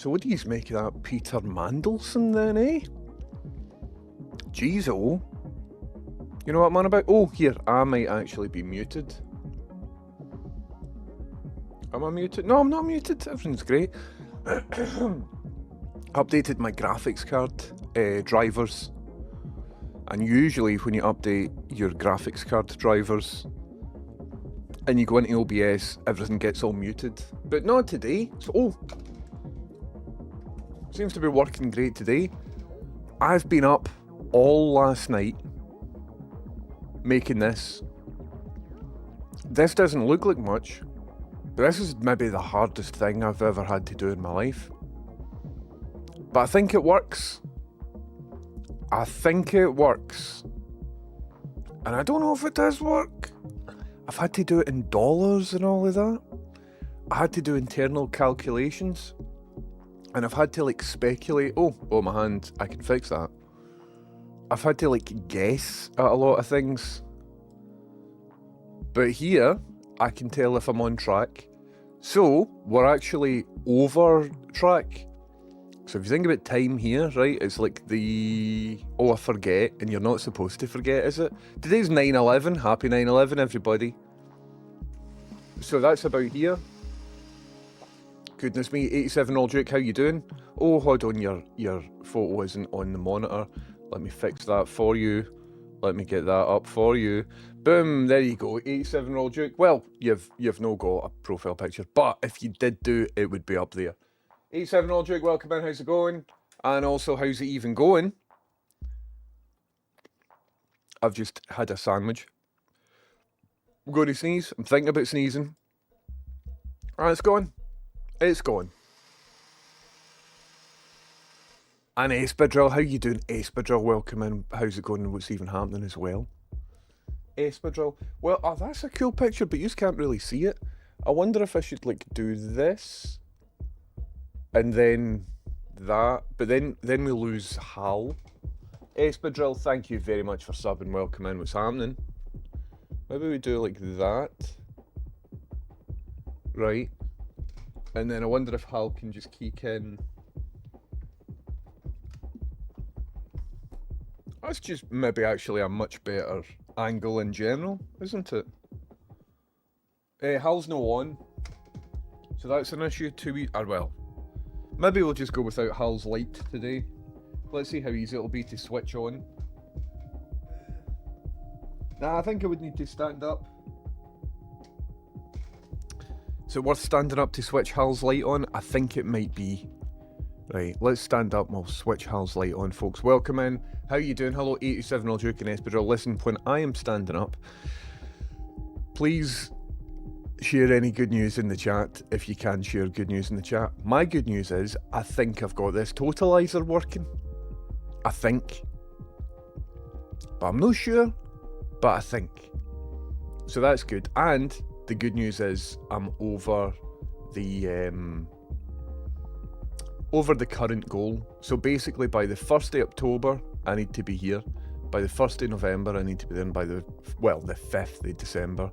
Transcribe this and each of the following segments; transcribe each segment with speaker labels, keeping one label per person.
Speaker 1: So what do you make of that Peter Mandelson then, eh? Jeez, oh. You know what I'm on about? Oh, here, I might actually be muted. Am I muted? No, I'm not muted. Everything's great. Updated my graphics card drivers. And usually when you update your graphics card drivers and you go into OBS, everything gets all muted. But not today. So, seems to be working great today. I've been up all last night making this. This doesn't look like much, but this is maybe the hardest thing I've ever had to do in my life. But I think it works. I think it works. And I don't know if it does work. I've had to do it in dollars and all of that. I had to do internal calculations. And I've had to like speculate. Oh, my hand, I can fix that. I've had to like guess at a lot of things. But here, I can tell if I'm on track. So, we're actually over track. So if you think about time here, right, it's like I forget, and you're not supposed to forget, is it? Today's 9/11, happy 9/11 everybody. So that's about here. Goodness me, 87 All Duke, how you doing? Oh, hold on, your photo isn't on the monitor. Let me fix that for you. Let me get that up for you. Boom, there you go, 87 All Duke. Well, you've no got a profile picture, but if you did do, it would be up there. 87 All Duke, welcome in, how's it going? And also, how's it even going? I've just had a sandwich. I'm going to sneeze. I'm thinking about sneezing. And it's gone. It's gone. And Espadrille, how you doing? Espadrille, welcome in. How's it going and what's even happening as well? Espadrille. Well, that's a cool picture, but you just can't really see it. I wonder if I should, like, do this. And then that. But then we lose Hal. Espadrille, thank you very much for subbing. Welcome in. What's happening? Maybe we do like that. Right. And then I wonder if Hal can just kick in. That's just maybe actually a much better angle in general, isn't it? Hal's no on. So that's an issue. Well, maybe we'll just go without Hal's light today. Let's see how easy it'll be to switch on. Nah, I think I would need to stand up. Is it worth standing up to switch Hal's light on? I think it might be. Right, let's stand up and we'll switch Hal's light on, folks. Welcome in. How you doing? Hello, 87 All Duke and Espadrille. Listen, when I am standing up, please share any good news in the chat if you can share good news in the chat. My good news is, I think I've got this totalizer working. I think. But I'm not sure, but I think. So that's good. And the good news is I'm over the current goal. So basically by the 1st of October, I need to be here. By the 1st of November, I need to be there. And by the 5th of December.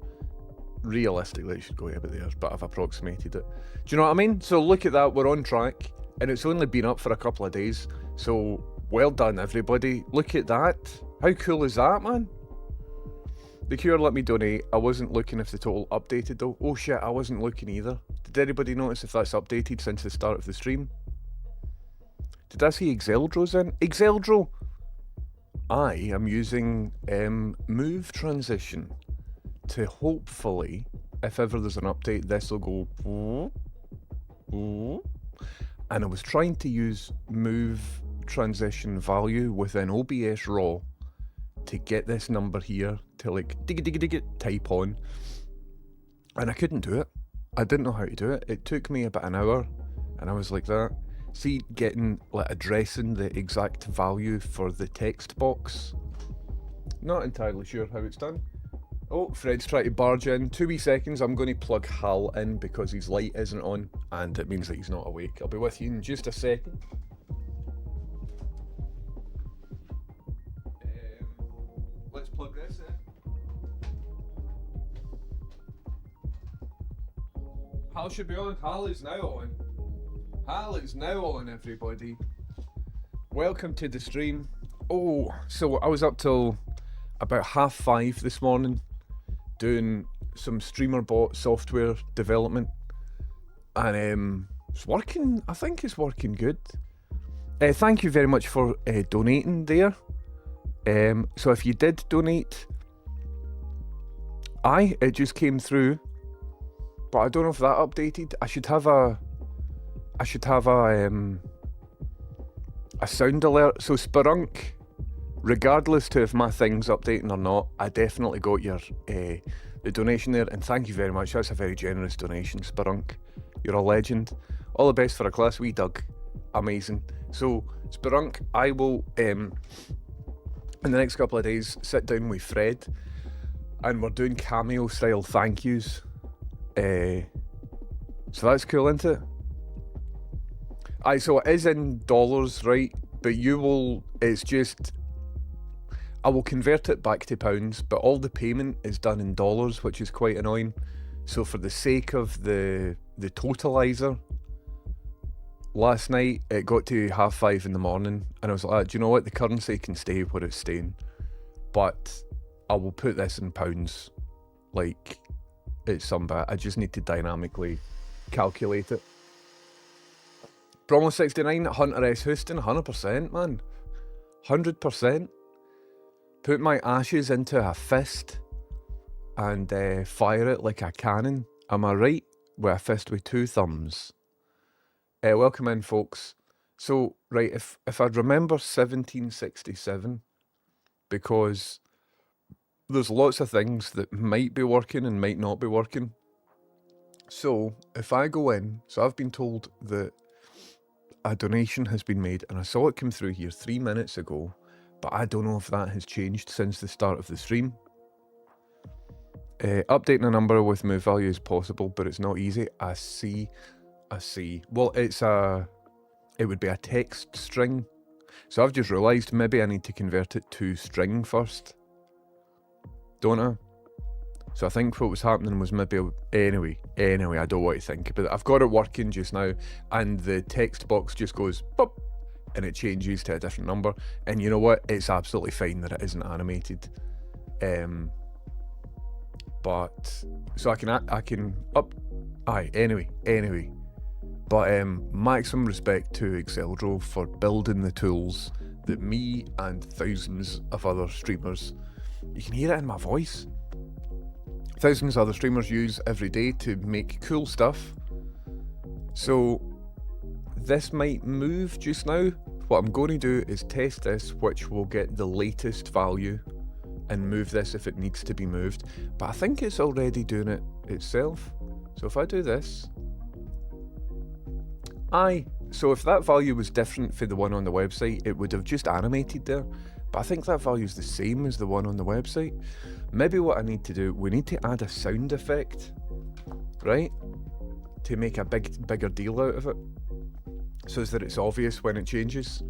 Speaker 1: Realistically, it should go about there, but I've approximated it. Do you know what I mean? So look at that, we're on track. And it's only been up for a couple of days. So well done, everybody. Look at that. How cool is that, man? The Cure let me donate. I wasn't looking if the total updated though. Oh shit, I wasn't looking either. Did anybody notice if that's updated since the start of the stream? Did I see Exeldro's in? Exeldro! I am using Move Transition to hopefully, if ever there's an update, this will go. And I was trying to use Move Transition value within OBS Raw to get this number here to like dig it, type on. And I couldn't do it. I didn't know how to do it. It took me about an hour and I was like that. See, addressing the exact value for the text box. Not entirely sure how it's done. Oh, Fred's trying to barge in. 2 wee seconds, I'm going to plug Hal in because his light isn't on and it means that he's not awake. I'll be with you in just a second. Let's plug this in. Hal should be on. Hal is now on. Hal is now on, everybody. Welcome to the stream. Oh, so I was up till about 5:30 this morning doing some StreamerBot software development, and it's working. I think it's working good. Thank you very much for donating there. So if you did donate, it just came through, but I don't know if that updated. I should have a sound alert. So Spelunk, regardless to if my thing's updating or not, I definitely got your the donation there, and thank you very much. That's a very generous donation, Spelunk. You're a legend. All the best for a class, wee Doug. Amazing. So Spelunk, I will in the next couple of days sit down with Fred, and we're doing cameo style thank yous. So that's cool, isn't it? So it is in dollars, right? But I will convert it back to pounds, but all the payment is done in dollars, which is quite annoying. So for the sake of the totalizer, last night it got to 5:30 in the morning, and I was like, do you know what? The currency can stay where it's staying, but I will put this in pounds. Like, it's some bit. I just need to dynamically calculate it. Promo 69, Hunter S. Houston, 100%, man. 100%. Put my ashes into a fist and fire it like a cannon. Am I right? With a fist with two thumbs. Welcome in, folks. So, right, if I remember 1767, because there's lots of things that might be working and might not be working. So, if I go in, so I've been told that a donation has been made, and I saw it come through here 3 minutes ago, but I don't know if that has changed since the start of the stream. Updating a number with move value is possible, but it's not easy. I see. Well, it would be a text string. So I've just realised maybe I need to convert it to string first. Don't I? So I think what was happening was maybe... Anyway, I don't want to think about it. I've got it working just now, and the text box just goes pop, and it changes to a different number. And you know what? It's absolutely fine that it isn't animated. But... So I can up... Anyway. But maximum respect to Exceldro for building the tools that me and thousands of other streamers... You can hear it in my voice. Thousands of other streamers use every day to make cool stuff. So this might move just now. What I'm going to do is test this, which will get the latest value, and move this if it needs to be moved. But I think it's already doing it itself. So if I do this, so if that value was different for the one on the website, it would have just animated there. But I think that value is the same as the one on the website. Maybe what I need to do, we need to add a sound effect, right? To make a bigger deal out of it, so that it's obvious when it changes.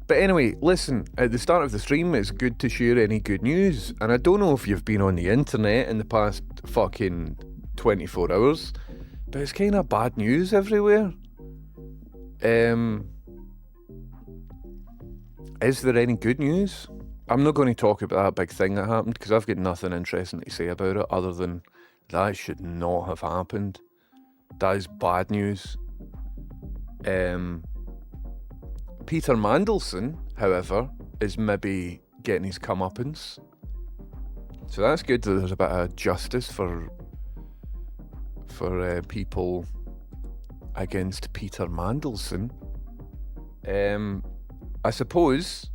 Speaker 1: But anyway, listen, at the start of the stream, it's good to share any good news. And I don't know if you've been on the internet in the past fucking 24 hours, but it's kind of bad news everywhere. Is there any good news? I'm not going to talk about that big thing that happened, because I've got nothing interesting to say about it other than that should not have happened. That is bad news. Peter Mandelson, however, is maybe getting his comeuppance. So that's good that there's a bit of justice for people against Peter Mandelson. I suppose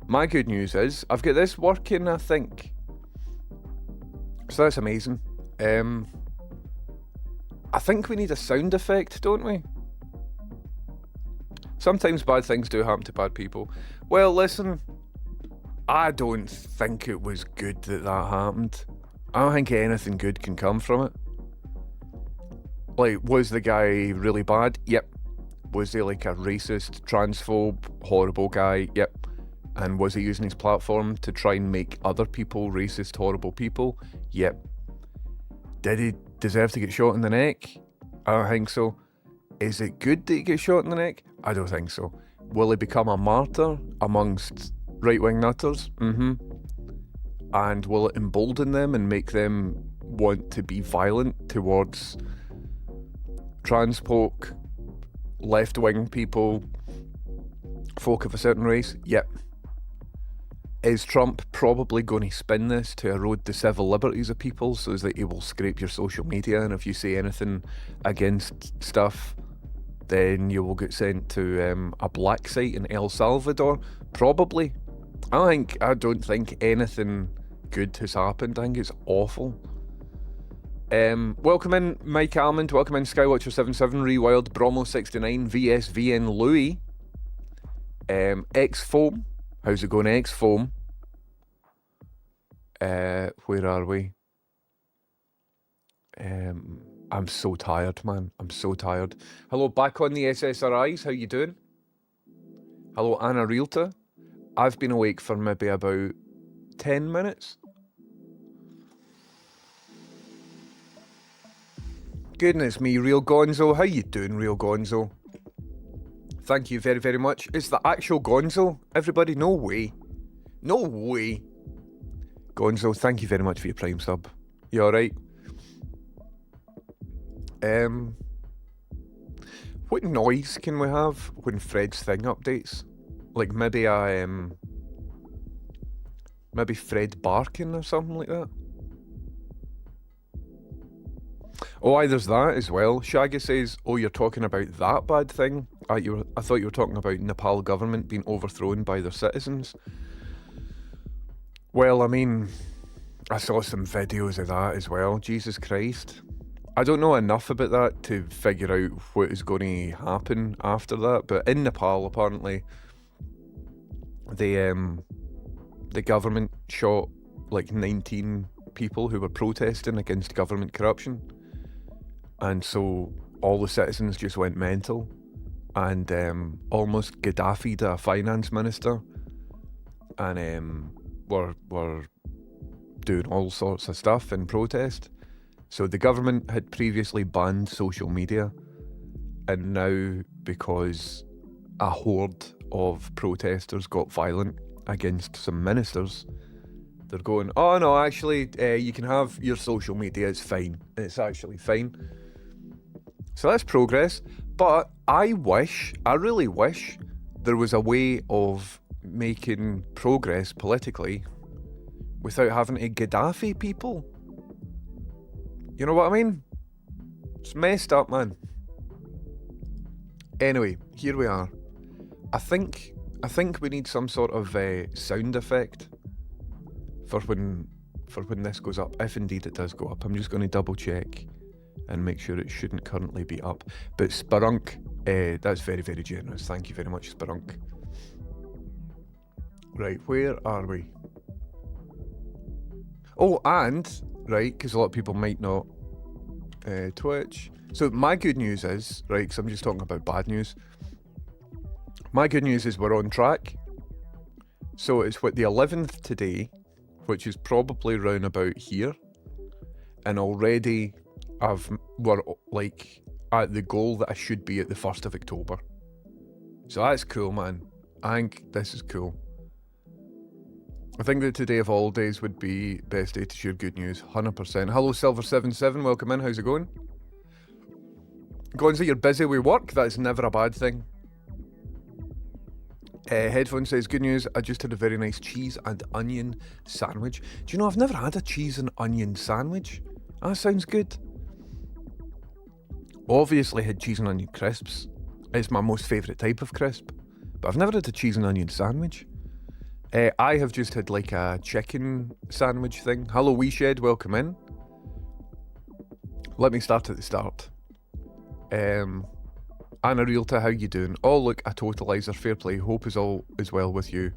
Speaker 1: my good news is I've got this working, I think. So that's amazing. I think we need a sound effect, don't we? Sometimes bad things do happen to bad people. Well, listen, I don't think it was good that happened. I don't think anything good can come from it. Like, was the guy really bad? Yep. Was he like a racist, transphobe, horrible guy? Yep. And was he using his platform to try and make other people racist, horrible people? Yep. Did he deserve to get shot in the neck? I don't think so. Is it good that he gets shot in the neck? I don't think so. Will he become a martyr amongst right-wing nutters? And will it embolden them and make them want to be violent towards trans folk, left-wing people, folk of a certain race? Yep. Is Trump probably going to spin this to erode the civil liberties of people so that he will scrape your social media, and if you say anything against stuff, then you will get sent to a black site in El Salvador? Probably. I don't think anything good has happened. I think it's awful. Welcome in Mike Almond, welcome in Skywatcher77, Rewild, Bromo69, VSVN Louis, X-Foam. How's it going, X-Foam? Where are we? I'm so tired, man. I'm so tired. Hello, back on the SSRIs. How you doing? Hello, Anna Realta. I've been awake for maybe about 10 minutes. Goodness me, Real Gonzo. How you doing, Real Gonzo? Thank you very, very much. It's the actual Gonzo, everybody. No way. No way. Gonzo, thank you very much for your Prime sub. You alright? What noise can we have when Fred's thing updates? Like maybe maybe Fred barking or something like that? Oh, aye, there's that as well. Shaggy says, oh, you're talking about that bad thing? I thought you were talking about Nepal government being overthrown by their citizens. Well, I mean, I saw some videos of that as well. Jesus Christ. I don't know enough about that to figure out what is going to happen after that, but in Nepal, apparently, the government shot like 19 people who were protesting against government corruption. And so all the citizens just went mental and almost Gaddafi'd a finance minister and were doing all sorts of stuff in protest. So the government had previously banned social media, and now because a horde of protesters got violent against some ministers, they're going, oh no, actually you can have your social media, it's fine. It's actually fine. So that's progress, but I really wish there was a way of making progress politically without having to Gaddafi people. You know what I mean? It's messed up, man. Anyway, here we are. I think we need some sort of sound effect for when this goes up, if indeed it does go up. I'm just going to double check and make sure it shouldn't currently be up. But Spelunk, that's very, very generous. Thank you very much, Spelunk. Right, where are we? Oh, and, right, because a lot of people might not, Twitch. So my good news is, right, because I'm just talking about bad news. My good news is we're on track. So it's what, the 11th today, which is probably round about here. And already we're like at the goal that I should be at the 1st of October. So that's cool, man. I think this is cool. I think that today of all days would be best day to share good news, 100%. Hello Silver77, welcome in, how's it going? Gonzo, you're busy with work? That's never a bad thing. Headphone says, good news, I just had a very nice cheese and onion sandwich. Do you know, I've never had a cheese and onion sandwich. That sounds good. Obviously had cheese and onion crisps. It's my most favourite type of crisp. But I've never had a cheese and onion sandwich. I have just had like a chicken sandwich thing. Hello WeShed, welcome in. Let me start at the start. Anna Realta, how you doing? Oh look, a totalizer, fair play. Hope is all is well with you.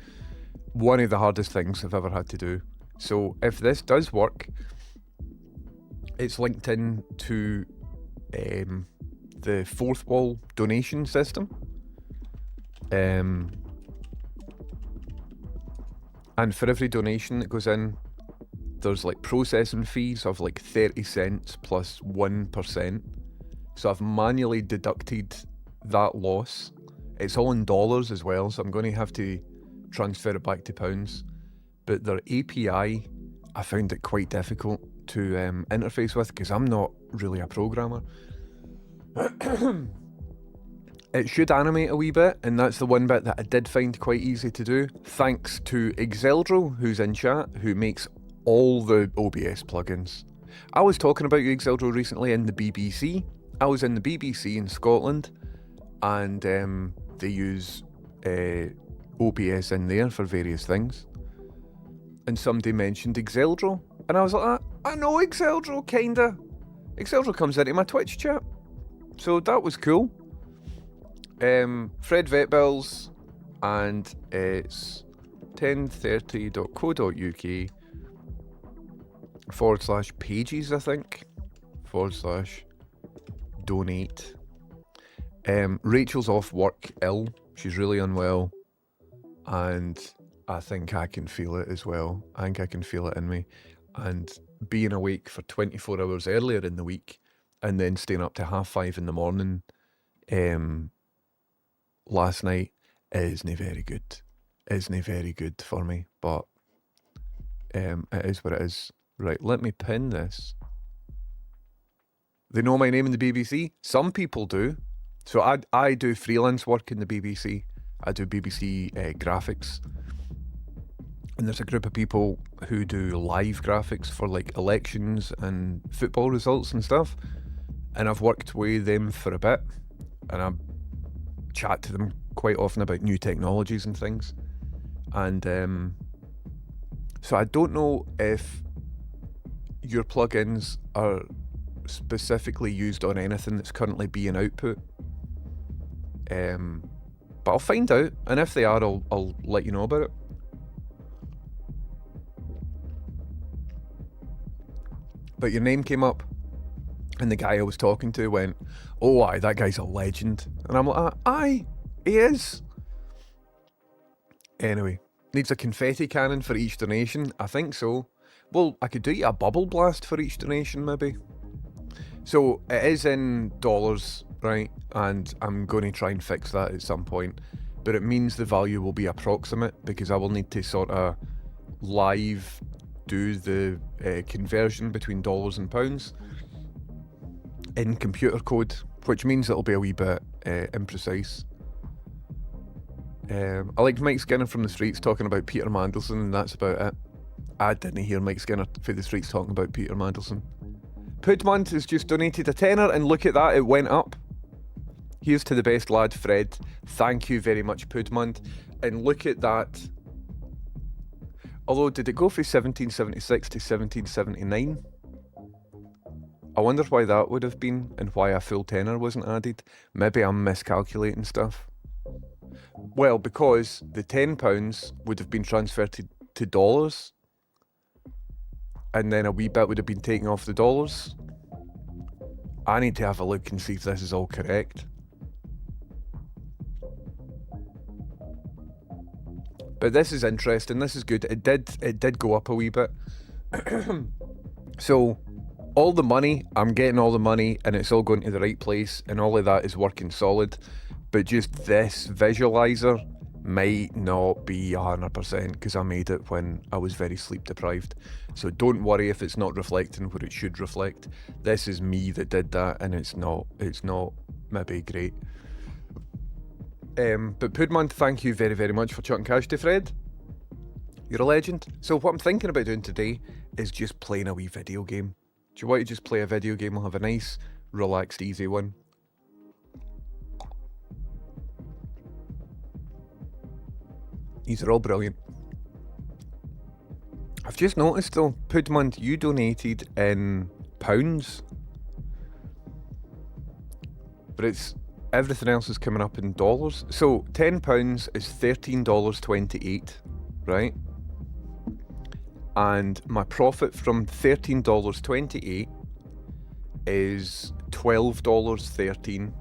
Speaker 1: One of the hardest things I've ever had to do. So if this does work, it's linked in to the Fourth Wall donation system. And for every donation that goes in, there's like processing fees of like 30 cents plus 1%. So I've manually deducted that loss. It's all in dollars as well, so I'm going to have to transfer it back to pounds. But their API, I found it quite difficult to interface with because I'm not really a programmer. It should animate a wee bit, and that's the one bit that I did find quite easy to do, thanks to Exeldro, who's in chat, who makes all the OBS plugins. I was talking about Exeldro recently in the BBC. I was in the BBC in Scotland, and they use OBS in there for various things. And somebody mentioned Exeldro, and I was like, I know Exeldro, kinda. Exeldro comes into my Twitch chat, so that was cool. Fred Vetbills, and it's 1030.co.uk/pages, I think, /donate. Rachel's off work ill. She's really unwell, and I think I can feel it as well. I think I can feel it in me. And being awake for 24 hours earlier in the week and then staying up to 5:30 in the morning last night isn't very good. Isn't very good for me, but it is what it is. Right, let me pin this. They know my name in the BBC? Some people do. So I do freelance work in the BBC. I do BBC graphics. And there's a group of people who do live graphics for like elections and football results and stuff. And I've worked with them for a bit. And I chat to them quite often about new technologies and things. And so I don't know if your plugins are specifically used on anything that's currently being output. But I'll find out, and if they are, I'll let you know about it. But your name came up, and the guy I was talking to went, "Oh, aye, that guy's a legend." And I'm like, "Aye, he is." Anyway, needs a confetti cannon for each donation? I think so. Well, I could do you a bubble blast for each donation, maybe. So it is in dollars, right? And I'm going to try and fix that at some point. But it means the value will be approximate because I will need to sort of live do the conversion between dollars and pounds in computer code, which means it'll be a wee bit imprecise. I liked Mike Skinner from the Streets talking about Peter Mandelson, and that's about it. I didn't hear Mike Skinner for the Streets talking about Peter Mandelson. Pudmont has just donated a tenner, and look at that, it went up. Here's to the best lad, Fred. Thank you very much, Pudmont. And look at that. Although, did it go from 1776 to 1779? I wonder why that would have been, and why a full tenner wasn't added. Maybe I'm miscalculating stuff. Well, because the £10 would have been transferred to dollars, and then a wee bit would have been taken off the dollars. I need to have a look and see if this is all correct. But this is interesting, this is good. It did go up a wee bit. So all the money, I'm getting all the money and it's all going to the right place and all of that is working solid. But just this visualizer might not be 100% because I made it when I was very sleep deprived. So don't worry if it's not reflecting what it should reflect. This is me that did that and it's not maybe great. But Pudman, thank you very, very much for chucking cash to Fred. You're a legend. So what I'm thinking about doing today is just playing a wee video game. Do you want to just play a video game? We'll have a nice, relaxed, easy one. These are all brilliant. I've just noticed though, Pudmund, you donated in pounds. But everything else is coming up in dollars. So £10 is $13.28, right? And my profit from $13.28 is $12.13.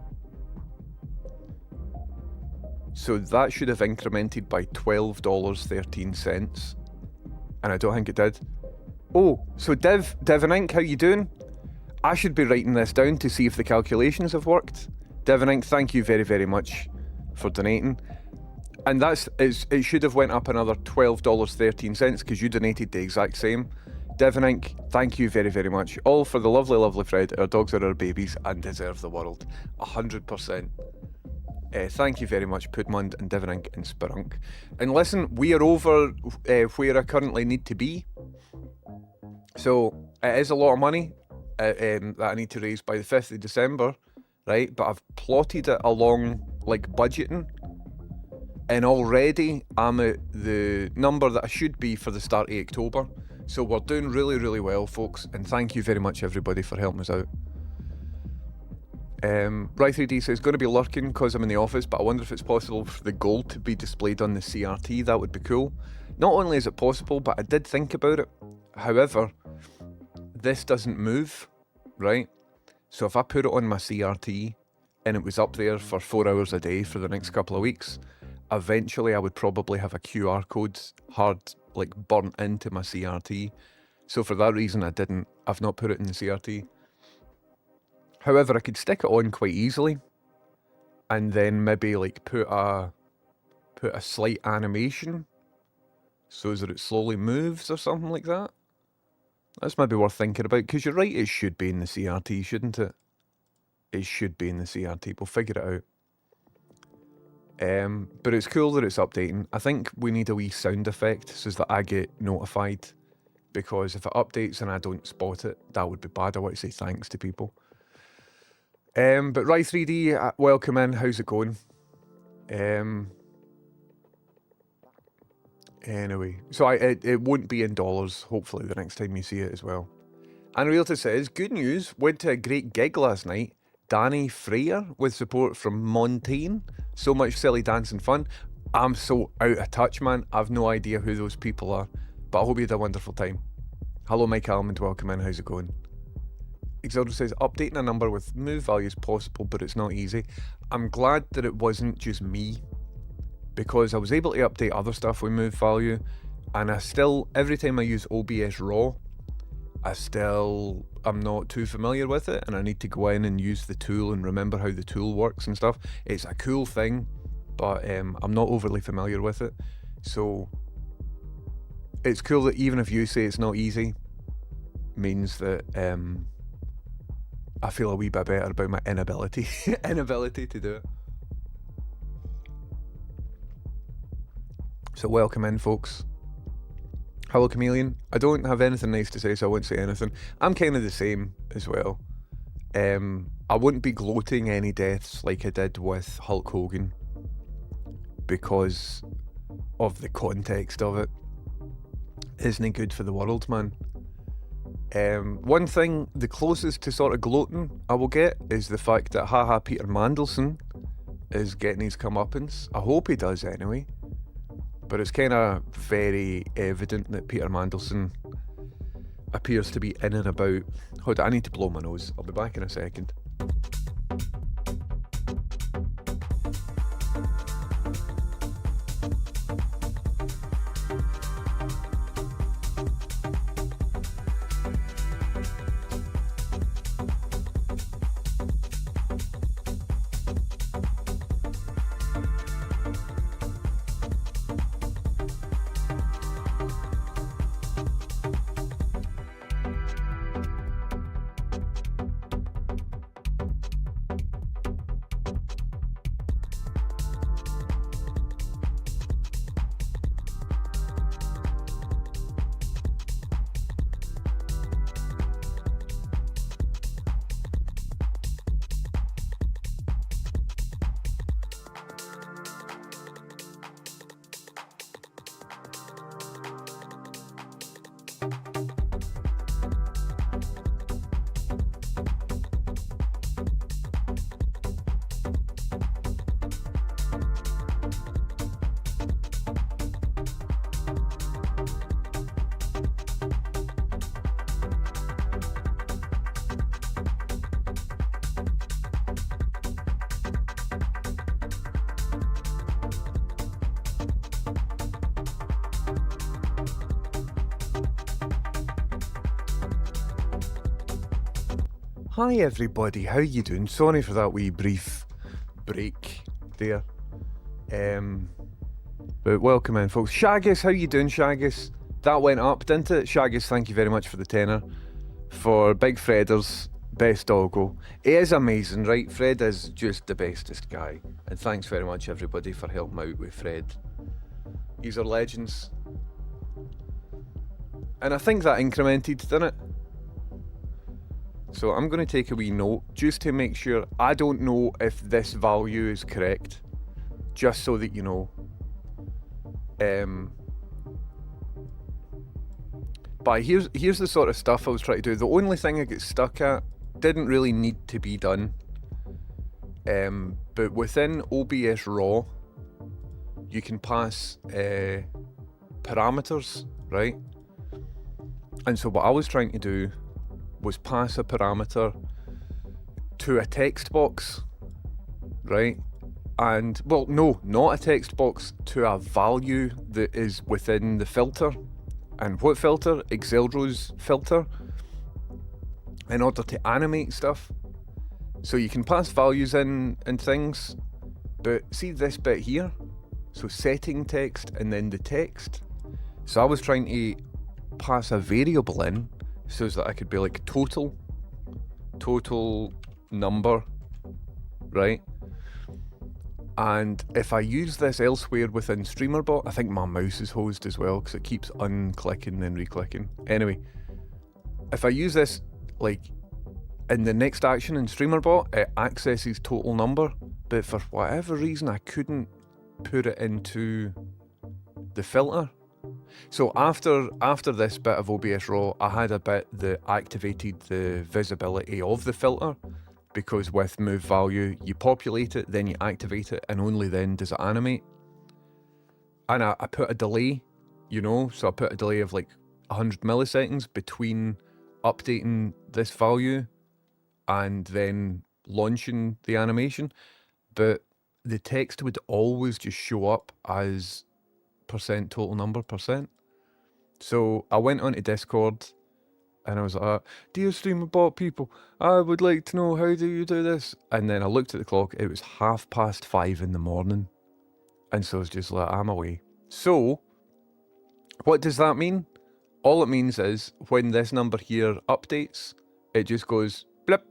Speaker 1: So that should have incremented by $12.13. And I don't think it did. Oh, so Div and Inc, how you doing? I should be writing this down to see if the calculations have worked. Devon Inc., thank you very, very much for donating. And it should have went up another $12.13 because you donated the exact same. Devon Inc., thank you very, very much. All for the lovely, lovely Fred. Our dogs are our babies and deserve the world. 100%. Thank you very much, Pudmund and Devon Inc. and Spelunk. And listen, we are over where I currently need to be. So it is a lot of money that I need to raise by the 5th of December, right? But I've plotted it along like budgeting. And already I'm at the number that I should be for the start of October. So we're doing really, really well, folks. And thank you very much, everybody, for helping us out. Ry3D says, going to be lurking because I'm in the office, but I wonder if it's possible for the goal to be displayed on the CRT. That would be cool. Not only is it possible, but I did think about it. However, this doesn't move, right? So if I put it on my CRT and it was up there for 4 hours a day for the next couple of weeks, eventually I would probably have a QR code burnt into my CRT. So for that reason I've not put it in the CRT. However, I could stick it on quite easily and then maybe put a slight animation so that it slowly moves or something like that. That's maybe worth thinking about, because you're right, it should be in the CRT, shouldn't it? It should be in the CRT. We'll figure it out. But it's cool that it's updating. I think we need a wee sound effect so that I get notified, because if it updates and I don't spot it, that would be bad. I want to say thanks to people. But Ry3D, welcome in. How's it going? Anyway, so it won't be in dollars, hopefully, the next time you see it as well. And Realtor says, good news, went to a great gig last night. Danny Freyer with support from Montaigne. So much silly dance and fun. I'm so out of touch, man. I've no idea who those people are, but I hope you had a wonderful time. Hello, Mike Almond, welcome in. How's it going? Exildo says, updating a number with move value is possible, but it's not easy. I'm glad that it wasn't just me, because I was able to update other stuff with move value, and every time I use OBS Raw, I'm not too familiar with it, and I need to go in and use the tool and remember how the tool works and stuff. It's a cool thing, but I'm not overly familiar with it. So it's cool that even if you say it's not easy, means that I feel a wee bit better about my inability to do it. So welcome in, folks. Hello, Chameleon. I don't have anything nice to say, so I won't say anything. I'm kind of the same as well. I wouldn't be gloating any deaths like I did with Hulk Hogan, because of the context of it. Isn't good for the world, man. One thing, the closest to sort of gloating I will get is the fact that haha Peter Mandelson is getting his comeuppance. I hope he does anyway. But it's kind of very evident that Peter Mandelson appears to be in and about. Hold on, I need to blow my nose. I'll be back in a second. Hi everybody, how you doing? Sorry for that wee brief break there. But welcome in, folks. Shaggis, how you doing, Shaggis? That went up, didn't it? Shaggis, thank you very much for the tenner. For Big Fredder's best doggo. He is amazing, right? Fred is just the bestest guy. And thanks very much, everybody, for helping out with Fred. These are legends. And I think that incremented, didn't it? So I'm going to take a wee note just to make sure. I don't know if this value is correct, just so that you know. But here's the sort of stuff I was trying to do. The only thing I get stuck at didn't really need to be done. But within OBS RAW, you can pass parameters, right? And so what I was trying to do was pass a parameter to a text box, right? And, well, no, not a text box, to a value that is within the filter. And what filter? Exeldro's filter, in order to animate stuff. So you can pass values in and things, but see this bit here? So setting text and then the text. So I was trying to pass a variable in so that I could be like total number, right? And if I use this elsewhere within StreamerBot, I think my mouse is hosed as well because it keeps unclicking and reclicking. Anyway, if I use this like in the next action in StreamerBot, it accesses total number, but for whatever reason I couldn't put it into the filter. So after this bit of OBS RAW, I had a bit that activated the visibility of the filter, because with move value, you populate it, then you activate it, and only then does it animate. And I put a delay, you know, so I put a delay of like 100 milliseconds between updating this value and then launching the animation. But the text would always just show up as % total number %. So I went onto Discord and I was like, dear StreamerBot people, I would like to know, how do you do this? And then I looked at the clock, it was 5:30 in the morning. And so I was just like, I'm away. So what does that mean? All it means is when this number here updates, it just goes blip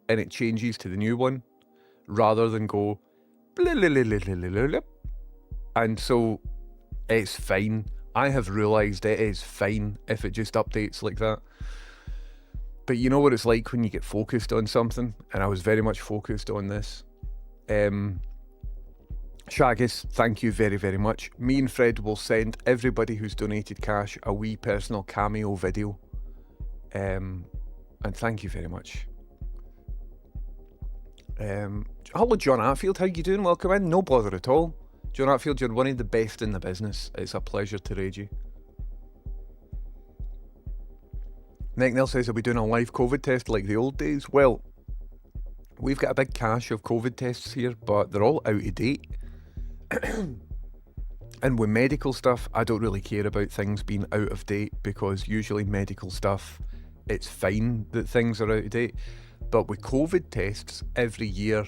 Speaker 1: and it changes to the new one rather than go blip. And so it's fine. I have realised it is fine if it just updates like that. But you know what it's like when you get focused on something, and I was very much focused on this. Shaggis, thank you very, very much. Me and Fred will send everybody who's donated cash a wee personal cameo video. And thank you very much. Hello, John Atfield, how you doing? Welcome in. No bother at all. John Atfield, you're one of the best in the business. It's a pleasure to raid you. Nick Nell says, are we doing a live COVID test like the old days? Well, we've got a big cache of COVID tests here, but they're all out of date. And with medical stuff, I don't really care about things being out of date, because usually medical stuff, it's fine that things are out of date. But with COVID tests, every year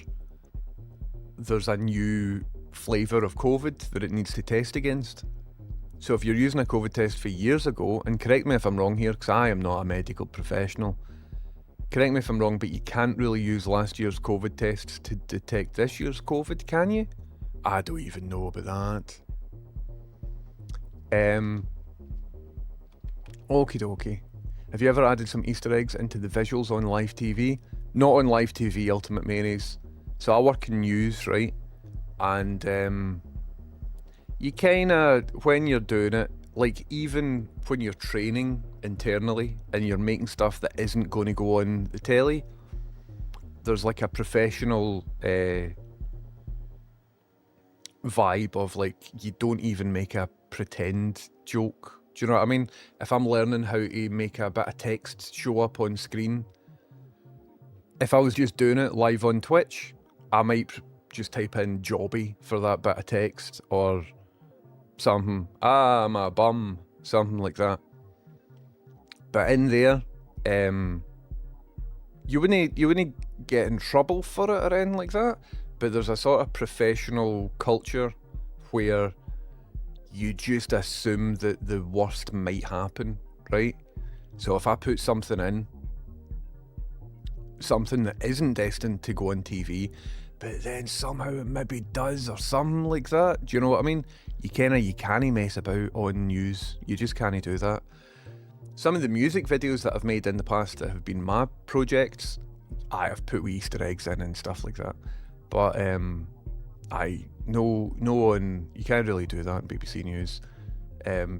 Speaker 1: there's a new flavour of COVID that it needs to test against. So if you're using a COVID test for years ago, and correct me if I'm wrong here, because I am not a medical professional, correct me if I'm wrong, but you can't really use last year's COVID tests to detect this year's COVID, can you? I don't even know about that. Okie dokie. Have you ever added some Easter eggs into the visuals on live TV? Not on live TV, Ultimate Mayonnaise. So I work in news, right? And you kinda, when you're doing it, like even when you're training internally and you're making stuff that isn't going to go on the telly, there's like a professional vibe of like, you don't even make a pretend joke. Do you know what I mean? If I'm learning how to make a bit of text show up on screen, if I was just doing it live on Twitch, I might just type in Jobby for that bit of text or something. Ah, I'm a bum. Something like that. But in there, you wouldn't get in trouble for it or anything like that, but there's a sort of professional culture where you just assume that the worst might happen, right? So if I put something in, something that isn't destined to go on TV, but then somehow it maybe does or something like that, do you know what I mean? You can't mess about on news. You just can't do that. Some of the music videos that I've made in the past that have been my projects, I have put wee Easter eggs in and stuff like that. But I no one, you can't really do that in BBC News,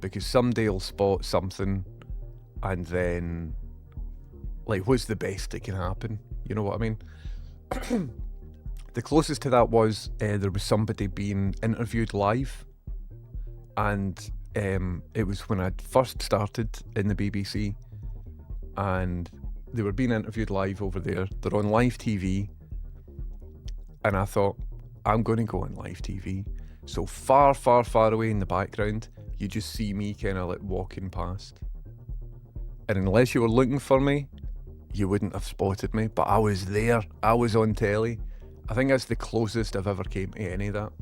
Speaker 1: because somebody will spot something, and then like, what's the best that can happen? You know what I mean? The closest to that was there was somebody being interviewed live, and it was when I'd first started in the BBC, and they were being interviewed live over there. They're on live TV, and I thought, I'm going to go on live TV. So far, far, far away in the background, you just see me kind of like walking past. And unless you were looking for me, you wouldn't have spotted me. But I was there. I was on telly. I think that's the closest I've ever came to any of that.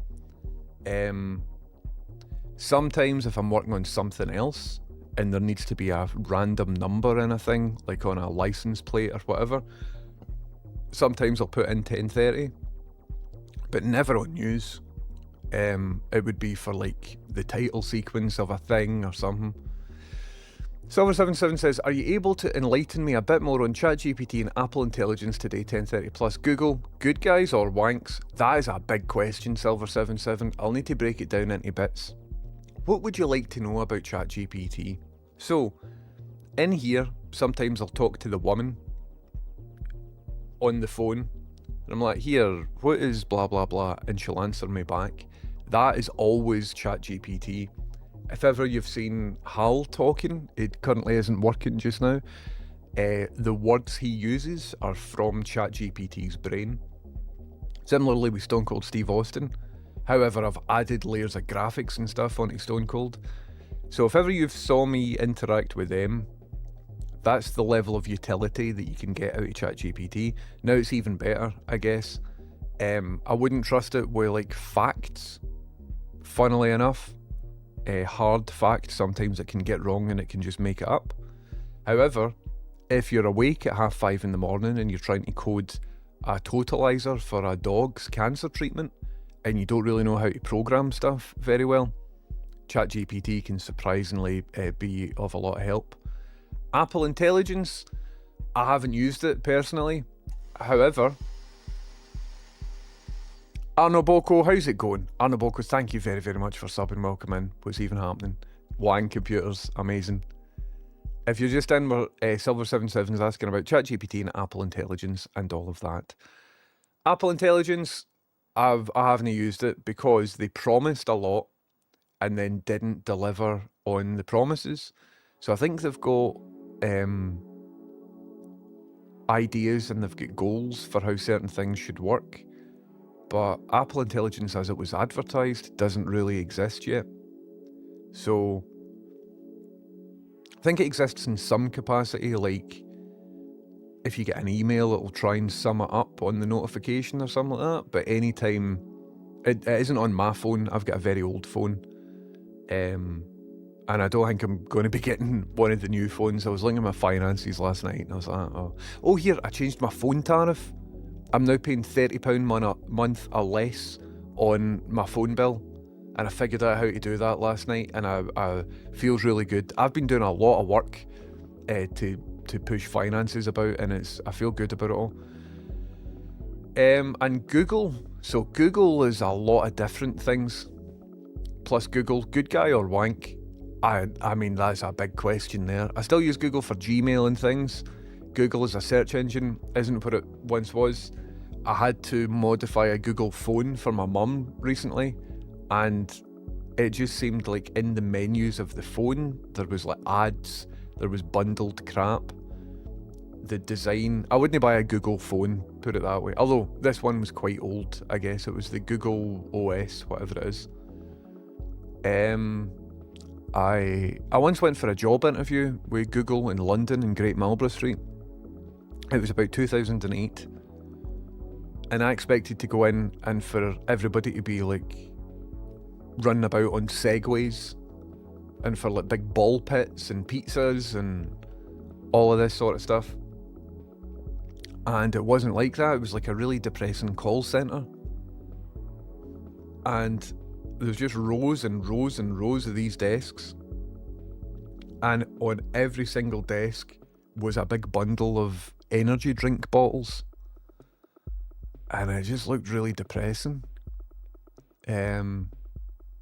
Speaker 1: Sometimes if I'm working on something else and there needs to be a random number in a thing, like on a license plate or whatever, sometimes I'll put in 10:30, but never on news. It would be for like the title sequence of a thing or something. Silver77 says, are you able to enlighten me a bit more on ChatGPT and Apple Intelligence today, 10:30 plus? Google, good guys or wanks? That is a big question, Silver77. I'll need to break it down into bits. What would you like to know about ChatGPT? So, in here, sometimes I'll talk to the woman on the phone, and I'm like, here, what is blah blah blah, and she'll answer me back. That is always ChatGPT. If ever you've seen Hal talking, it currently isn't working just now. The words he uses are from ChatGPT's brain. Similarly with Stone Cold Steve Austin. However, I've added layers of graphics and stuff onto Stone Cold. So if ever you've saw me interact with them, that's the level of utility that you can get out of ChatGPT. Now it's even better, I guess. I wouldn't trust it with like facts, funnily enough. Hard facts, sometimes it can get wrong and it can just make it up. However, if you're awake at 5:30 in the morning and you're trying to code a totalizer for a dog's cancer treatment and you don't really know how to program stuff very well, ChatGPT can surprisingly be of a lot of help. Apple Intelligence, I haven't used it personally. However, Arno Boko, how's it going? Arno Boko, thank you very, very much for subbing. Welcome in. What's even happening? Wang Computers, amazing. If you're just in, Silver77 is asking about ChatGPT and Apple Intelligence and all of that. Apple Intelligence, I haven't used it because they promised a lot and then didn't deliver on the promises. So I think they've got ideas and they've got goals for how certain things should work. But Apple Intelligence as it was advertised doesn't really exist yet. So I think it exists in some capacity, like if you get an email it'll try and sum it up on the notification or something like that, but anytime, it isn't on my phone. I've got a very old phone, and I don't think I'm going to be getting one of the new phones. I was looking at my finances last night and I was like, oh here, I changed my phone tariff. I'm now paying £30 a month or less on my phone bill, and I figured out how to do that last night, and I feels really good. I've been doing a lot of work to push finances about, and I feel good about it all. And Google, so Google is a lot of different things. Plus Google, good guy or wank? I mean, that's a big question there. I still use Google for Gmail and things. Google as a search engine isn't what it once was. I had to modify a Google phone for my mum recently, and it just seemed like in the menus of the phone there was like ads, there was bundled crap. The design, I wouldn't buy a Google phone, put it that way. Although this one was quite old, I guess. It was the Google OS, whatever it is. I once went for a job interview with Google in London in Great Marlborough Street. It was about 2008. And I expected to go in and for everybody to be like running about on segways and for like big ball pits and pizzas and all of this sort of stuff. And it wasn't like that. It was like a really depressing call centre. And there was just rows and rows and rows of these desks. And on every single desk was a big bundle of energy drink bottles. And it just looked really depressing.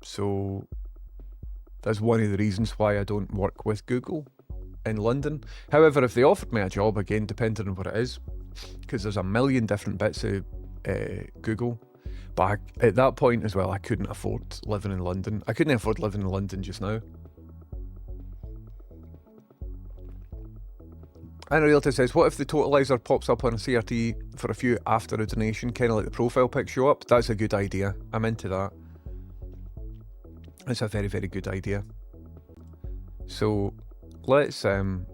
Speaker 1: So that's one of the reasons why I don't work with Google in London. However, if they offered me a job, again, depending on what it is, because there's a million different bits of Google, but at that point as well, I couldn't afford living in London. I couldn't afford living in London just now. And Realtor says, what if the totalizer pops up on a CRT for a few after a donation, kind of like the profile pic show up? That's a good idea. I'm into that. It's a very, very good idea. So let's see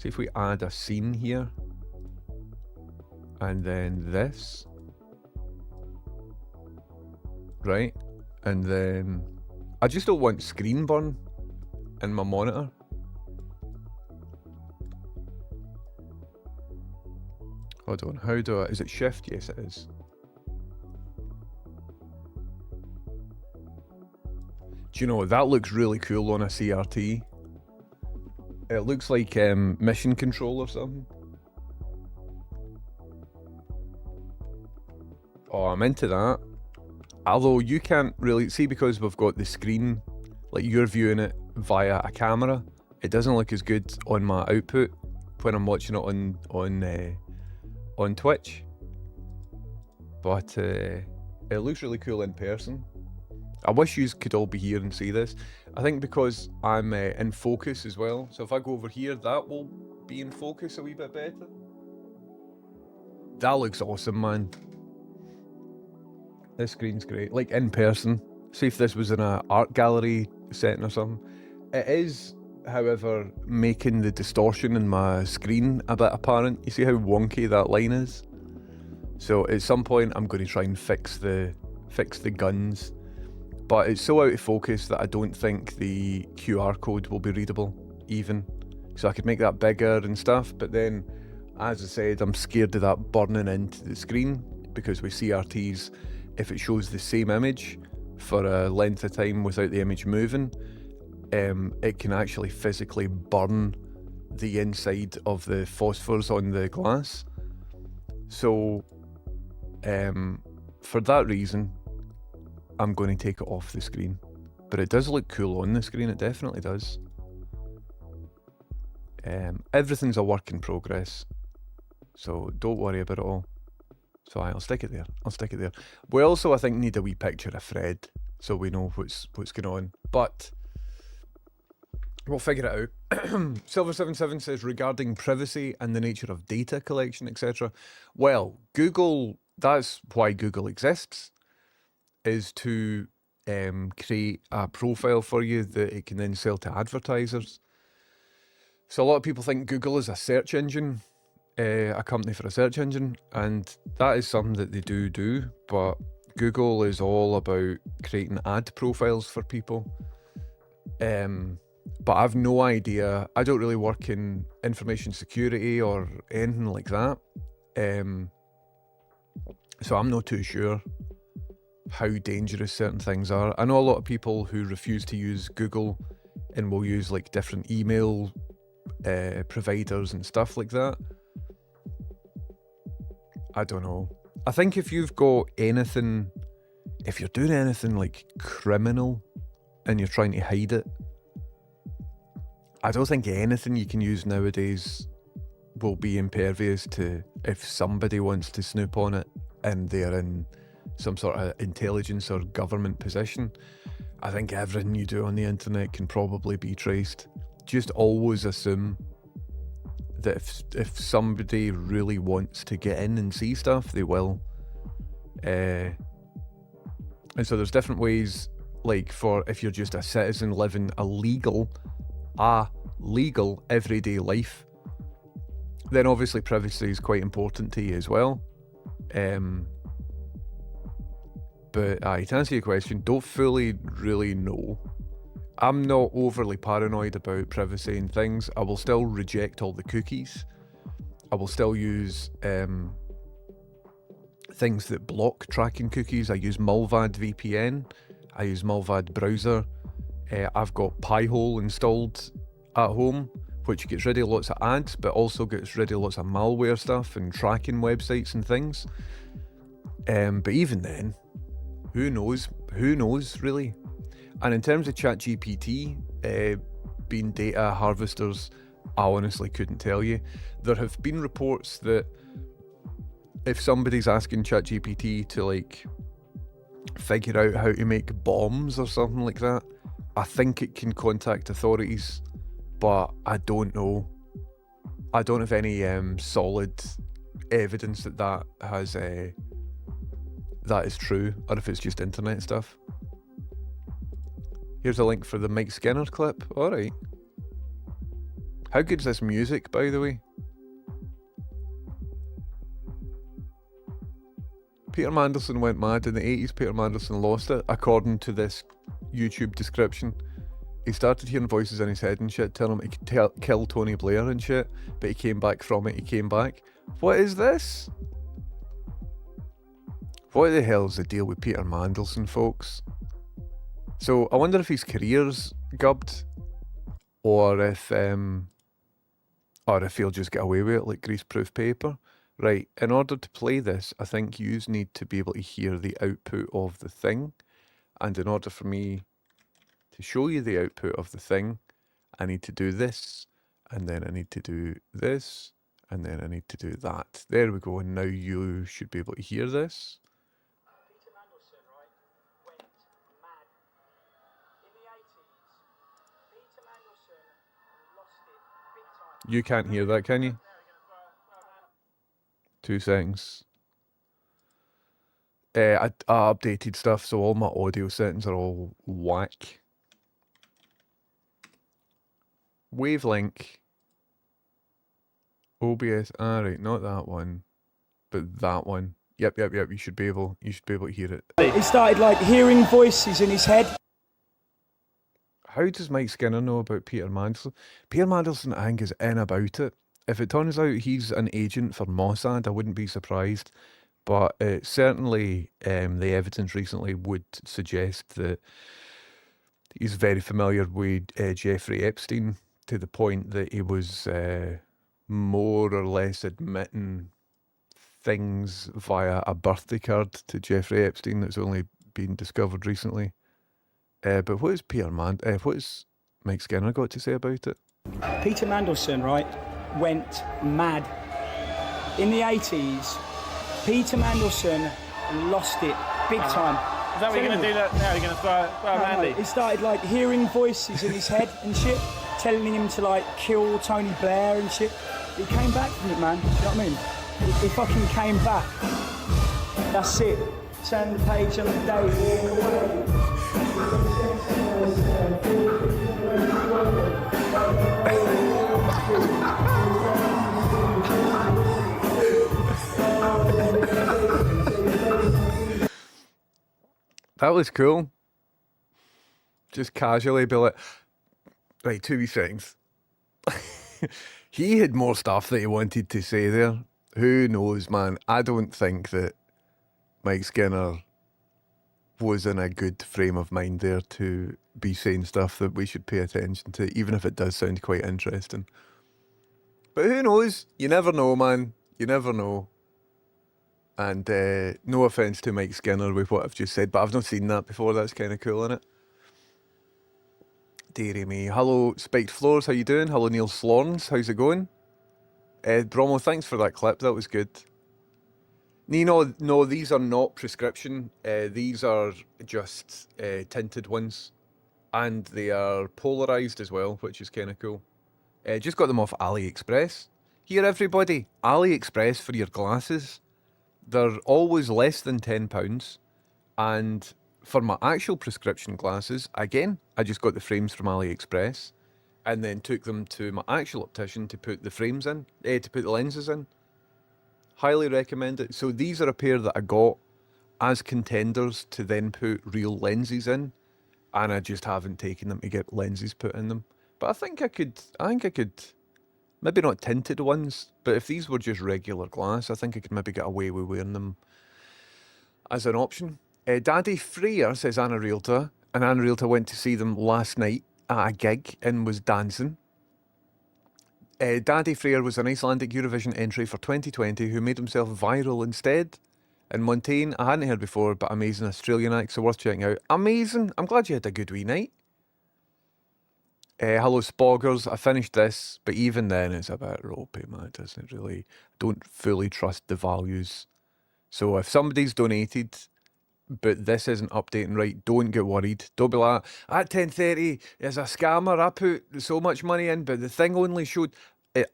Speaker 1: if we add a scene here. And then this. Right. And then I just don't want screen burn in my monitor. Hold on, how do I, is it shift? Yes, it is. Do you know, that looks really cool on a CRT. It looks like Mission Control or something. Oh, I'm into that. Although you can't really see, because we've got the screen, like you're viewing it via a camera, it doesn't look as good on my output when I'm watching it on Twitch, but it looks really cool in person. I wish you could all be here and see this. I think because I'm in focus as well, so if I go over here, that will be in focus a wee bit better. That looks awesome, man. This screen's great, like in person. See if this was in an art gallery setting or something. It is, however, making the distortion in my screen a bit apparent. You see how wonky that line is? So at some point I'm going to try and fix the guns, but it's so out of focus that I don't think the QR code will be readable even. So I could make that bigger and stuff, but then, as I said, I'm scared of that burning into the screen, because with CRTs, if it shows the same image for a length of time without the image moving, it can actually physically burn the inside of the phosphors on the glass. So for that reason, I'm going to take it off the screen. But it does look cool on the screen, it definitely does. Everything's a work in progress, so don't worry about it all. So I'll stick it there. We also, I think, need a wee picture of Fred, so we know what's going on. But we'll figure it out. Silver77 says, regarding privacy and the nature of data collection, etc. Well, Google, that's why Google exists, is to create a profile for you that it can then sell to advertisers. So a lot of people think Google is a search engine, a company for a search engine, and that is something that they do, but Google is all about creating ad profiles for people. But I've no idea. I don't really work in information security or anything like that. So I'm not too sure how dangerous certain things are. I know a lot of people who refuse to use Google and will use like different email providers and stuff like that. I don't know. I think if you've got anything, if you're doing anything like criminal and you're trying to hide it, I don't think anything you can use nowadays will be impervious to if somebody wants to snoop on it and they're in some sort of intelligence or government position. I think everything you do on the internet can probably be traced. Just always assume that if somebody really wants to get in and see stuff, they will. And so there's different ways, like for if you're just a citizen living a legal everyday life, Then obviously privacy is quite important to you as well. But to answer your question, don't fully really know. I'm not overly paranoid about privacy and things. I will still reject all the cookies. I will still use things that block tracking cookies. I use Mullvad VPN. I use Mullvad browser. I've got Pi-hole installed at home, which gets rid of lots of ads, but also gets rid of lots of malware stuff and tracking websites and things. But even then, who knows? Who knows, really? And in terms of ChatGPT being data harvesters, I honestly couldn't tell you. There have been reports that if somebody's asking ChatGPT to like figure out how to make bombs or something like that, I think it can contact authorities, but I don't know. I don't have any solid evidence that that has that is true, or if it's just internet stuff. Here's a link for the Mike Skinner clip. Alright. How good is this music, by the way? Peter Mandelson went mad in the 80s. Peter Mandelson lost it, according to this YouTube description. He started hearing voices in his head and shit, telling him he could kill Tony Blair and shit, but he came back from it. He came back. What is this? What the hell's the deal with Peter Mandelson, folks? So I wonder if his career's gubbed, or if he'll just get away with it like greaseproof paper. Right, in order to play this, I think you need to be able to hear the output of the thing, and in order for me to show you the output of the thing, I need to do this, and then I need to do this, and then I need to do that. There we go, and now you should be able to hear this.
Speaker 2: Peter Mandelson, right, went mad. In the 80s, Peter Mandelson lost it big time.
Speaker 1: You can't hear that, can you? 2 seconds. I updated stuff, so all my audio settings are all whack. Wavelink. OBS. Alright, not that one, but that one. Yep. You should be able to hear it.
Speaker 2: He started like hearing voices in his head.
Speaker 1: How does Mike Skinner know about Peter Mandelson? Peter Mandelson, I think, is in about it. If it turns out he's an agent for Mossad, I wouldn't be surprised. But certainly the evidence recently would suggest that he's very familiar with Jeffrey Epstein, to the point that he was more or less admitting things via a birthday card to Jeffrey Epstein that's only been discovered recently. But what has Mike Skinner got to say about it?
Speaker 2: Peter Mandelson, right, went mad. In the 80s, Peter Mandelson lost it big time.
Speaker 3: Is that what you're going to do that now? You're going to throw Mandy?
Speaker 2: He started like hearing voices in his head and shit, telling him to like kill Tony Blair and shit. He came back from it, man. You know what I mean? He fucking came back. That's it. Turn the page on the day, walk
Speaker 1: That was cool. Just casually be like, right, 2 wee seconds. He had more stuff that he wanted to say there. Who knows, man? I don't think that Mike Skinner was in a good frame of mind there to be saying stuff that we should pay attention to, even if it does sound quite interesting. But who knows? You never know, man. You never know. And no offence to Mike Skinner with what I've just said, but I've not seen that before. That's kind of cool, isn't it? Deary me. Hello, Spiked Floors. How you doing? Hello, Neil Slorns. How's it going? Bromo, thanks for that clip. That was good. No, these are not prescription. These are just tinted ones. And they are polarised as well, which is kind of cool. Just got them off AliExpress. Here, everybody. AliExpress for your glasses. They're always less than £10. And for my actual prescription glasses, again, I just got the frames from AliExpress. and then took them to my actual optician to put the frames in, to put the lenses in. Highly recommend it. So these are a pair that I got as contenders to then put real lenses in, and I just haven't taken them to get lenses put in them. But I think I could, maybe not tinted ones, but if these were just regular glass, I think I could maybe get away with wearing them as an option. Daddy Freer, says Anna Realtor, and Anna Realtor went to see them last night at a gig and was dancing. Daddy Freer was an Icelandic Eurovision entry for 2020 who made himself viral instead. And Montaigne, I hadn't heard before, but amazing Australian act, so worth checking out. Amazing. I'm glad you had a good wee night. Hello Spoggers, I finished this, but even then it's a bit ropey, man. It doesn't really, don't fully trust the values. So if somebody's donated, but this isn't updating right, don't get worried. Don't be like, at 10:30 is a scammer, I put so much money in, but the thing only showed,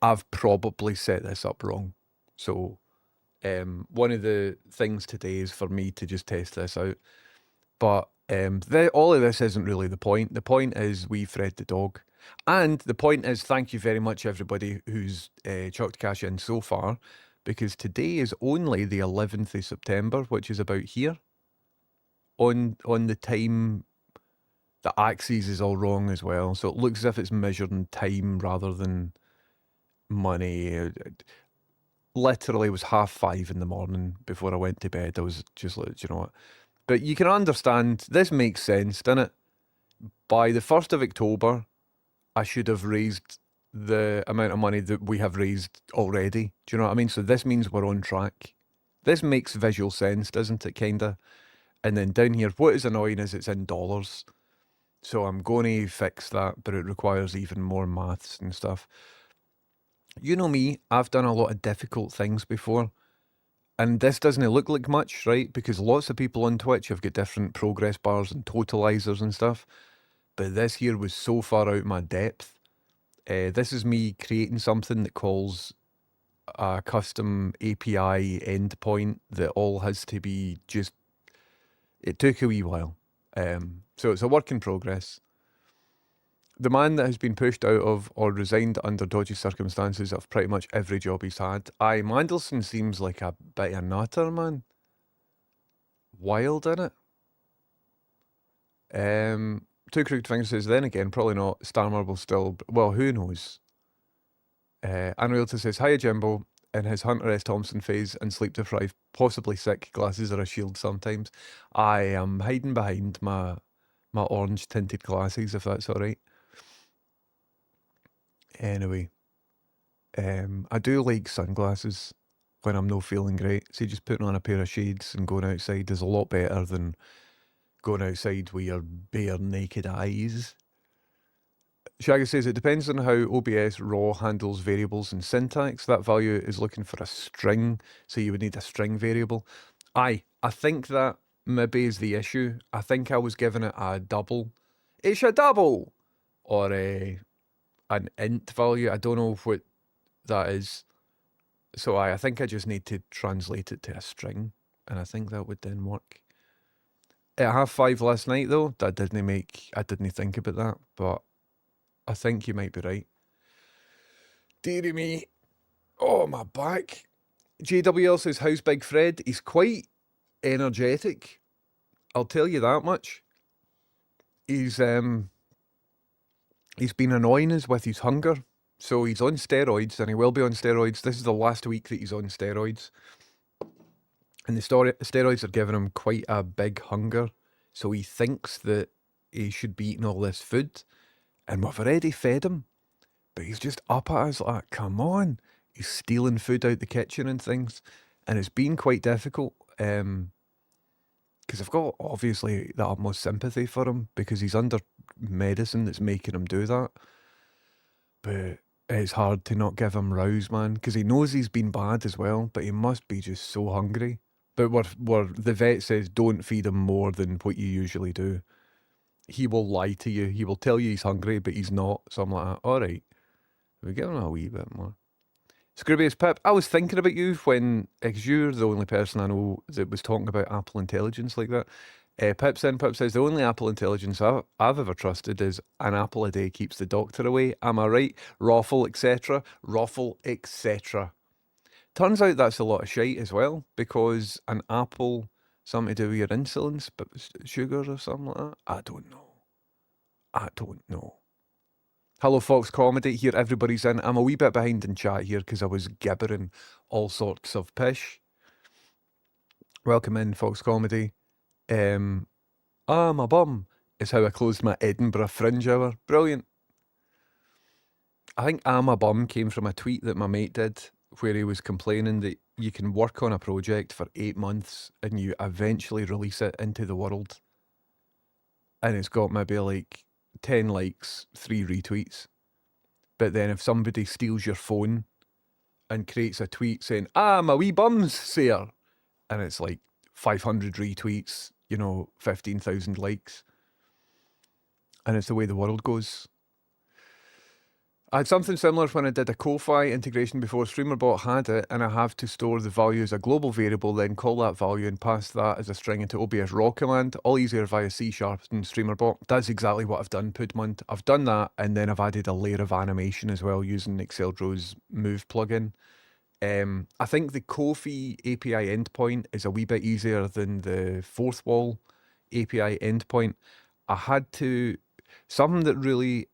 Speaker 1: I've probably set this up wrong. So one of the things today is for me to just test this out. But all of this isn't really the point. The point is we Fred the dog. And the point is thank you very much everybody who's chucked cash in so far, because today is only the 11th of September, which is about here. On the time, the axis is all wrong as well. So it looks as if it's measured in time rather than money. It literally was 5:30 in the morning before I went to bed. I was just like, you know what? But you can understand, this makes sense, doesn't it? By the 1st of October, I should have raised the amount of money that we have raised already. Do you know what I mean? So this means we're on track. This makes visual sense, doesn't it, kinda? And then down here, what is annoying is it's in dollars. So I'm going to fix that, but it requires even more maths and stuff. You know me, I've done a lot of difficult things before. And this doesn't look like much, right? Because lots of people on Twitch have got different progress bars and totalizers and stuff. But this here was so far out my depth. This is me creating something that calls a custom API endpoint that all has to be just... It took a wee while. So it's a work in progress. The man that has been pushed out of or resigned under dodgy circumstances of pretty much every job he's had. Aye, Mandelson seems like a bit of a nutter, man. Wild, innit? Two Crooked Fingers says, then again, probably not. Starmer will still... Well, who knows? Unrealta says, hiya Jimbo. In his Hunter S. Thompson phase and sleep deprived, possibly sick, glasses are a shield sometimes. I am hiding behind my orange tinted glasses, if that's alright. Anyway, I do like sunglasses when I'm not feeling great. See, just putting on a pair of shades and going outside is a lot better than going outside with your bare naked eyes. Shaggy says, it depends on how OBS RAW handles variables and syntax. That value is looking for a string, so you would need a string variable. Aye, I think that maybe is the issue. I think I was giving it a double. It's a double! Or an int value. I don't know what that is. So I think I just need to translate it to a string, and I think that would then work. At 5:30 last night, though, I didn't think about that, but I think you might be right. Deary me. Oh, my back. JWL says, how's Big Fred? He's quite energetic. I'll tell you that much. He's been annoying us with his hunger. So he's on steroids, and he will be on steroids. This is the last week that he's on steroids. And the steroids are giving him quite a big hunger. So he thinks that he should be eating all this food. And we've already fed him. But he's just up at us like, come on. He's stealing food out the kitchen and things. And it's been quite difficult. Because I've got, obviously, the utmost sympathy for him. Because he's under medicine that's making him do that. But it's hard to not give him rouse, man. Because he knows he's been bad as well. But he must be just so hungry. But the vet says don't feed him more than what you usually do. He will lie to you. He will tell you he's hungry, but he's not. So I'm like, all right, we give him a wee bit more. Scroobius Pip, I was thinking about you because you're the only person I know that was talking about Apple Intelligence like that. Pip says, the only Apple intelligence I've ever trusted is an apple a day keeps the doctor away. Am I right? Raffle, etc. Raffle, etc. Turns out that's a lot of shite as well, because an apple, something to do with your insulin, sugar or something like that. I don't know. Hello, Fox Comedy. Here, everybody's in. I'm a wee bit behind in chat here because I was gibbering all sorts of pish. Welcome in, Fox Comedy. My bum is how I closed my Edinburgh Fringe hour. Brilliant. I think my bum came from a tweet that my mate did where he was complaining that you can work on a project for 8 months and you eventually release it into the world. And it's got maybe like 10 likes, 3 retweets. But then if somebody steals your phone and creates a tweet saying, my wee bum's sir, and it's like 500 retweets, 15,000 likes. And it's the way the world goes. I had something similar when I did a Ko-Fi integration before StreamerBot had it, and I have to store the value as a global variable, then call that value and pass that as a string into OBS raw command, all easier via C# and StreamerBot. That's exactly what I've done, Pudmund. I've done that, and then I've added a layer of animation as well using Exceldro's Move plugin. I think the Ko-Fi API endpoint is a wee bit easier than the Fourth Wall API endpoint. I had to... Something that really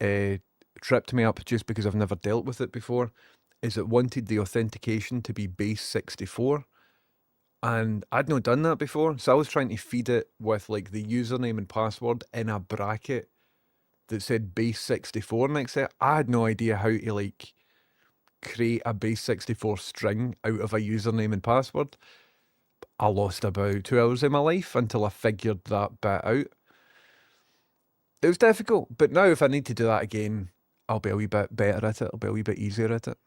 Speaker 1: tripped me up, just because I've never dealt with it before, is it wanted the authentication to be base 64. And I'd not done that before, so I was trying to feed it with like the username and password in a bracket that said base 64 next to it. I had no idea how to like create a base 64 string out of a username and password. I lost about 2 hours of my life until I figured that bit out. It was difficult, but now if I need to do that again, I'll be a wee bit better at it. I'll be a wee bit easier at it.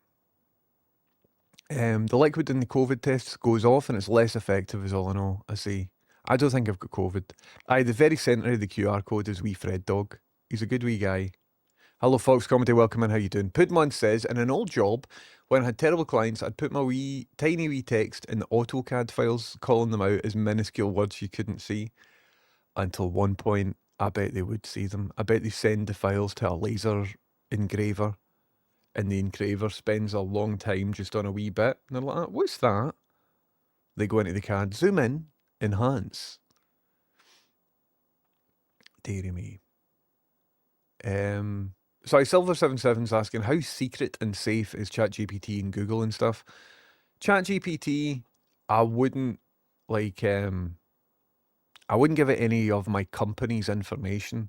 Speaker 1: The liquid in the COVID tests goes off and it's less effective is all I know. I see. I don't think I've got COVID. The very centre of the QR code is wee Fred Dog. He's a good wee guy. Hello, Fox Comedy. Welcome in. How you doing? Pudmon says, in an old job, when I had terrible clients, I'd put my tiny wee text in the AutoCAD files, calling them out as minuscule words you couldn't see. Until one point, I bet they would see them. I bet they send the files to a laser engraver, and the engraver spends a long time just on a wee bit. And they're like, what's that? They go into the CAD, zoom in, enhance. Deary me. Sorry, Silver77's asking, how secret and safe is ChatGPT and Google and stuff? ChatGPT, I wouldn't give it any of my company's information.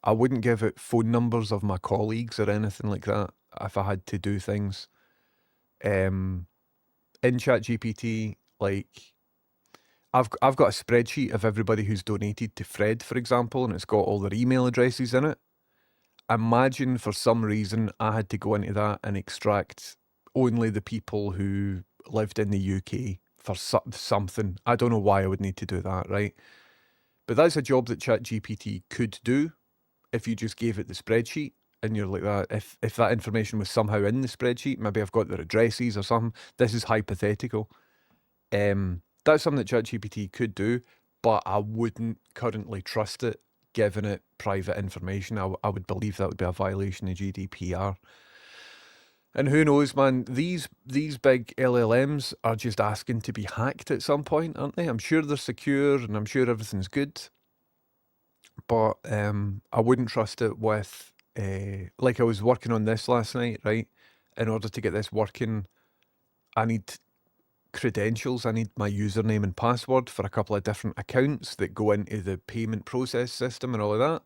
Speaker 1: I wouldn't give it phone numbers of my colleagues or anything like that if I had to do things. In ChatGPT, I've got a spreadsheet of everybody who's donated to Fred, for example, and it's got all their email addresses in it. Imagine for some reason I had to go into that and extract only the people who lived in the UK for something. I don't know why I would need to do that, right? But that's a job that ChatGPT could do if you just gave it the spreadsheet and you're like that. If that information was somehow in the spreadsheet, maybe I've got their addresses or something. This is hypothetical. That's something that ChatGPT could do, but I wouldn't currently trust it, given it private information. I would believe that would be a violation of GDPR. And who knows, man, these big LLMs are just asking to be hacked at some point, aren't they? I'm sure they're secure and I'm sure everything's good. But I wouldn't trust it with, like I was working on this last night, right? In order to get this working, I need credentials. I need my username and password for a couple of different accounts that go into the payment process system and all of that.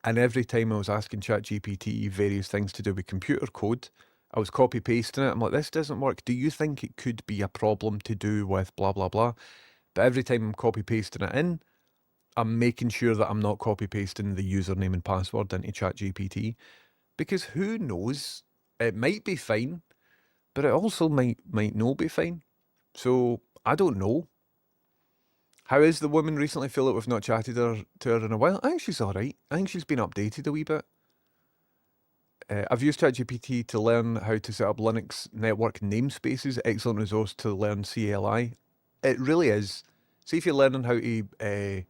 Speaker 1: And every time I was asking ChatGPT various things to do with computer code, I was copy pasting it. I'm like, this doesn't work. Do you think it could be a problem to do with blah, blah, blah? But every time I'm copy pasting it in, I'm making sure that I'm not copy pasting the username and password into ChatGPT, because who knows? It might be fine, but it also might not be fine. So I don't know. How is the woman recently? Feel like we've not chatted to her in a while. I think she's all right. I think she's been updated a wee bit. I've used ChatGPT to learn how to set up Linux network namespaces. Excellent resource to learn CLI. It really is. See if you're learning how to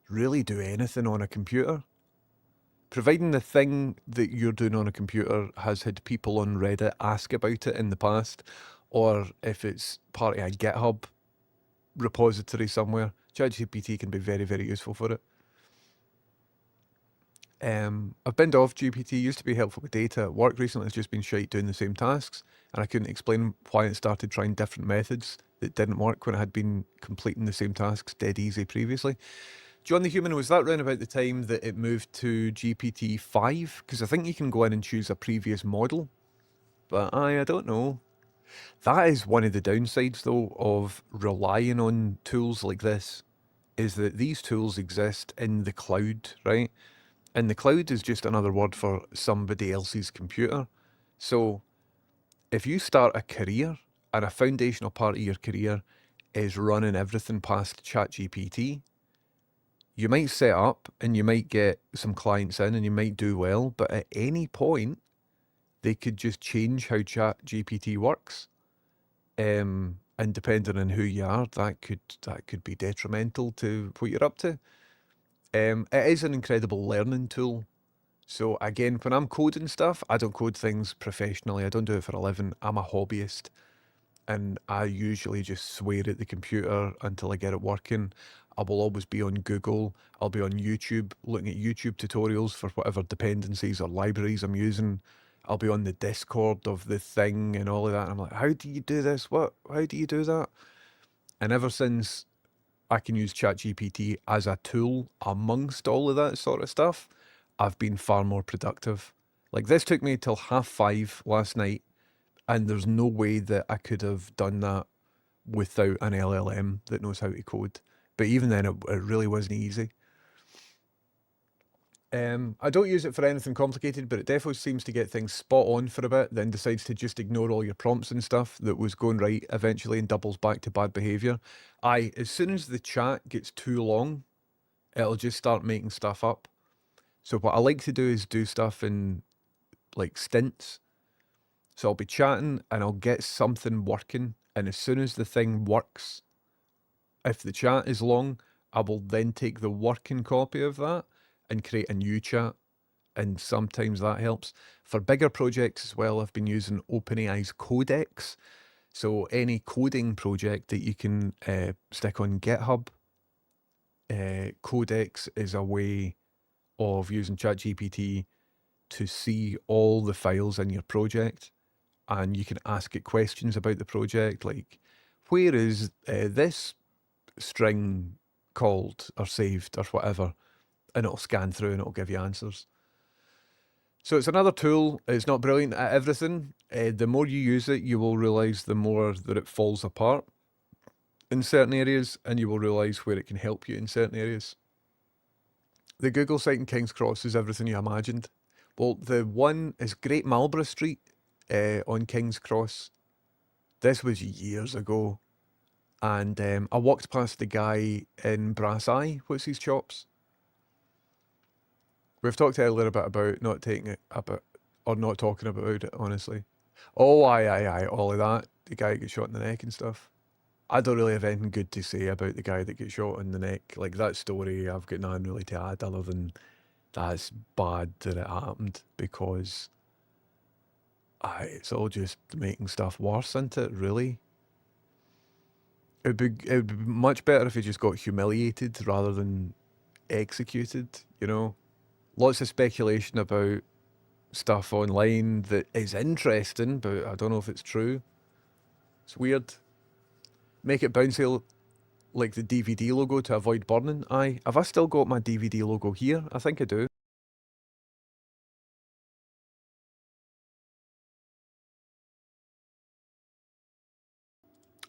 Speaker 1: really do anything on a computer. Providing the thing that you're doing on a computer has had people on Reddit ask about it in the past, or if it's part of a GitHub repository somewhere, ChatGPT can be very, very useful for it. I've binned off GPT, used to be helpful with data at work. Recently it's just been shite doing the same tasks, and I couldn't explain why it started trying different methods that didn't work when I had been completing the same tasks dead easy previously. John the Human, was that round about the time that it moved to GPT-5? Because I think you can go in and choose a previous model, but I don't know. That is one of the downsides, though, of relying on tools like this, is that these tools exist in the cloud, right? And the cloud is just another word for somebody else's computer. So if you start a career and a foundational part of your career is running everything past ChatGPT, you might set up and you might get some clients in and you might do well, but at any point, they could just change how ChatGPT works. And depending on who you are, that could be detrimental to what you're up to. It is an incredible learning tool. So again, when I'm coding stuff, I don't code things professionally. I don't do it for a living. I'm a hobbyist. And I usually just swear at the computer until I get it working. I will always be on Google. I'll be on YouTube, looking at YouTube tutorials for whatever dependencies or libraries I'm using. I'll be on the Discord of the thing and all of that. And I'm like, how do you do this? How do you do that? And ever since I can use ChatGPT as a tool amongst all of that sort of stuff, I've been far more productive. Like this took me till 5:30 last night, and there's no way that I could have done that without an LLM that knows how to code. But even then, it really wasn't easy. I don't use it for anything complicated, but it definitely seems to get things spot on for a bit, then decides to just ignore all your prompts and stuff that was going right eventually and doubles back to bad behavior. As soon as the chat gets too long, it'll just start making stuff up. So what I like to do is do stuff in like stints. So I'll be chatting and I'll get something working, and as soon as the thing works, if the chat is long, I will then take the working copy of that and create a new chat, and sometimes that helps. For bigger projects as well, I've been using OpenAI's Codex. So any coding project that you can stick on GitHub, Codex is a way of using ChatGPT to see all the files in your project, and you can ask it questions about the project, like, where is this string called or saved or whatever, and it'll scan through and it'll give you answers. So it's another tool. It's not brilliant at everything. The more you use it, you will realise the more that it falls apart in certain areas, and you will realise where it can help you in certain areas. The Google site in King's Cross is everything you imagined. Well, the one is Great Marlborough Street on King's Cross. This was years ago. And I walked past the guy in Brass Eye. What's his chops? We've talked earlier about not taking it about, or not talking about it, honestly. Oh, aye, all of that. The guy that gets shot in the neck and stuff. I don't really have anything good to say about the guy that gets shot in the neck. Like, that story, I've got nothing really to add other than that's bad that it happened, because it's all just making stuff worse, isn't it, really? It'd be much better if he just got humiliated rather than executed, you know? Lots of speculation about stuff online that is interesting, but I don't know if it's true. It's weird. Make it bouncy like the DVD logo to avoid burning. Aye. Have I still got my DVD logo here? I think I do.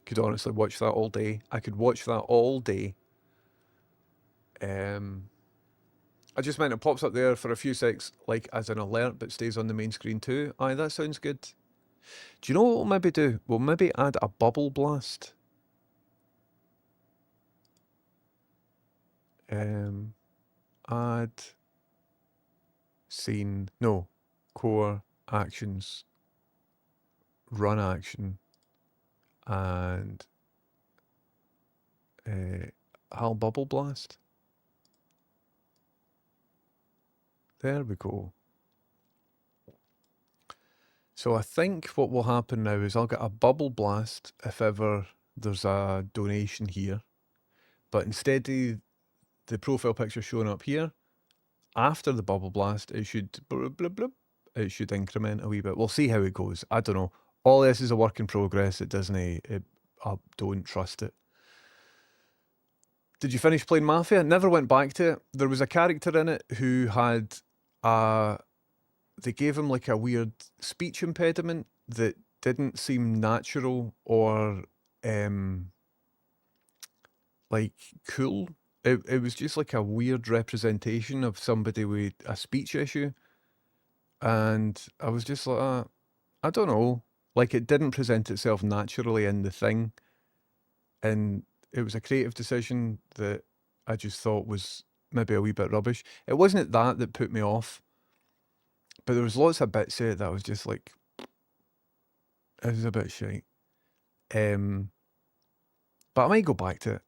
Speaker 1: Could honestly watch that all day. I could watch that all day. I just meant it pops up there for a few secs, like as an alert, but stays on the main screen too. Aye, that sounds good. Do you know what we'll maybe do? We'll maybe add a bubble blast. Add scene, no, core actions, run action, and HAL bubble blast. There we go. So I think what will happen now is I'll get a bubble blast if ever there's a donation here. But instead of the profile picture showing up here, after the bubble blast, it should it should increment a wee bit. We'll see how it goes. I don't know. All this is a work in progress. It doesn't. I don't trust it. Did you finish playing Mafia? Never went back to it. There was a character in it who had they gave him like a weird speech impediment that didn't seem natural or like cool. It was just like a weird representation of somebody with a speech issue. And I was just like, I don't know. Like it didn't present itself naturally in the thing. And it was a creative decision that I just thought was maybe a wee bit rubbish. It wasn't that put me off. But there was lots of bits of it that I was just like, it was a bit shite. But I might go back to it.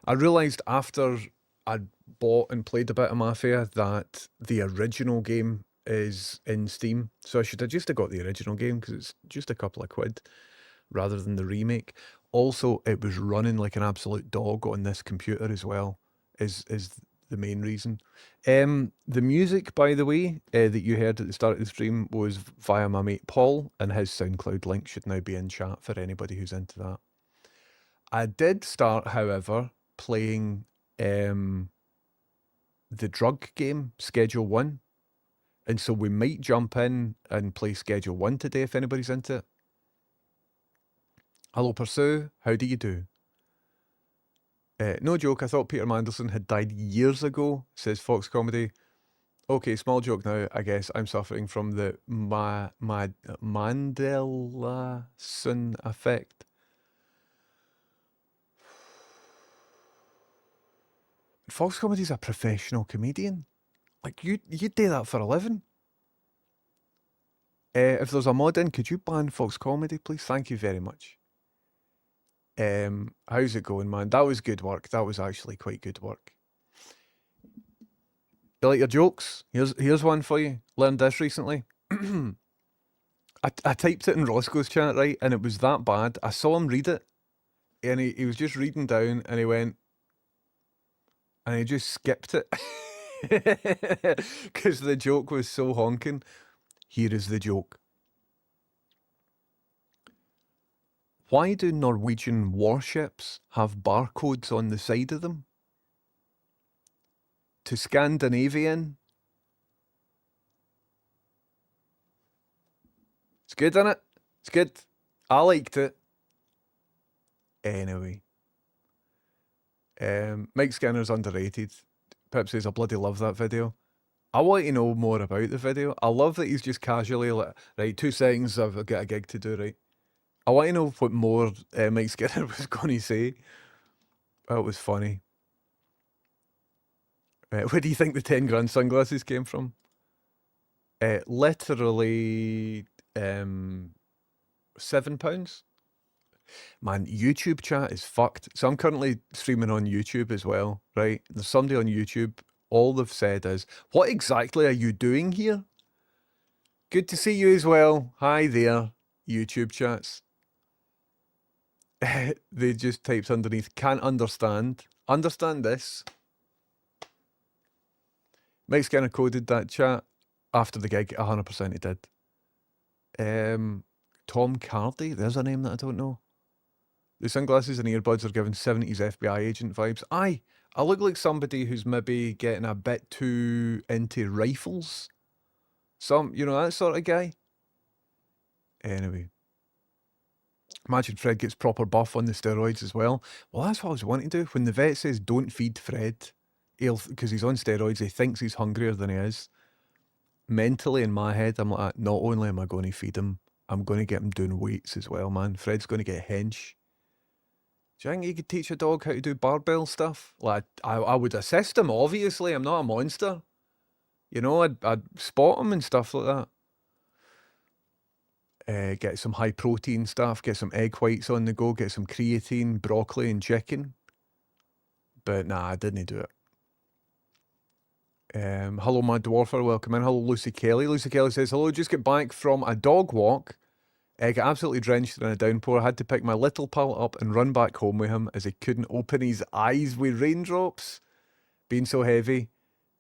Speaker 1: I realised after I'd bought and played a bit of Mafia that the original game is in Steam. So I should have just got the original game because it's just a couple of quid rather than the remake. Also, it was running like an absolute dog on this computer as well, is the main reason. The music, by the way, that you heard at the start of the stream was via my mate Paul, and his SoundCloud link should now be in chat for anybody who's into that. I did start, however, playing the drug game, Schedule 1. And so we might jump in and play Schedule 1 today if anybody's into it. Hello, Pursue. How do you do? No joke, I thought Peter Mandelson had died years ago, says Fox Comedy. Okay, small joke now, I guess. I'm suffering from the Mandelson effect. Fox Comedy's a professional comedian. Like, you do that for a living. If there's a mod in, could you ban Fox Comedy, please? Thank you very much. How's it going, man? That was good work. That was actually quite good work. You like your jokes? Here's one for you. Learned this recently. I typed it in Roscoe's chat, right? And it was that bad. I saw him read it. And he was just reading down and he went... And he just skipped it. Because the joke was so honking. Here is the joke. Why do Norwegian warships have barcodes on the side of them? To Scandinavian. It's good, isn't it? It's good. I liked it. Anyway. Mike Skinner's underrated. Pip says, I bloody love that video. I want to know more about the video. I love that he's just casually like, right, 2 seconds, I've got a gig to do, right? I want to know what more Mike Skinner was going to say. That was funny. Where do you think the 10 grand sunglasses came from? Literally £7. Man, YouTube chat is fucked. So I'm currently streaming on YouTube as well, right? There's somebody on YouTube. All they've said is, what exactly are you doing here? Good to see you as well. Hi there, YouTube chats. They just typed underneath, can't understand. Understand this. Mike Skinner coded that chat after the gig. 100% he did. Tom Cardy, there's a name that I don't know. The sunglasses and earbuds are giving 70s FBI agent vibes. Aye, I look like somebody who's maybe getting a bit too into rifles. You know, that sort of guy. Anyway. Imagine Fred gets proper buff on the steroids as well. Well, that's what I was wanting to do. When the vet says don't feed Fred, because he's on steroids, he thinks he's hungrier than he is. Mentally in my head, I'm like, not only am I going to feed him, I'm going to get him doing weights as well, man. Fred's going to get hench. Do you think you could teach a dog how to do barbell stuff? Like, I would assist him, obviously. I'm not a monster. You know, I'd spot him and stuff like that. Get some high protein stuff, get some egg whites on the go, get some creatine, broccoli and chicken. But nah, I didn't do Hello, my dwarfer. Welcome in. Hello, Lucy Kelly. Lucy Kelly says, hello, just get back from a dog walk. I got absolutely drenched in a downpour. I had to pick my little pal up and run back home with him as he couldn't open his eyes with raindrops being so heavy.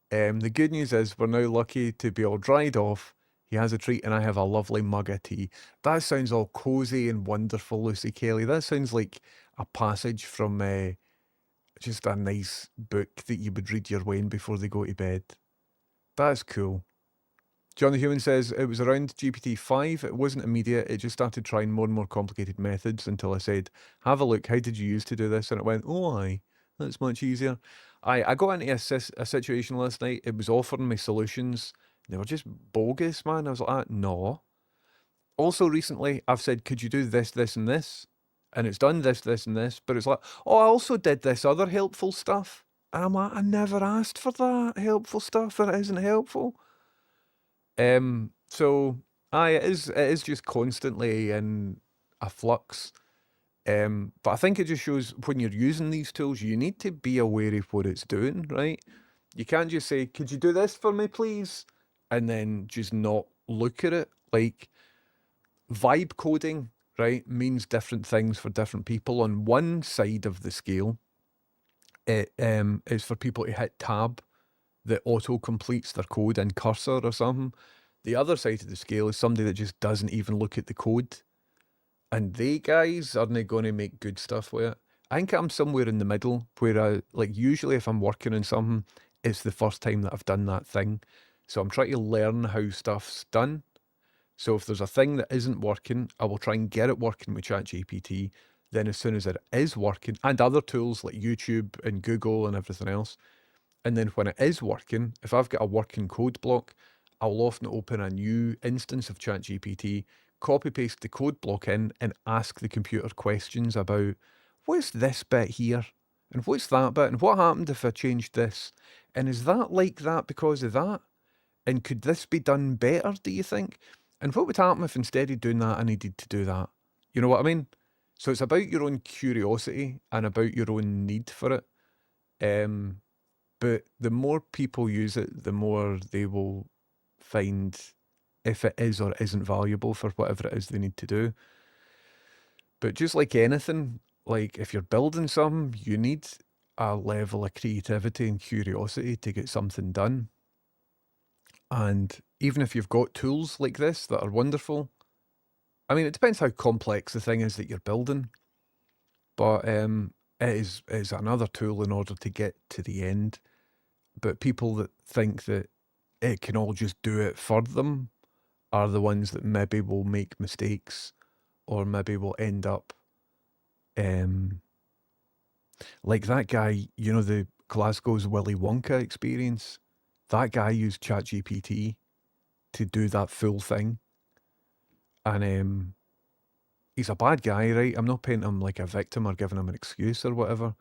Speaker 1: The good news is we're now lucky to be all dried off. He has a treat and I have a lovely mug of tea. That sounds all cozy and wonderful, Lucy Kelly. That sounds like a passage from just a nice book that you would read your Wayne before they go to bed. That's cool. John the Human says, it was around GPT-5. It wasn't immediate. It just started trying more and more complicated methods until I said, have a look. How did you use to do this? And it went, oh, aye, that's much easier. I got into a situation last night. It was offering me solutions. They were just bogus, man. I was like, no. Also, recently, I've said, could you do this, this, and this? And it's done this, this, and this. But it's like, oh, I also did this other helpful stuff. And I'm like, I never asked for that helpful stuff that isn't helpful. So it is just constantly in a flux. But I think it just shows when you're using these tools, you need to be aware of what it's doing, right? You can't just say, could you do this for me, please? And then just not look at it. Like, vibe coding, right, means different things for different people. On one side of the scale, it is for people to hit tab that auto completes their code in Cursor or something. The other side of the scale is somebody that just doesn't even look at the code. And they guys aren't going to make good stuff with it. I think I'm somewhere in the middle where usually if I'm working on something, it's the first time that I've done that thing. So I'm trying to learn how stuff's done. So if there's a thing that isn't working, I will try and get it working with ChatGPT. Then as soon as it is working, and other tools like YouTube and Google and everything else, and then when it is working, if I've got a working code block, I'll often open a new instance of ChatGPT, copy paste the code block in, and ask the computer questions about what's this bit here, and what's that bit, and what happened if I changed this, and is that like that because of that, and could this be done better, do you think? And what would happen if instead of doing that, I needed to do that? You know what I mean? So it's about your own curiosity and about your own need for it. But the more people use it, the more they will find if it is or isn't valuable for whatever it is they need to do. But just like anything, like if you're building something, you need a level of creativity and curiosity to get something done. And even if you've got tools like this that are wonderful, I mean, it depends how complex the thing is that you're building. But it is another tool in order to get to the end. But people that think that it can all just do it for them are the ones that maybe will make mistakes or maybe will end up like that guy, you know, the Glasgow's Willy Wonka experience. That guy used ChatGPT to do that full thing. And he's a bad guy, right? I'm not painting him like a victim or giving him an excuse or whatever.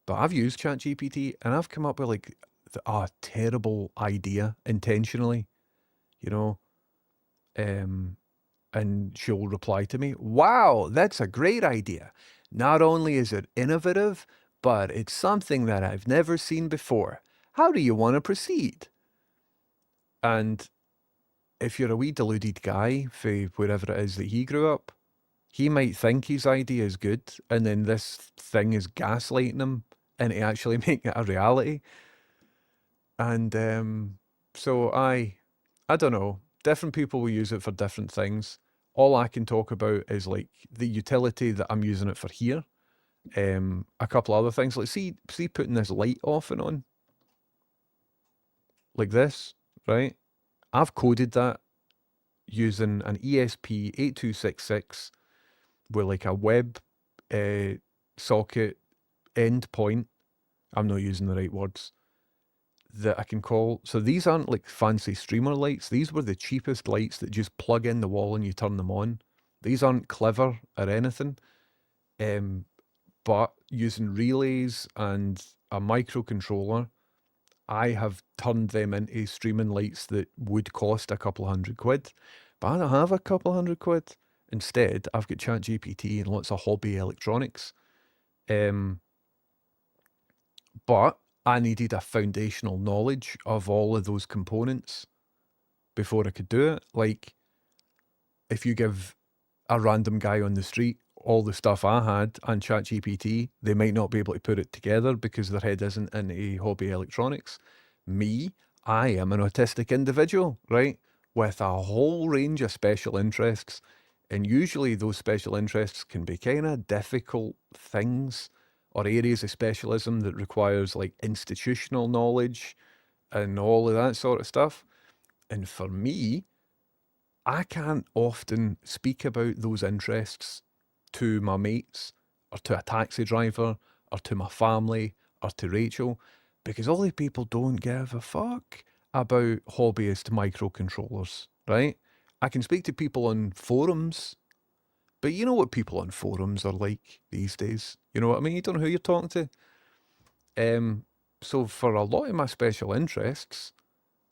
Speaker 1: But I've used ChatGPT and I've come up with like a terrible idea intentionally, you know. And she'll reply to me, wow, that's a great idea. Not only is it innovative, but it's something that I've never seen before. How do you want to proceed? And if you're a wee deluded guy for wherever it is that he grew up, he might think his idea is good, and then this thing is gaslighting him into actually making it a reality. And so I don't know. Different people will use it for different things. All I can talk about is like the utility that I'm using it for here. A couple other things, like see putting this light off and on, like this, right? I've coded that using an ESP8266 with like a web socket endpoint. I'm not using the right words. That I can call. So these aren't like fancy streamer lights. These were the cheapest lights that just plug in the wall and you turn them on. These aren't clever or anything. But using relays and a microcontroller, I have turned them into streaming lights that would cost a couple £100. But I don't have a couple £100. Instead, I've got ChatGPT and lots of hobby electronics. But I needed a foundational knowledge of all of those components before I could do it. Like, if you give a random guy on the street all the stuff I had and ChatGPT, they might not be able to put it together because their head isn't into hobby electronics. Me, I am an autistic individual, right? With a whole range of special interests. And usually those special interests can be kind of difficult things or areas of specialism that requires like institutional knowledge and all of that sort of stuff. And for me, I can't often speak about those interests to my mates or to a taxi driver or to my family or to Rachel because all these people don't give a fuck about hobbyist microcontrollers, right? I can speak to people on forums, but you know what people on forums are like these days. You know what I mean? You don't know who you're talking to. So for a lot of my special interests,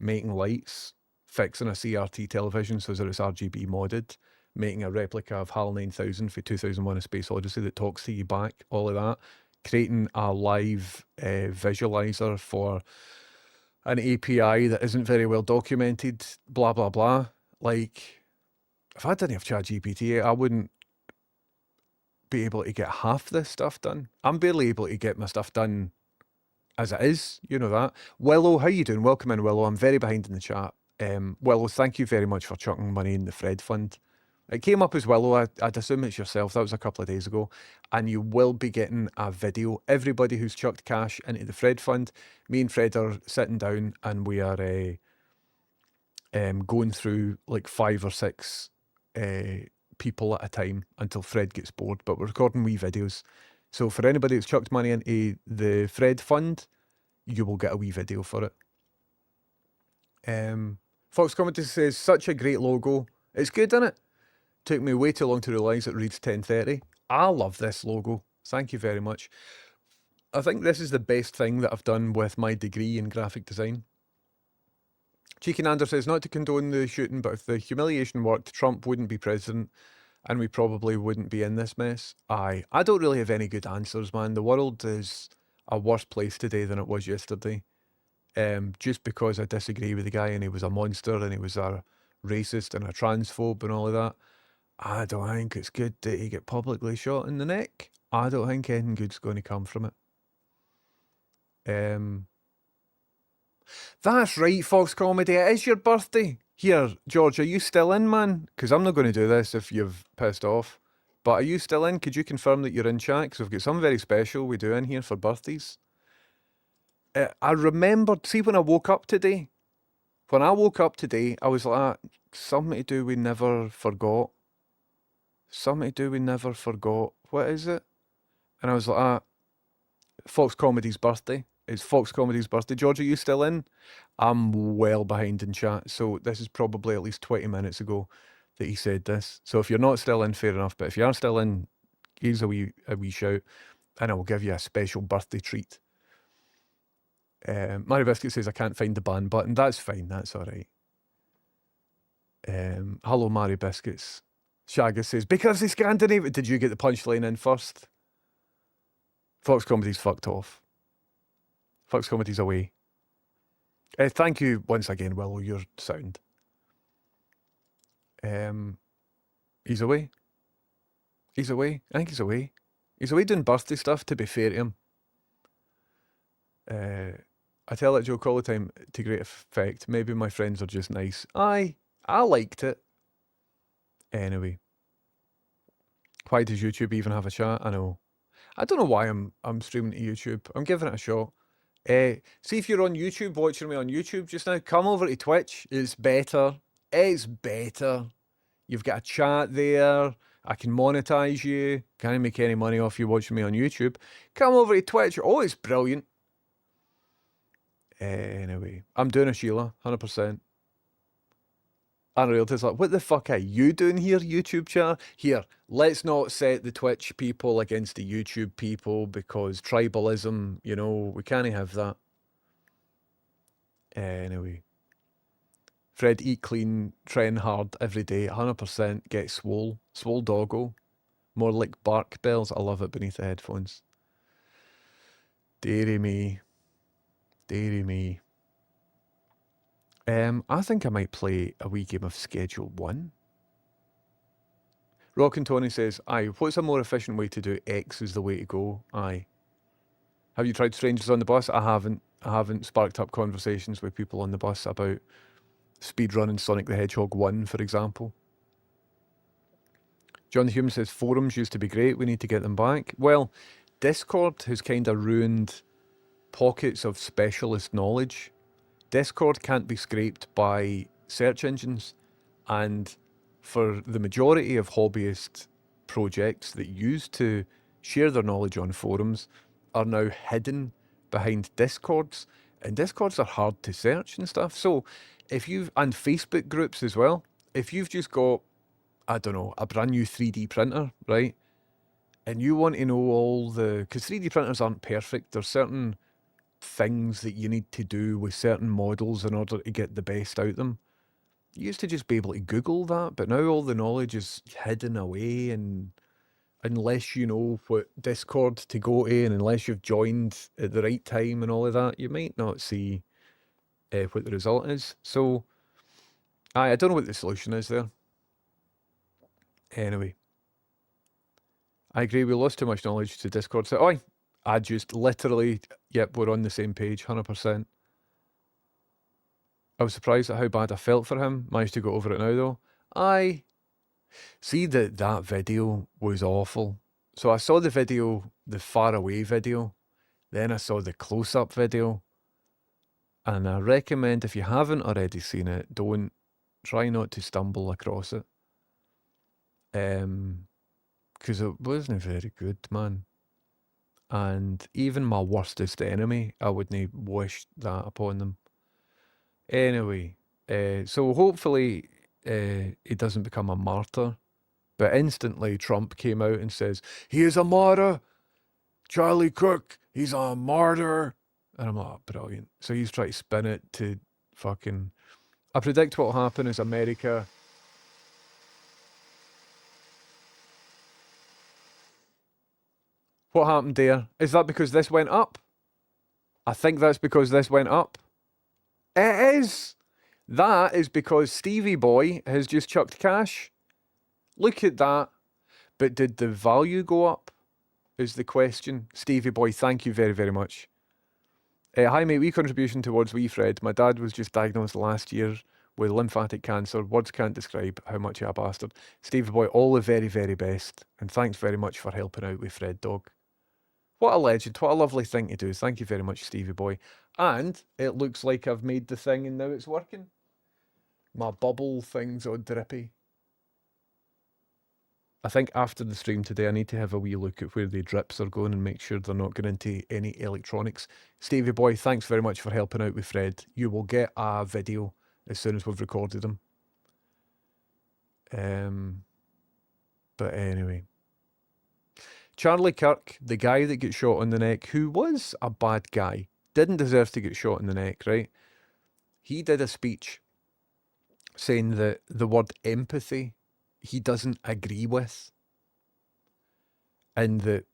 Speaker 1: making lights, fixing a CRT television so that it's RGB modded, making a replica of HAL 9000 for 2001: A Space Odyssey that talks to you back, all of that, creating a live visualizer for an API that isn't very well documented, blah, blah, blah. Like, if I didn't have ChatGPT, I wouldn't be able to get half this stuff done. I'm barely able to get my stuff done as it is, you know that. Willow, how you doing? Welcome in, Willow. I'm very behind in the chat. Willow, thank you very much for chucking money in the Fred Fund. It came up as Willow. I'd assume it's yourself. That was a couple of days ago. And you will be getting a video. Everybody who's chucked cash into the Fred Fund, me and Fred are sitting down and we are going through like 5 or 6 people at a time until Fred gets bored. But we're recording wee videos. So for anybody that's chucked money into the Fred Fund, you will get a wee video for it. Fox Comedy says, such a great logo. It's good, isn't it? Took me way too long to realise it reads 1030. I love this logo. Thank you very much. I think this is the best thing that I've done with my degree in graphic design. Cheeky Nander says, not to condone the shooting, but if the humiliation worked, Trump wouldn't be president and we probably wouldn't be in this mess. Aye, I don't really have any good answers, man. The world is a worse place today than it was yesterday. Just because I disagree with the guy and he was a monster and he was a racist and a transphobe and all of that, I don't think it's good that he get publicly shot in the neck. I don't think anything good's going to come from it. That's right, Fox Comedy. It is your birthday. Here, George, are you still in, man? Because I'm not going to do this if you've pissed off. But are you still in? Could you confirm that you're in chat? Because we've got something very special we do in here for birthdays. I remembered, see when I woke up today? When I woke up today, I was like, something to do we never forgot. Something to do we never forgot. What is it? And I was like, Fox Comedy's birthday. It's Fox Comedy's birthday. George, are you still in? I'm well behind in chat. So this is probably at least 20 minutes ago that he said this. So if you're not still in, fair enough. But if you are still in, here's a wee shout. And I will give you a special birthday treat. Mary Biscuit says, I can't find the ban button. That's fine. That's all right. Hello, Mary Biscuits. Shagga says, because he's Scandinavian. Did you get the punchline in first? Fox Comedy's fucked off. Fox Comedy's away. Thank you once again, Willow. You're sound. He's away. He's away. I think he's away. He's away doing birthday stuff, to be fair to him. I tell that joke all the time to great effect. Maybe my friends are just nice. Aye, I liked it. Anyway. Why does YouTube even have a chat? I know. I don't know why I'm streaming to YouTube. I'm giving it a shot. See if you're on YouTube, watching me on YouTube just now, come over to Twitch. It's better. It's better. You've got a chat there. I can monetize you. Can't make any money off you watching me on YouTube. Come over to Twitch. Oh, it's brilliant. Anyway, I'm doing a Sheila, 100%. Unreal. It's like, what the fuck are you doing here, YouTube chat? Here, let's not set the Twitch people against the YouTube people because tribalism, you know, we can't have that. Anyway. Fred, eat clean, train hard every day, 100%, get swole. Swole doggo. More like bark bells. I love it beneath the headphones. Deary me. Deary me. I think I might play a wee game of Schedule 1. Rock and Tony says, aye, what's a more efficient way to do X is the way to go? Aye. Have you tried Strangers on the Bus? I haven't. I haven't sparked up conversations with people on the bus about speedrunning Sonic the Hedgehog 1, for example. John the Human says, forums used to be great, we need to get them back. Well, Discord has kind of ruined pockets of specialist knowledge. Discord can't be scraped by search engines, and for the majority of hobbyist projects that used to share their knowledge on forums are now hidden behind Discords, and Discords are hard to search and stuff. So if you've, and Facebook groups as well, if you've just got, I don't know, a brand new 3D printer, right? And you want to know all the, because 3D printers aren't perfect, there's certain things that you need to do with certain models in order to get the best out of them. You used to just be able to Google that, but now all the knowledge is hidden away, and unless you know what Discord to go to, and unless you've joined at the right time and all of that, you might not see what the result is. So, I don't know what the solution is there. Anyway, I agree, we lost too much knowledge to Discord. So, I just literally, yep, we're on the same page, 100%. I was surprised at how bad I felt for him. Managed to go over it now, though. See, that video was awful. So I saw the video, the far away video, then I saw the close-up video, and I recommend, if you haven't already seen it, try not to stumble across it. Because it wasn't very good, man. And even my worstest enemy, I wouldn't wish that upon them. Anyway, so hopefully he doesn't become a martyr. But instantly Trump came out and says, he is a martyr. Charlie Cook, he's a martyr. And I'm like, oh, brilliant. So he's trying to spin it to fucking... I predict what will happen is America... What happened there? Is that because this went up? I think that's because this went up. It is. That is because Stevie Boy has just chucked cash. Look at that. But did the value go up? Is the question. Stevie Boy, thank you very, very much. Hi mate, wee contribution towards wee Fred. My dad was just diagnosed last year with lymphatic cancer. Words can't describe how much you're a bastard. Stevie Boy, all the very, very best. And thanks very much for helping out with Fred Dog. What a legend. What a lovely thing to do. Thank you very much, Stevie Boy. And it looks like I've made the thing and now it's working. My bubble thing's all drippy. I think after the stream today, I need to have a wee look at where the drips are going and make sure they're not going into any electronics. Stevie Boy, thanks very much for helping out with Fred. You will get a video as soon as we've recorded them. But anyway. Charlie Kirk, the guy that gets shot in the neck, who was a bad guy, didn't deserve to get shot in the neck, right? He did a speech saying that the word empathy he doesn't agree with, and that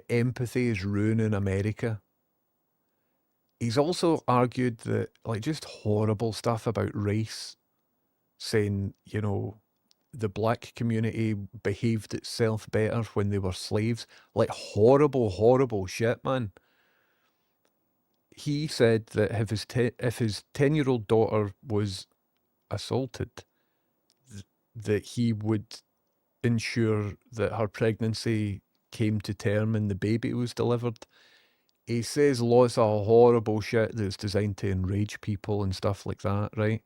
Speaker 1: empathy is ruining America. He's also argued that, like, just horrible stuff about race, saying, you know, the black community behaved itself better when they were slaves. Like, horrible, horrible shit, man. He said that if his 10-year-old daughter was assaulted, that he would ensure that her pregnancy came to term and the baby was delivered. He says lots of horrible shit that's designed to enrage people and stuff like that, right?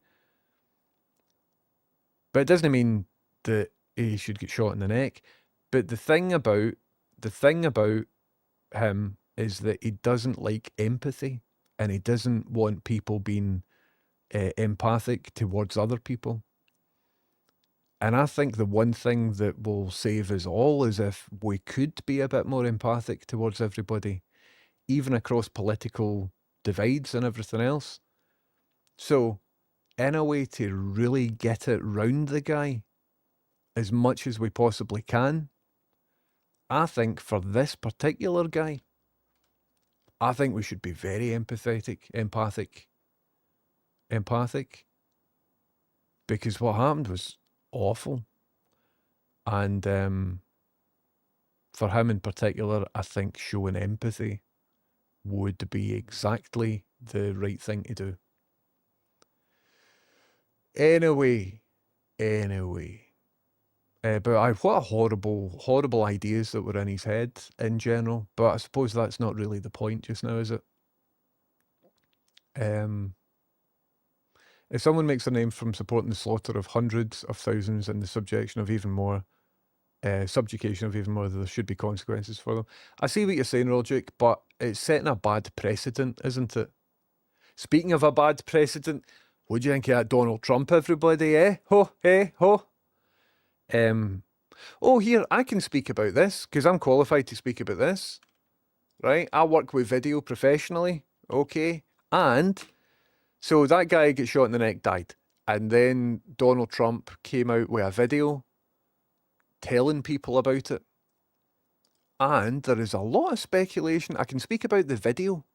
Speaker 1: But it doesn't mean that he should get shot in the neck. But the thing about him is that he doesn't like empathy, and he doesn't want people being empathic towards other people. And I think the one thing that will save us all is if we could be a bit more empathic towards everybody, even across political divides and everything else. So, in a way to really get it round the guy as much as we possibly can, I think for this particular guy, I think we should be very empathic, because what happened was awful. And for him in particular, I think showing empathy would be exactly the right thing to do. Anyway. But what horrible ideas that were in his head in general. But I suppose that's not really the point just now, is it? If someone makes a name from supporting the slaughter of hundreds of thousands and the subjugation of even more, there should be consequences for them. I see what you're saying, Roderick, but it's setting a bad precedent, isn't it? Speaking of a bad precedent, what do you think of that Donald Trump, everybody, eh? Ho, hey, ho. Oh, here, I can speak about this, because I'm qualified to speak about this, right? I work with video professionally, okay? And so that guy gets shot in the neck, died. And then Donald Trump came out with a video telling people about it. And there is a lot of speculation. I can speak about the video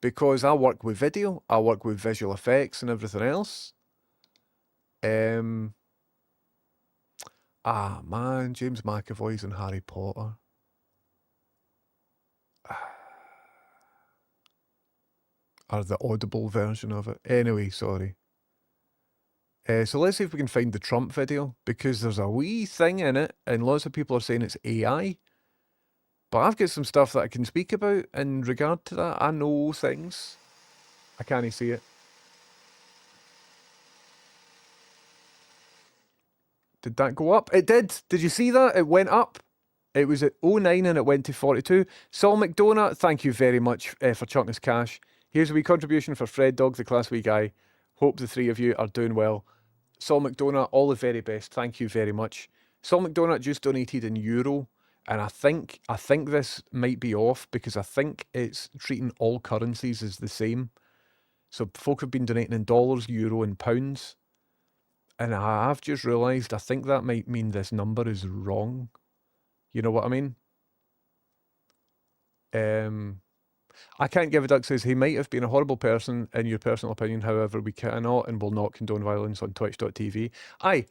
Speaker 1: because I work with video. I work with visual effects and everything else. Man, James McAvoy's in Harry Potter. Or the audible version of it. Anyway, sorry. So let's see if we can find the Trump video, because there's a wee thing in it, and lots of people are saying it's AI. But I've got some stuff that I can speak about in regard to that. I know things. I can't see it. Did that go up? It did. Did you see that? It went up. It was at 09 and it went to 42. Saul McDonough, thank you very much for chucking us cash. Here's a wee contribution for Fred Dog, the class wee guy. Hope the three of you are doing well. Saul McDonough, all the very best. Thank you very much. Saul McDonough just donated in euro, and I think this might be off because I think it's treating all currencies as the same. So folk have been donating in dollars, euro, and pounds. And I've just realised I think that might mean this number is wrong. You know what I mean? I can't give a duck says he might have been a horrible person in your personal opinion. However, we cannot and will not condone violence on twitch.tv. Aye,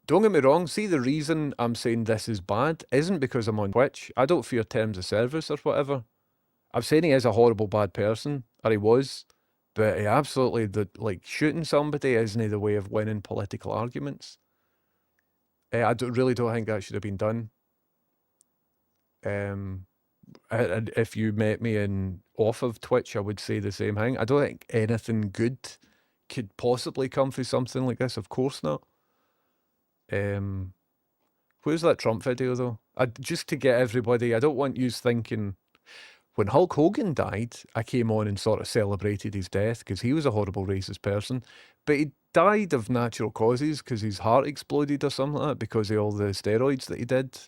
Speaker 1: don't get me wrong. See, the reason I'm saying this is bad isn't because I'm on Twitch. I don't fear terms of service or whatever. I'm saying he is a horrible bad person, or he was, but he absolutely, shooting somebody isn't the way of winning political arguments. I really don't think that should have been done. And if you met me off of Twitch, I would say the same thing. I don't think anything good could possibly come from something like this. Of course not. Where's that Trump video though? Just to get everybody, I don't want you thinking when Hulk Hogan died, I came on and sort of celebrated his death because he was a horrible racist person, but he died of natural causes because his heart exploded or something like that because of all the steroids that he did.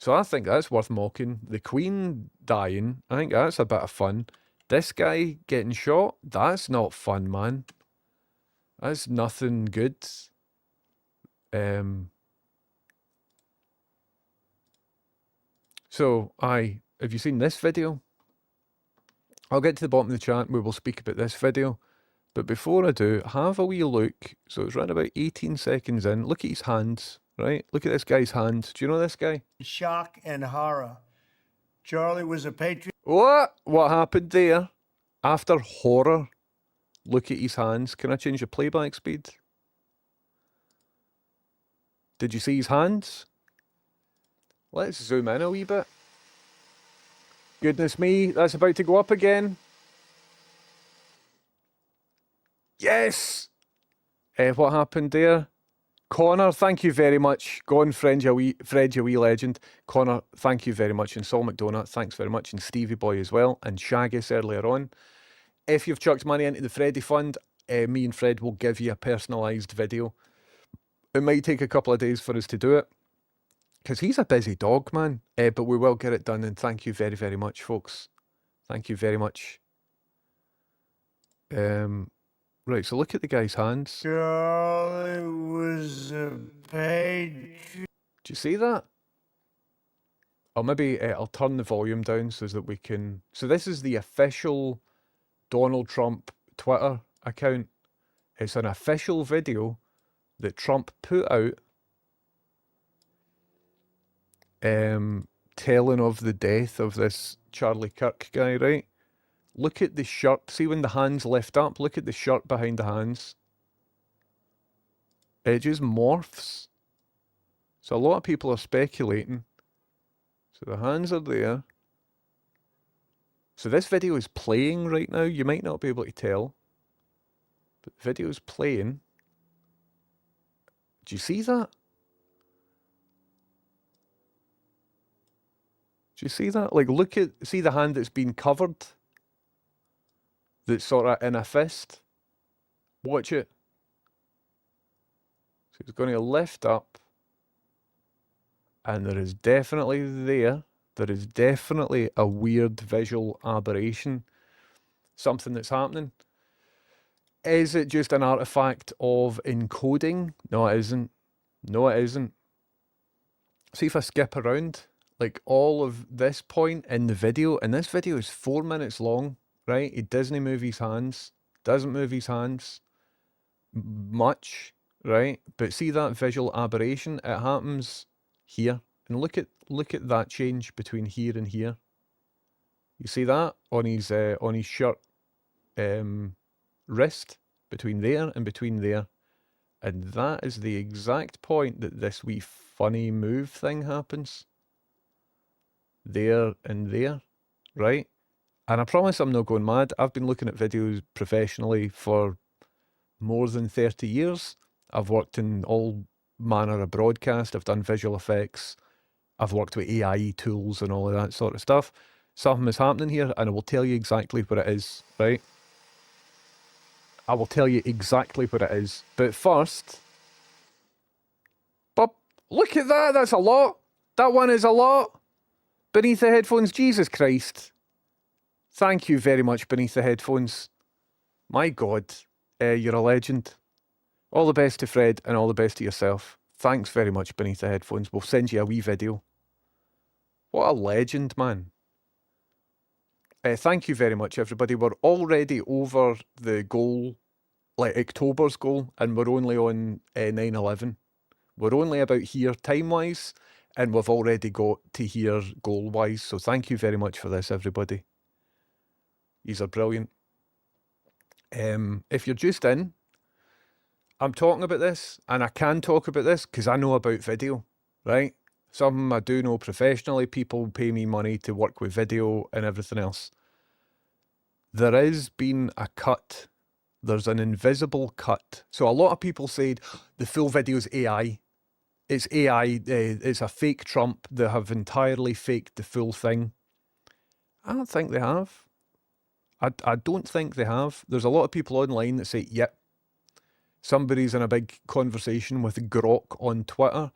Speaker 1: So I think that's worth mocking. The Queen dying, I think that's a bit of fun. This guy getting shot, that's not fun, man. That's nothing good. So, have you seen this video? I'll get to the bottom of the chat. We will speak about this video. But before I do, have a wee look. So it's around about 18 seconds in. Look at his hands, right? Look at this guy's hands. Do you know this guy?
Speaker 4: Shock and horror. Charlie was a patriot.
Speaker 1: What? What happened there? After horror, look at his hands. Can I change the playback speed? Did you see his hands? Let's zoom in a wee bit. Goodness me, that's about to go up again. Yes! What happened there? Connor, thank you very much. Gone, Fred, you wee legend. Connor, thank you very much. And Saul McDonough, thanks very much. And Stevie Boy as well. And Shaggis earlier on. If you've chucked money into the Freddy Fund, me and Fred will give you a personalised video. It might take a couple of days for us to do it. Because he's a busy dog, man. But we will get it done. And thank you very, very much, folks. Thank you very much. Right, so look at the guy's hands.
Speaker 4: Charlie was a patriot.
Speaker 1: Do you see that? I'll turn the volume down so that we can. So this is the official Donald Trump Twitter account. It's an official video that Trump put out, telling of the death of this Charlie Kirk guy, right? Look at the shirt. See when the hands lift up? Look at the shirt behind the hands. It just morphs. So a lot of people are speculating. So the hands are there. So this video is playing right now. You might not be able to tell. But the video is playing. Do you see that? Do you see that? Like, see the hand that's been covered? That's sort of in a fist? Watch it. So it's going to lift up. And there is definitely a weird visual aberration. Something that's happening. Is it just an artifact of encoding? No, it isn't. No, it isn't. See if I skip around, like all of this point in the video, and this video is 4 minutes long, right? He doesn't move his hands, doesn't move his hands much, right? But see that visual aberration? It happens here, and look at that change between here and here. You see that on his shirt wrist, between there and between there. And that is the exact point that this wee funny move thing happens. There and there, right? And I promise I'm not going mad. I've been looking at videos professionally for more than 30 years. I've worked in all manner of broadcast. I've done visual effects. I've worked with AI tools and all of that sort of stuff. Something is happening here, and I will tell you exactly what it is, right? I will tell you exactly what it is. But first, Bob, look at that. That's a lot. That one is a lot. Beneath the Headphones, Jesus Christ. Thank you very much, Beneath the Headphones. My God, you're a legend. All the best to Fred and all the best to yourself. Thanks very much, Beneath the Headphones. We'll send you a wee video. What a legend, man. Thank you very much, everybody. We're already over the goal, like October's goal, and we're only on 9/11. We're only about here time-wise, and we've already got to here goal-wise. So thank you very much for this, everybody. These are brilliant. If you're just in, I'm talking about this, and I can talk about this because I know about video, right? Something I do know professionally. People pay me money to work with video and everything else. There has been a cut. There's an invisible cut. So a lot of people said the full video is AI. It's AI. It's a fake Trump. They have entirely faked the full thing. I don't think they have. I don't think they have. There's a lot of people online that say, yep. Somebody's in a big conversation with Grok on Twitter.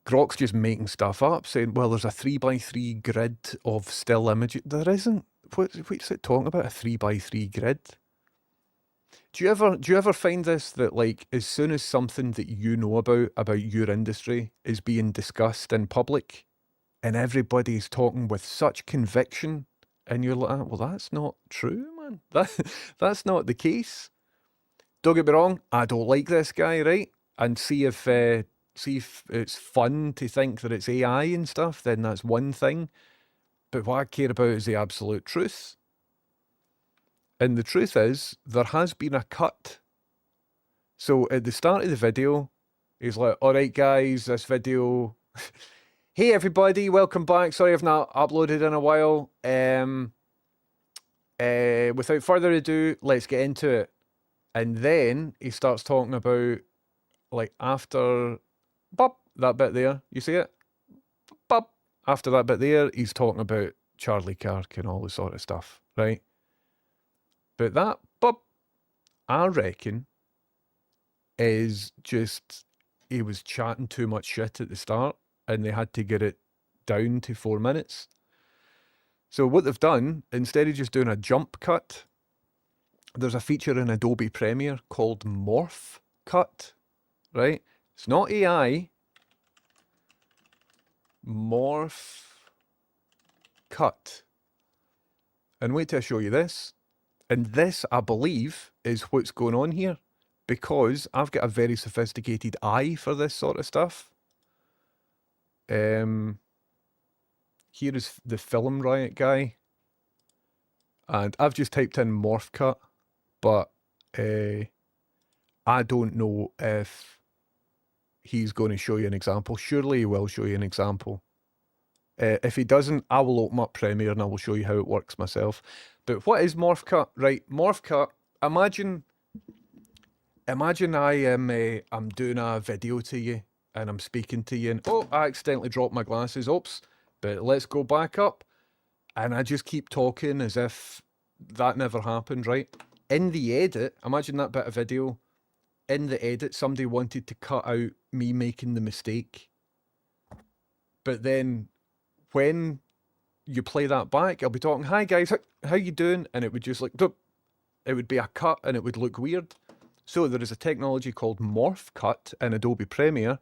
Speaker 1: Grok's just making stuff up, saying, well, there's a 3x3 grid of still images. There isn't. What's it talking about, a 3x3 grid? Do you ever find this, that like as soon as something that you know about your industry is being discussed in public, and everybody's talking with such conviction, and you're like, well, that's not true, man. That's not the case. Don't get me wrong, I don't like this guy, right? And see if it's fun to think that it's AI and stuff, then that's one thing. But what I care about is the absolute truth. And the truth is, there has been a cut. So at the start of the video, he's like, all right, guys, this video... Hey, everybody, welcome back. Sorry I've not uploaded in a while. Without further ado, let's get into it. And then he starts talking about, like, after... Bop, that bit there. You see it? Bop. After that bit there, he's talking about Charlie Kirk and all this sort of stuff, right? But that bop, I reckon, is just he was chatting too much shit at the start and they had to get it down to 4 minutes. So what they've done, instead of just doing a jump cut, there's a feature in Adobe Premiere called Morph Cut, right? It's not AI. Morph cut. And wait till I show you this. And this, I believe, is what's going on here. Because I've got a very sophisticated eye for this sort of stuff. Here is the Film Riot guy. And I've just typed in morph cut. But I don't know if he's going to show you an example. Surely he will show you an example. If he doesn't, I will open up Premiere and I will show you how it works myself. But what is morph cut? Right, morph cut. Imagine I am I'm doing a video to you and I'm speaking to you and oh, I accidentally dropped my glasses. Oops. But let's go back up. And I just keep talking as if that never happened, right? In the edit, imagine that bit of video. In the edit, somebody wanted to cut out me making the mistake. But then when you play that back, I'll be talking, hi guys, how you doing? And it would just like, it would be a cut and it would look weird. So there is a technology called Morph Cut in Adobe Premiere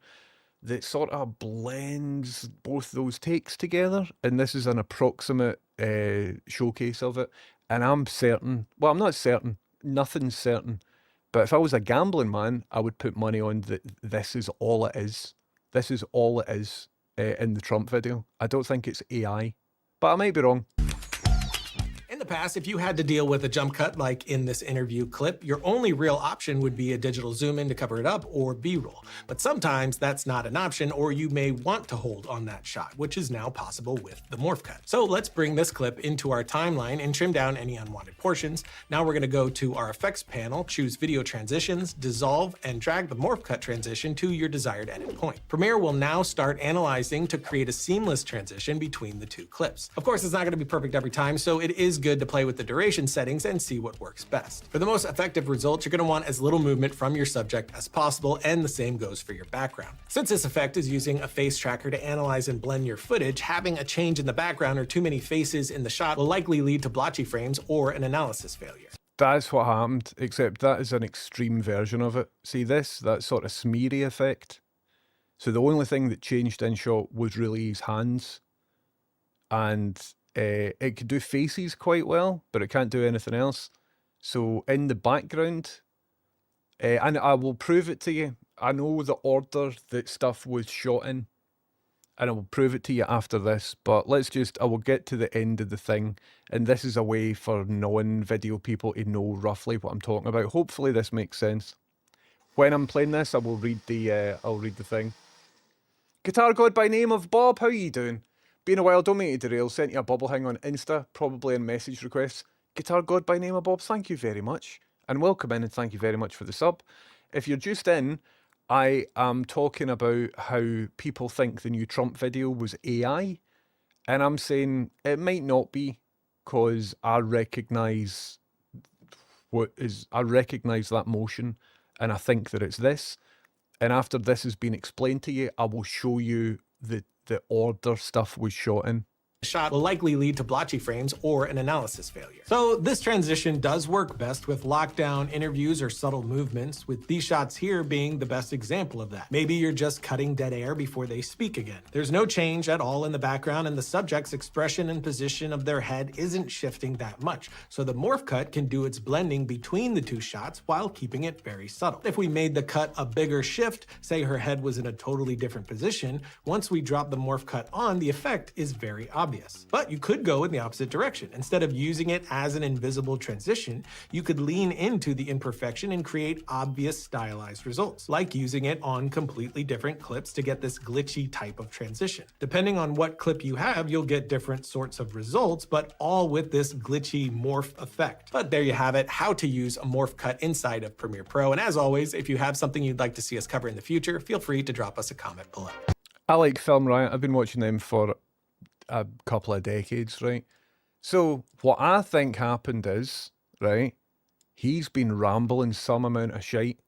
Speaker 1: that sort of blends both those takes together. And this is an approximate showcase of it. And I'm certain, well, I'm not certain, nothing's certain. But if I was a gambling man, I would put money on that this is all it is. This is all it is in the Trump video. I don't think it's AI, but I might be wrong.
Speaker 5: In the past, if you had to deal with a jump cut like in this interview clip, your only real option would be a digital zoom in to cover it up or B-roll. But sometimes that's not an option, or you may want to hold on that shot, which is now possible with the morph cut. So let's bring this clip into our timeline and trim down any unwanted portions. Now we're going to go to our effects panel, choose video transitions, dissolve, and drag the morph cut transition to your desired edit point. Premiere will now start analyzing to create a seamless transition between the two clips. Of course, it's not going to be perfect every time, so it is good to play with the duration settings and see what works best. For the most effective results, you're going to want as little movement from your subject as possible, and the same goes for your background. Since this effect is using a face tracker to analyze and blend your footage, having a change in the background or too many faces in the shot will likely lead to blotchy frames or an analysis failure.
Speaker 1: That's what happened, except that is an extreme version of it. See this? That sort of smeary effect. So the only thing that changed in shot was really his hands. And it could do faces quite well, but it can't do anything else. So in the background, and I will prove it to you. I know the order that stuff was shot in, and I will prove it to you after this, but I will get to the end of the thing, and this is a way for non-video people to know roughly what I'm talking about. Hopefully this makes sense. When I'm playing this, I will read I'll read the thing. Guitar God by name of Bob, how you doing? Been a while, don't make it derail. Sent you a bubble hang on Insta, probably in message requests. Guitar God by name of Bob, thank you very much. And welcome in and thank you very much for the sub. If you're just in, I am talking about how people think the new Trump video was AI. And I'm saying it might not be, because I recognise that motion and I think that it's this. And after this has been explained to you, I will show you the order stuff was shot in.
Speaker 5: Shot will likely lead to blotchy frames or an analysis failure. So this transition does work best with lockdown interviews or subtle movements, with these shots here being the best example of that. Maybe you're just cutting dead air before they speak again. There's no change at all in the background, and the subject's expression and position of their head isn't shifting that much. So the morph cut can do its blending between the two shots while keeping it very subtle. If we made the cut a bigger shift, say her head was in a totally different position, once we drop the morph cut on, the effect is very obvious. But you could go in the opposite direction. Instead of using it as an invisible transition, you could lean into the imperfection and create obvious stylized results, like using it on completely different clips to get this glitchy type of transition. Depending on what clip you have, you'll get different sorts of results, but all with this glitchy morph effect. But there you have it, how to use a morph cut inside of Premiere Pro. And as always, if you have something you'd like to see us cover in the future, feel free to drop us a comment below.
Speaker 1: I like Film Riot. I've been watching them for a couple of decades, right? So what I think happened is, right, he's been rambling some amount of shite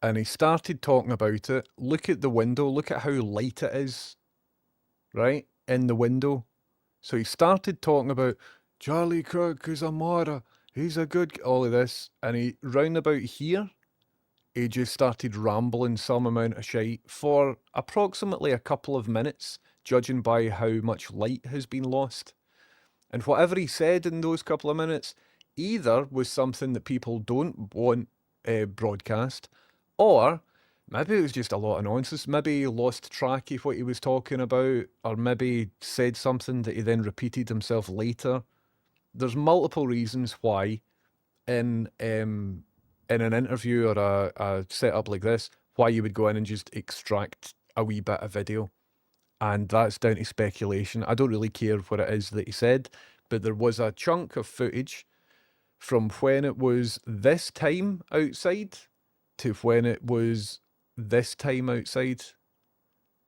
Speaker 1: and he started talking about it. Look at the window, look at how light it is, right, in the window. So he started talking about Charlie Kirk is a martyr, he's a good, all of this, and he, round about here, he just started rambling some amount of shite for approximately a couple of minutes judging by how much light has been lost. And whatever he said in those couple of minutes either was something that people don't want broadcast, or maybe it was just a lot of nonsense. Maybe he lost track of what he was talking about, or maybe said something that he then repeated himself later. There's multiple reasons why in an interview or a setup like this, why you would go in and just extract a wee bit of video. And that's down to speculation. I don't really care what it is that he said, but there was a chunk of footage from when it was this time outside to when it was this time outside.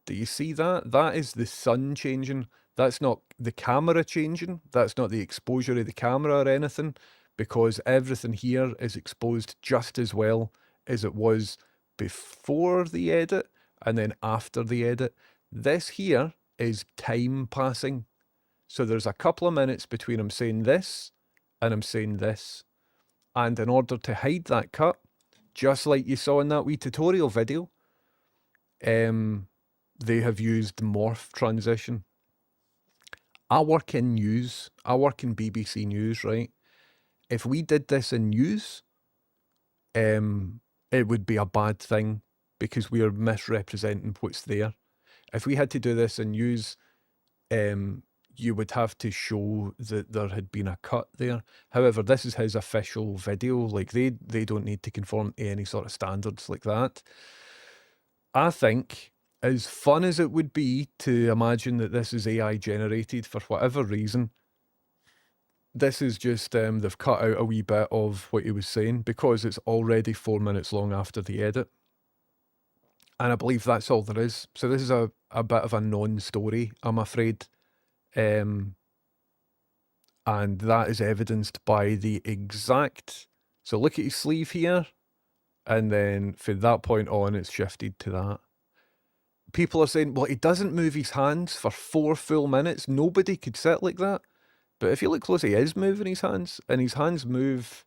Speaker 1: Do you see that? That is the sun changing. That's not the camera changing. That's not the exposure of the camera or anything, because everything here is exposed just as well as it was before the edit and then after the edit. This here is time passing. So there's a couple of minutes between him saying this and him saying this. And in order to hide that cut, just like you saw in that wee tutorial video, they have used morph transition. I work in news. I work in BBC News, right? If we did this in news, it would be a bad thing because we are misrepresenting what's there. If we had to do this in news, you would have to show that there had been a cut there. However, this is his official video. Like, they don't need to conform to any sort of standards like that. I think, as fun as it would be to imagine that this is AI generated for whatever reason, this is just, they've cut out a wee bit of what he was saying because it's already 4 minutes long after the edit. And I believe that's all there is. So this is a bit of a non-story, I'm afraid. And that is evidenced by the exact... So look at his sleeve here. And then from that point on, it's shifted to that. People are saying, well, he doesn't move his hands for 4 full minutes. Nobody could sit like that. But if you look close, he is moving his hands. And his hands move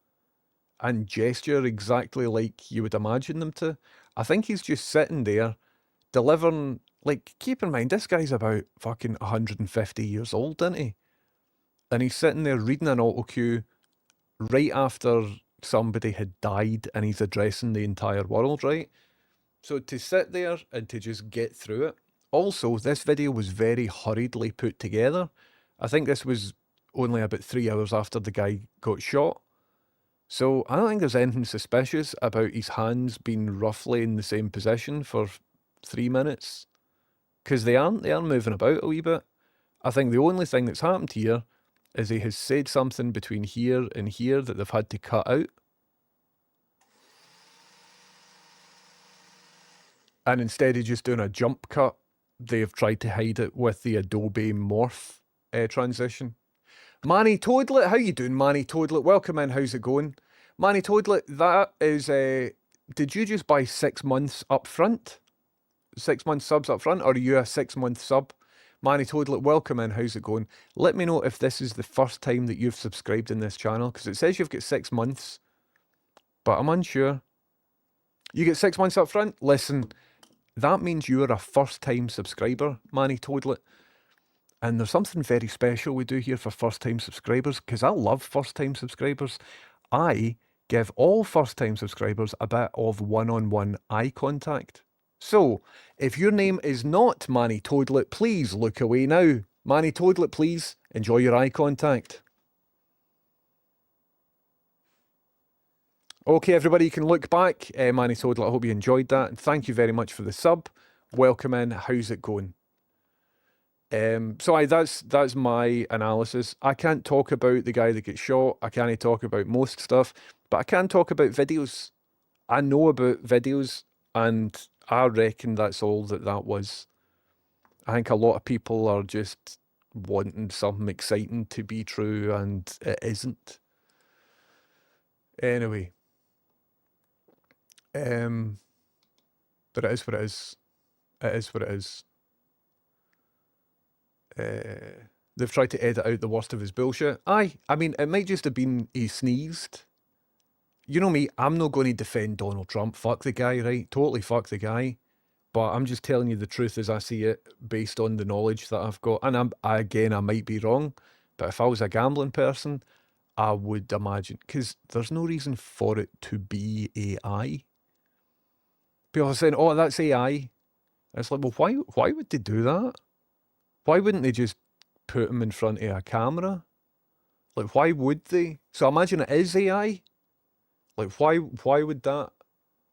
Speaker 1: and gesture exactly like you would imagine them to. I think he's just sitting there delivering, like, keep in mind, this guy's about fucking 150 years old, isn't he? And he's sitting there reading an auto cue right after somebody had died and he's addressing the entire world, right? So to sit there and to just get through it. Also, this video was very hurriedly put together. I think this was only about 3 hours after the guy got shot. So I don't think there's anything suspicious about his hands being roughly in the same position for 3 minutes. Because they aren't moving about a wee bit. I think the only thing that's happened here is he has said something between here and here that they've had to cut out. And instead of just doing a jump cut, they've tried to hide it with the Adobe Morph transition. Manny Toadlet, how you doing, Manny Toadlet? Welcome in, how's it going? Manny Toadlet, that is, did you just buy 6 months up front? 6 month subs up front, or are you a 6 month sub? Manny Toadlet, welcome in, how's it going? Let me know if this is the first time that you've subscribed in this channel, because it says you've got 6 months, but I'm unsure. You get 6 months up front? Listen, that means you're a first time subscriber, Manny Toadlet. And there's something very special we do here for first time subscribers, because I love first time subscribers. I give all first time subscribers a bit of one-on-one eye contact. So, if your name is not Manny Toadlet, please look away now. Manny Toadlet, please enjoy your eye contact. Okay, everybody, you can look back. Manny Toadlet, I hope you enjoyed that. And thank you very much for the sub. Welcome in. How's it going? So that's my analysis. I can't talk about the guy that gets shot. I can't talk about most stuff, but I can talk about videos. I know about videos, and I reckon that's all that was. I think a lot of people are just wanting something exciting to be true, and it isn't. Anyway. But it is what it is. It is what it is. They've tried to edit out the worst of his bullshit. Aye, I mean, it might just have been he sneezed. You know me, I'm not going to defend Donald Trump. Fuck the guy, right? Totally fuck the guy. But I'm just telling you the truth as I see it, based on the knowledge that I've got. And I might be wrong, but if I was a gambling person, I would imagine, because there's no reason for it to be AI. People are saying, "Oh, that's AI." It's like, well, why would they do that? Why wouldn't they just put him in front of a camera? Like, why would they? So imagine it is AI. Like, why would that?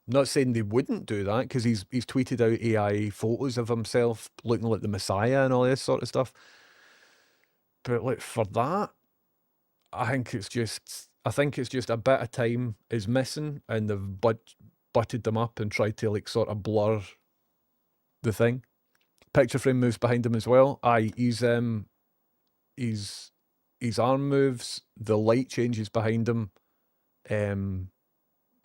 Speaker 1: I'm not saying they wouldn't do that, because he's tweeted out AI photos of himself looking like the Messiah and all this sort of stuff. But like, for that, I think it's just a bit of time is missing, and they've butted them up and tried to like sort of blur the thing. Picture frame moves behind him as well. Aye, his arm moves, the light changes behind him, and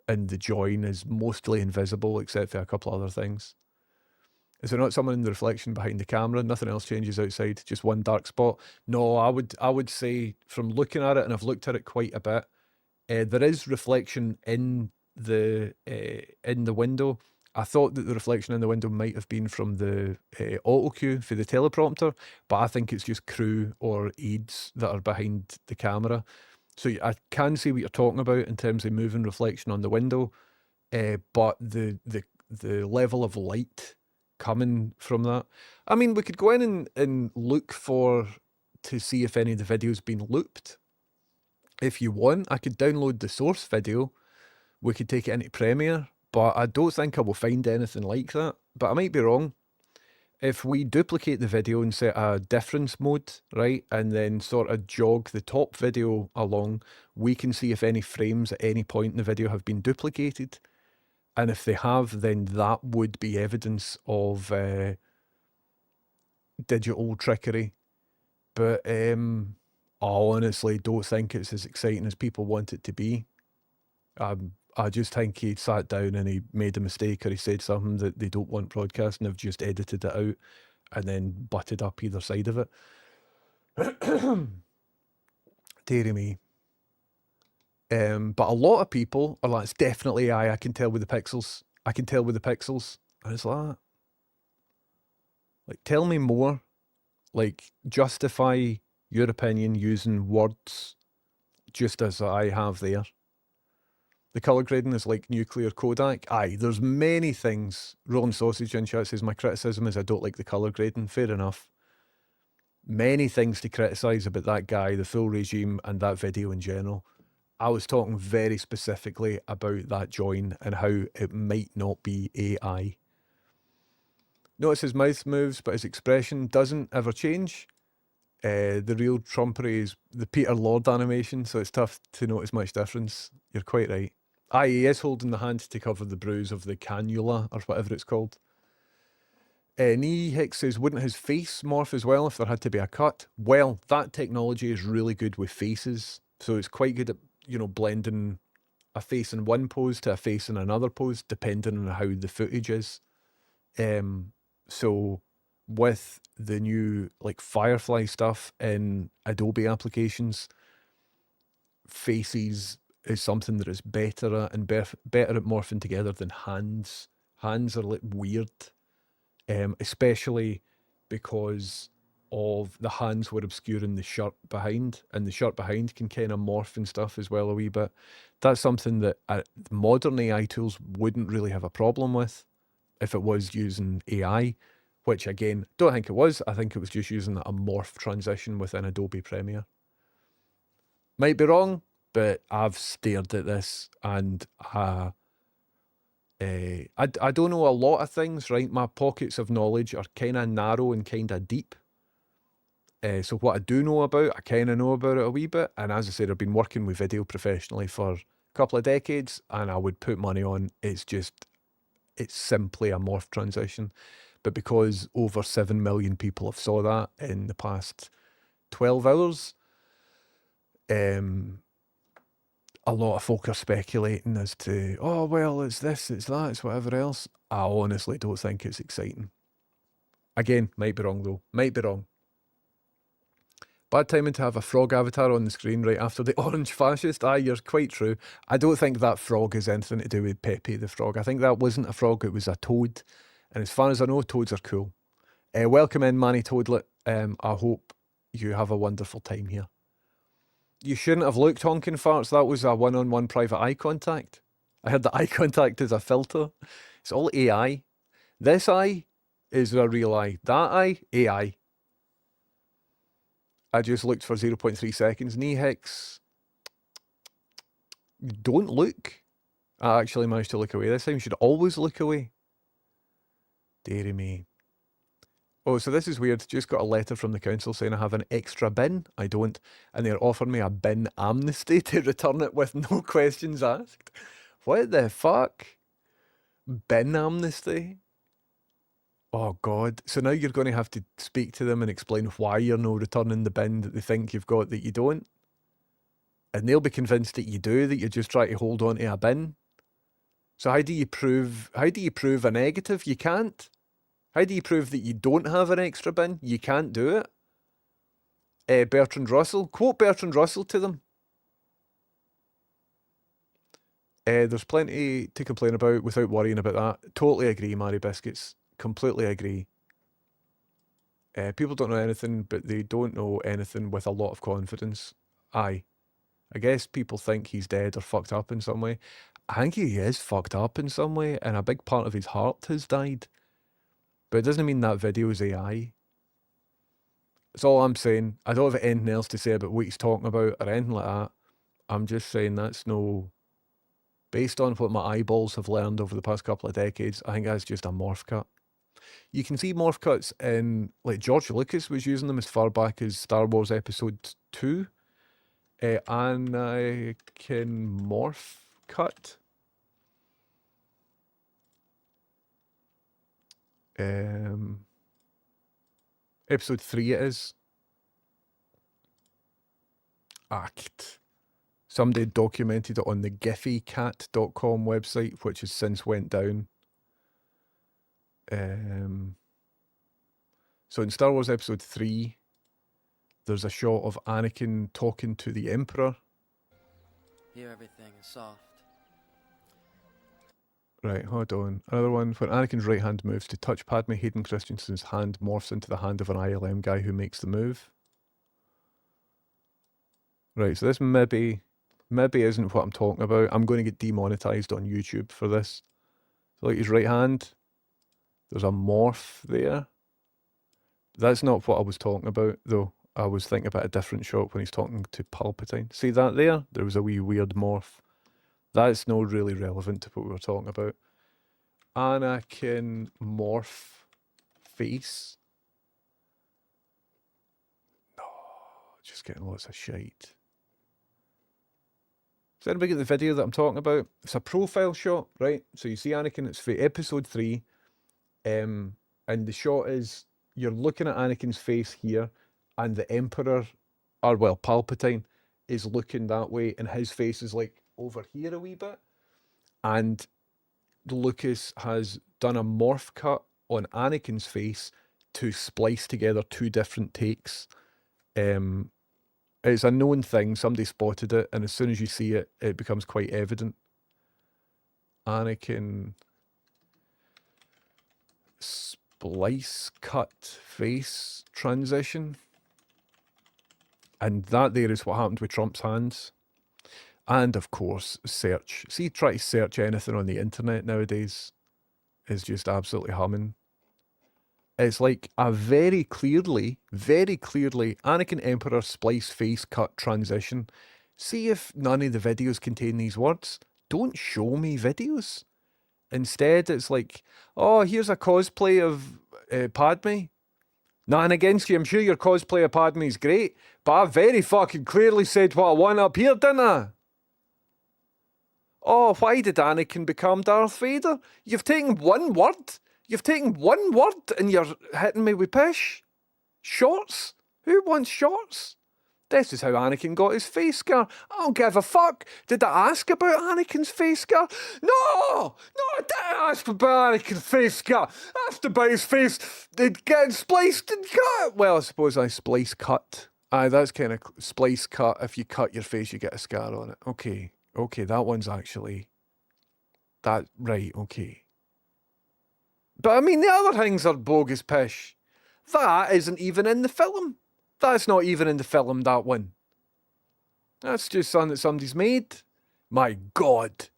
Speaker 1: the join is mostly invisible except for a couple other things. Is there not someone in the reflection behind the camera? Nothing else changes outside, just one dark spot. No, I would say from looking at it, and I've looked at it quite a bit, there is reflection in the window. I thought that the reflection in the window might have been from the auto cue for the teleprompter, but I think it's just crew or aides that are behind the camera. So I can see what you're talking about in terms of moving reflection on the window, but the level of light coming from that. I mean, we could go in and look to see if any of the video's been looped. If you want, I could download the source video. We could take it into Premiere, but I don't think I will find anything like that. But I might be wrong. If we duplicate the video and set a difference mode, right, and then sort of jog the top video along, we can see if any frames at any point in the video have been duplicated. And if they have, then that would be evidence of digital trickery. But I honestly don't think it's as exciting as people want it to be. I just think he sat down and he made a mistake, or he said something that they don't want broadcast, and they've just edited it out and then butted up either side of it. Deary me. But a lot of people are like, it's definitely AI. I can tell with the pixels. I can tell with the pixels. And it's like, tell me more. Like, justify your opinion using words just as I have there. The colour grading is like nuclear Kodak. Aye, there's many things. Rolling Sausage in chat says, my criticism is I don't like the colour grading. Fair enough. Many things to criticise about that guy, the full regime, and that video in general. I was talking very specifically about that join and how it might not be AI. Notice his mouth moves, but his expression doesn't ever change. The real trumpery is the Peter Lord animation, so it's tough to notice much difference. You're quite right. Aye, he is holding the hand to cover the bruise of the cannula, or whatever it's called. Nee Hicks says, wouldn't his face morph as well if there had to be a cut? Well, that technology is really good with faces, so it's quite good at, blending a face in one pose to a face in another pose, depending on how the footage is. So with the new Firefly stuff in Adobe applications, faces is something that is better at and better at morphing together than hands. Hands are weird, especially because of the hands were obscuring the shirt behind, and the shirt behind can kind of morph and stuff as well a wee bit. That's something that modern AI tools wouldn't really have a problem with if it was using AI, which again, don't think it was. I think it was just using a morph transition within Adobe Premiere. Might be wrong, but I've stared at this and I don't know a lot of things, right? My pockets of knowledge are kind of narrow and kind of deep. So what I do know about, I kind of know about it a wee bit. And as I said, I've been working with video professionally for a couple of decades, and I would put money on it's simply a morph transition. But because over 7 million people have saw that in the past 12 hours, a lot of folk are speculating as to, oh, well, it's this, it's that, it's whatever else. I honestly don't think it's exciting. Again, might be wrong though, might be wrong. Bad timing to have a frog avatar on the screen right after the orange fascist. Aye, you're quite true. I don't think that frog has anything to do with Pepe the Frog. I think that wasn't a frog, it was a toad. And as far as I know, toads are cool. Welcome in, Manny Toadlet. I hope you have a wonderful time here. You shouldn't have looked, honking farts. That was a one-on-one private eye contact. I heard that eye contact is a filter. It's all AI. This eye is a real eye. That eye, AI. I just looked for 0.3 seconds. Knee hicks. Don't look. I actually managed to look away this time. You should always look away. Deary me. Oh, so this is weird. Just got a letter from the council saying I have an extra bin. I don't. And they're offering me a bin amnesty to return it with no questions asked. What the fuck? Bin amnesty? Oh, God. So now you're going to have to speak to them and explain why you're no returning the bin that they think you've got that you don't. And they'll be convinced that you do, that you're just trying to hold on to a bin. So how do you prove a negative? You can't. How do you prove that you don't have an extra bin? You can't do it. Bertrand Russell. Quote Bertrand Russell to them. There's plenty to complain about without worrying about that. Totally agree, Mary Biscuits. Completely agree. People don't know anything, but they don't know anything with a lot of confidence. Aye. I guess people think he's dead or fucked up in some way. I think he is fucked up in some way, and a big part of his heart has died. But it doesn't mean that video is AI. That's all I'm saying. I don't have anything else to say about what he's talking about or anything like that. I'm just saying that's no... Based on what my eyeballs have learned over the past couple of decades, I think that's just a morph cut. You can see morph cuts in... Like, George Lucas was using them as far back as Star Wars Episode 2. Anakin morph cut. Episode 3 it is. Act. Somebody documented it on the giphycat.com website, which has since went down. So in Star Wars Episode 3, there's a shot of Anakin talking to the Emperor.
Speaker 6: Here everything is soft.
Speaker 1: Right, hold on. Another one. When Anakin's right hand moves to touch Padme, Hayden Christensen's hand morphs into the hand of an ILM guy who makes the move. Right, so this maybe isn't what I'm talking about. I'm going to get demonetized on YouTube for this. So like his right hand, there's a morph there. That's not what I was talking about, though. I was thinking about a different shot when he's talking to Palpatine. See that there? There was a wee weird morph. That's not really relevant to what we were talking about. Anakin morph face. No, just getting lots of shite. Does anybody get the video that I'm talking about? It's a profile shot, right? So you see Anakin, it's for Episode 3. And the shot is, you're looking at Anakin's face here, and the Emperor, or well, Palpatine, is looking that way, and his face is like over here a wee bit. And Lucas has done a morph cut on Anakin's face to splice together two different takes. It's a known thing, somebody spotted it, and as soon as you see it, it becomes quite evident. Anakin splice cut face transition. And that there is what happened with Trump's hands. And of course, search. See, try to search anything on the internet nowadays is just absolutely humming. It's like a very clearly Anakin Emperor splice face cut transition. See if none of the videos contain these words. Don't show me videos. Instead, it's like, oh, here's a cosplay of Padme. Nothing against you, I'm sure your cosplay of Padme is great, but I very fucking clearly said what I want up here, didn't I? Oh, why did Anakin become Darth Vader? You've taken one word. You've taken one word and you're hitting me with pish. Shorts? Who wants shorts? This is how Anakin got his face scar. I don't give a fuck. Did I ask about Anakin's face scar? No, I didn't ask about Anakin's face scar. I asked about his face. They'd get spliced and cut. Well, I suppose I splice cut. Aye, that's kind of splice cut. If you cut your face, you get a scar on it. Okay, that one's actually... That, right, okay. But I mean, the other things are bogus pish. That isn't even in the film. That's not even in the film, that one. That's just something that somebody's made. My God.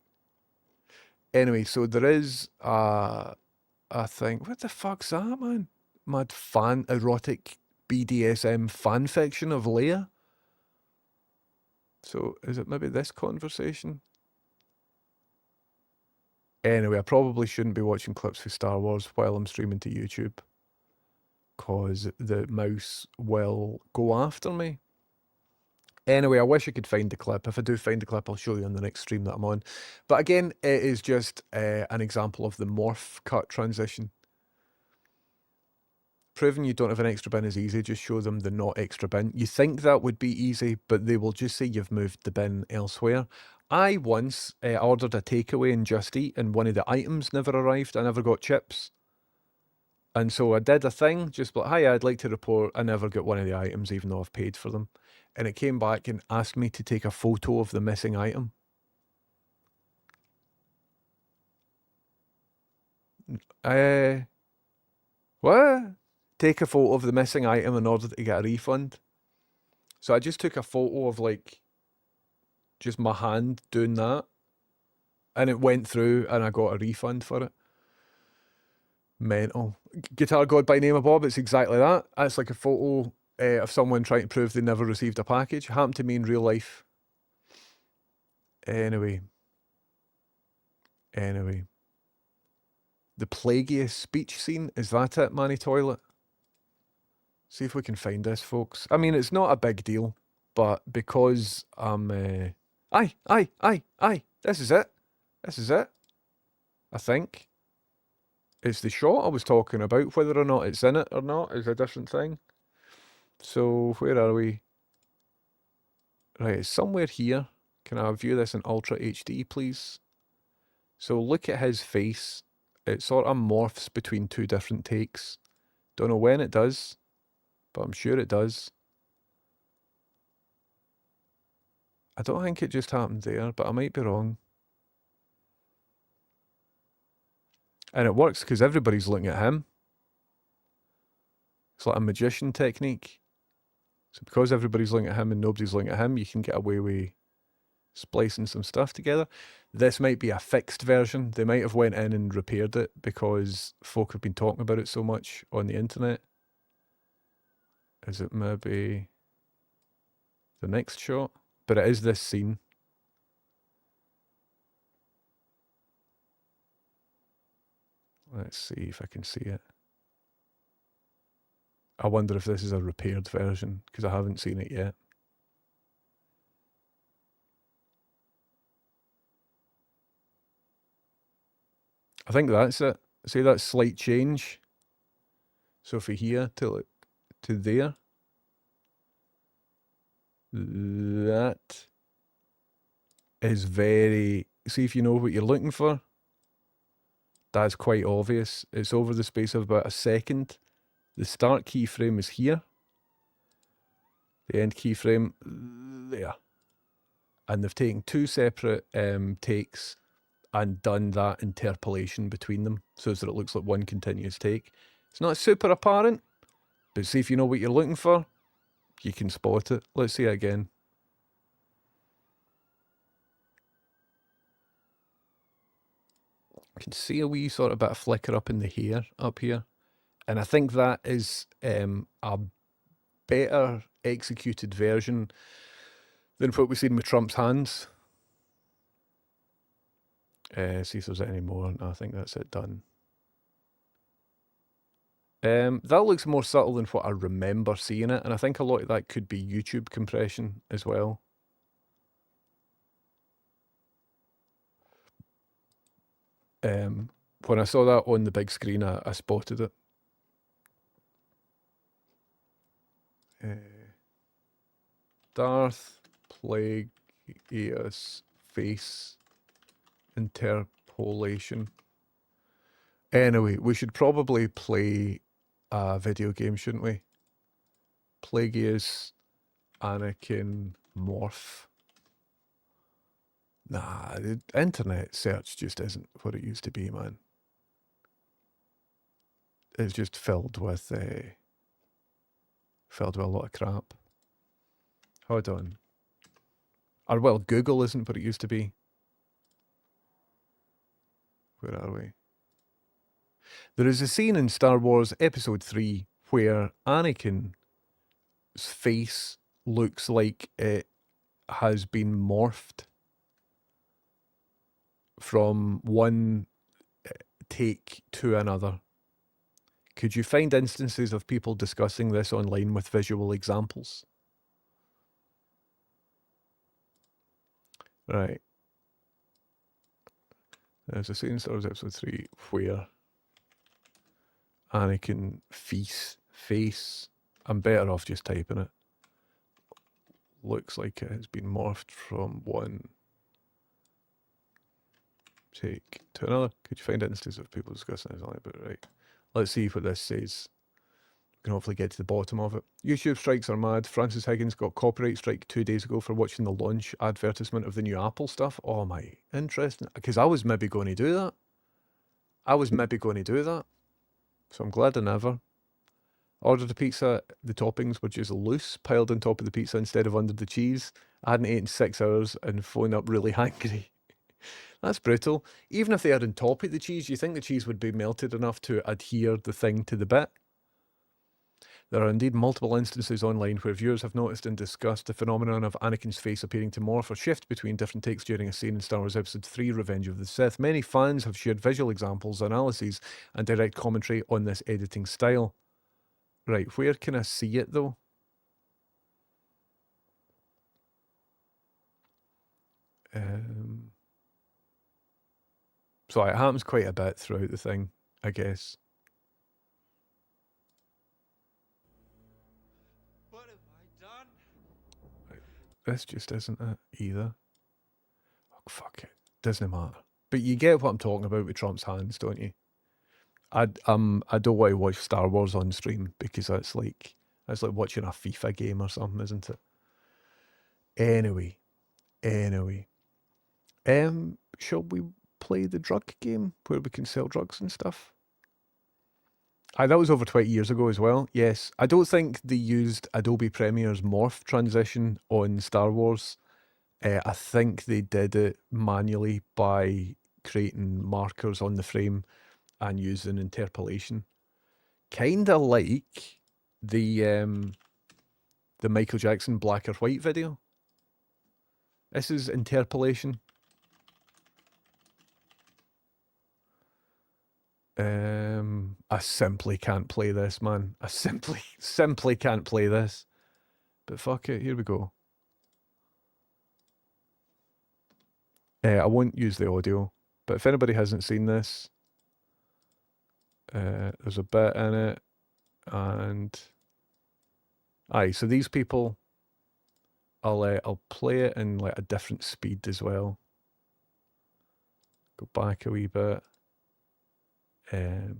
Speaker 1: Anyway, so there is a thing. What the fuck's that, man? Mad erotic BDSM fan fiction of Leia. So is it maybe this conversation? Anyway, I probably shouldn't be watching clips for Star Wars while I'm streaming to YouTube, cause the mouse will go after me. Anyway, I wish I could find the clip. If I do find the clip, I'll show you on the next stream that I'm on. But again, it is just an example of the morph cut transition. Proving you don't have an extra bin is easy. Just show them the not extra bin. You think that would be easy, but they will just say you've moved the bin elsewhere. I once ordered a takeaway in Just Eat and one of the items never arrived. I never got chips. And so I did a thing, just like, hi, I'd like to report I never got one of the items even though I've paid for them. And it came back and asked me to take a photo of the missing item. What? Take a photo of the missing item in order to get a refund. So I just took a photo of like just my hand doing that, and it went through and I got a refund for it. Mental. Guitar God by Name of Bob, it's exactly that. It's like a photo of someone trying to prove they never received a package. Happened to me in real life. Anyway. The Plagueis speech scene, is that it, Manny Toilet? See if we can find this, folks. I mean, it's not a big deal, but because I'm... Aye, this is it. I think. It's the shot I was talking about. Whether or not it's in it or not is a different thing. So, where are we? Right, it's somewhere here. Can I view this in Ultra HD, please? So, look at his face. It sort of morphs between two different takes. Don't know when it does, but I'm sure it does. I don't think it just happened there, but I might be wrong. And it works because everybody's looking at him. It's like a magician technique. So because everybody's looking at him and nobody's looking at him, you can get away with splicing some stuff together. This might be a fixed version. They might have went in and repaired it because folk have been talking about it so much on the internet. Is it maybe the next shot? But it is this scene. Let's see if I can see it. I wonder if this is a repaired version, because I haven't seen it yet. I think that's it. See that slight change? So from here to there. That is very... See if you know what you're looking for? That's quite obvious. It's over the space of about a second. The start keyframe is here. The end keyframe there. And they've taken two separate takes and done that interpolation between them so that it looks like one continuous take. It's not super apparent, but see if you know what you're looking for, you can spot it. Let's see it again. I can see a wee sort of bit of flicker up in the hair up here. And I think that is a better executed version than what we've seen with Trump's hands. See if there's any more. No, I think that's it done. That looks more subtle than what I remember seeing it. And I think a lot of that could be YouTube compression as well. When I saw that on the big screen, I spotted it. Darth Plagueis face interpolation. Anyway, we should probably play a video game, shouldn't we? Plagueis Anakin Morph. Nah, the internet search just isn't what it used to be, man. is just filled with a lot of crap. Hold on. Or well, Google isn't what it used to be. Where are we? There is a scene in Star Wars Episode 3 where Anakin's face looks like it has been morphed from one take to another. Could you find instances of people discussing this online with visual examples? Right. There's a scene in Star Wars Episode 3 where Anakin face, I'm better off just typing it, looks like it has been morphed from one take to another. Could you find instances of people discussing this online? But right. Let's see what this says. We can hopefully get to the bottom of it. YouTube strikes are mad. Francis Higgins got copyright strike 2 days ago for watching the launch advertisement of the new Apple stuff. Oh my, interesting. Because I was maybe going to do that. So I'm glad I never. Ordered a pizza. The toppings were just loose, piled on top of the pizza instead of under the cheese. I hadn't eaten 6 hours and phoned up really hangry. That's brutal. Even if they had on top of the cheese, you think the cheese would be melted enough to adhere the thing to the bit? There are indeed multiple instances online where viewers have noticed and discussed the phenomenon of Anakin's face appearing to morph or shift between different takes during a scene in Star Wars Episode 3, Revenge of the Sith. Many fans have shared visual examples, analyses, and direct commentary on this editing style. Right, where can I see it though? So it happens quite a bit throughout the thing, I guess.
Speaker 7: What have I done?
Speaker 1: Right. This just isn't it either. Oh, fuck it. Doesn't matter. But you get what I'm talking about with Trump's hands, don't you? I don't want to watch Star Wars on stream because it's like watching a FIFA game or something, isn't it? Anyway. Shall we play the drug game where we can sell drugs and stuff? That was over 20 years ago as well. Yes, I don't think they used Adobe Premiere's morph transition on Star Wars. I think they did it manually by creating markers on the frame and using interpolation. Kinda like the Michael Jackson black or white video. This is interpolation. I simply can't play this, man. I simply can't play this. But fuck it, here we go. I won't use the audio, but if anybody hasn't seen this, there's a bit in it, and so these people, I'll play it in like a different speed as well. Go back a wee bit.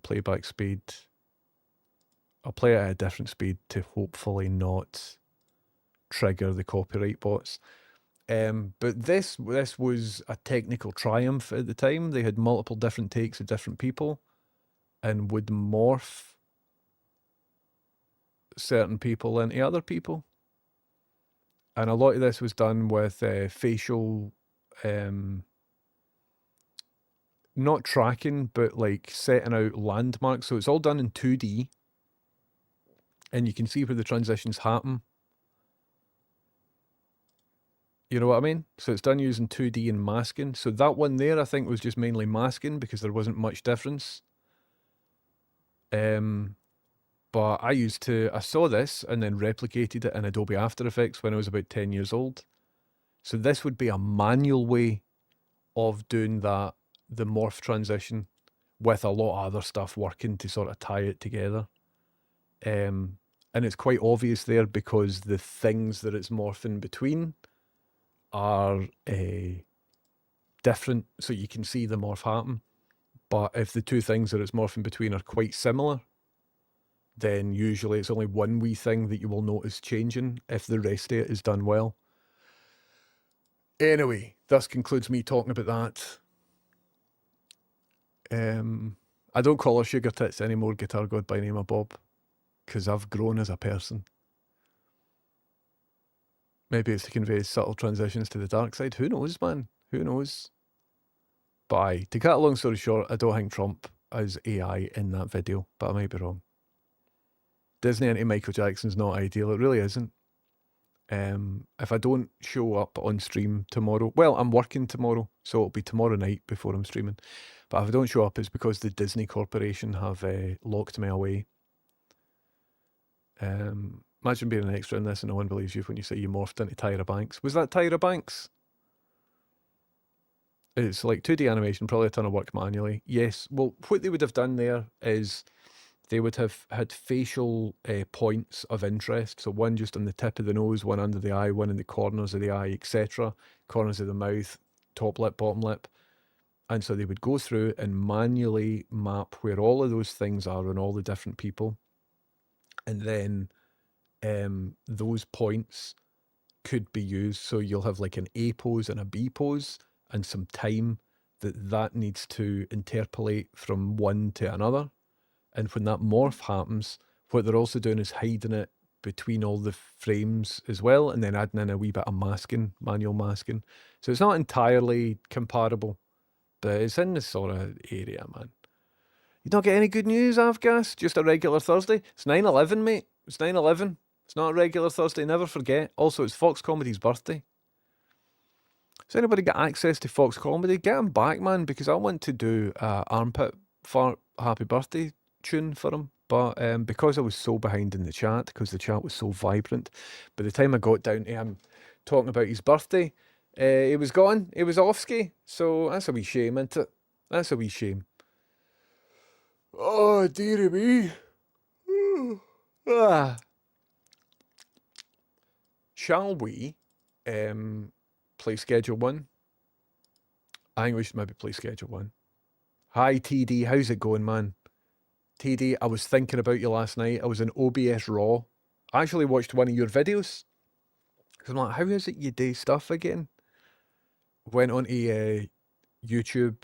Speaker 1: Playback speed. I'll play it at a different speed to hopefully not trigger the copyright bots. But this was a technical triumph at the time. They had multiple different takes of different people and would morph certain people into other people. And a lot of this was done with facial, not tracking, but like setting out landmarks. So it's all done in 2D. And you can see where the transitions happen. You know what I mean? So it's done using 2D and masking. So that one there, I think, was just mainly masking because there wasn't much difference. But I saw this and then replicated it in Adobe After Effects when I was about 10 years old. So this would be a manual way of doing that, the morph transition, with a lot of other stuff working to sort of tie it together. And it's quite obvious there because the things that it's morphing between are different, so you can see the morph happen. But if the two things that it's morphing between are quite similar, then usually it's only one wee thing that you will notice changing if the rest of it is done well. Anyway, this concludes me talking about that. I don't call her Sugar Tits anymore, Guitar God by name of Bob, because I've grown as a person. Maybe it's to convey subtle transitions to the dark side. Who knows, man? Who knows? But aye, to cut a long story short, I don't think Trump is AI in that video, but I might be wrong. Disney into Michael Jackson's not ideal. It really isn't. If I don't show up on stream tomorrow, well, I'm working tomorrow, so it'll be tomorrow night before I'm streaming. But if I don't show up, it's because the Disney Corporation have locked me away. Imagine being an extra in this and no one believes you when you say you morphed into Tyra Banks. Was that Tyra Banks? It's like 2D animation, probably a ton of work manually. Yes, well, what they would have done there is they would have had facial points of interest. So one just on the tip of the nose, one under the eye, one in the corners of the eye, etc. Corners of the mouth, top lip, bottom lip. And so they would go through and manually map where all of those things are on all the different people. And then those points could be used. So you'll have like an A pose and a B pose and some time that needs to interpolate from one to another. And when that morph happens, what they're also doing is hiding it between all the frames as well, and then adding in a wee bit of masking, manual masking. So it's not entirely comparable, but it's in this sort of area, man. You don't get any good news, Avgas? Just a regular Thursday? It's 9/11, mate. It's 9/11. It's not a regular Thursday, never forget. Also, it's Fox Comedy's birthday. Has anybody got access to Fox Comedy? Get him back, man, because I want to do armpit fart happy birthday tune for him. But because I was so behind in the chat, because the chat was so vibrant, by the time I got down to him talking about his birthday, he was gone. He was off ski. So that's a wee shame, isn't it? That's a wee shame. Oh, dearie me. Shall we play Schedule 1? I think we should maybe play Schedule 1. Hi, TD. How's it going, man? TD, I was thinking about you last night. I was in OBS Raw. I actually watched one of your videos. Because I'm like, how is it you do stuff again? Went onto YouTube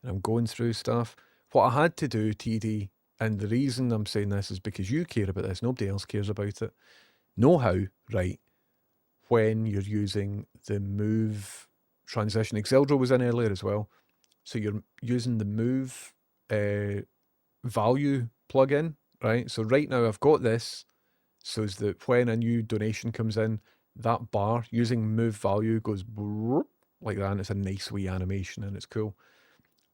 Speaker 1: and I'm going through stuff. What I had to do, TD, and the reason I'm saying this is because you care about this. Nobody else cares about it. Know how, right, when you're using the move transition. Exeldro was in earlier as well. So you're using the move value plugin, right? So right now I've got this so that when a new donation comes in, that bar using move value goes like that, and it's a nice wee animation and it's cool.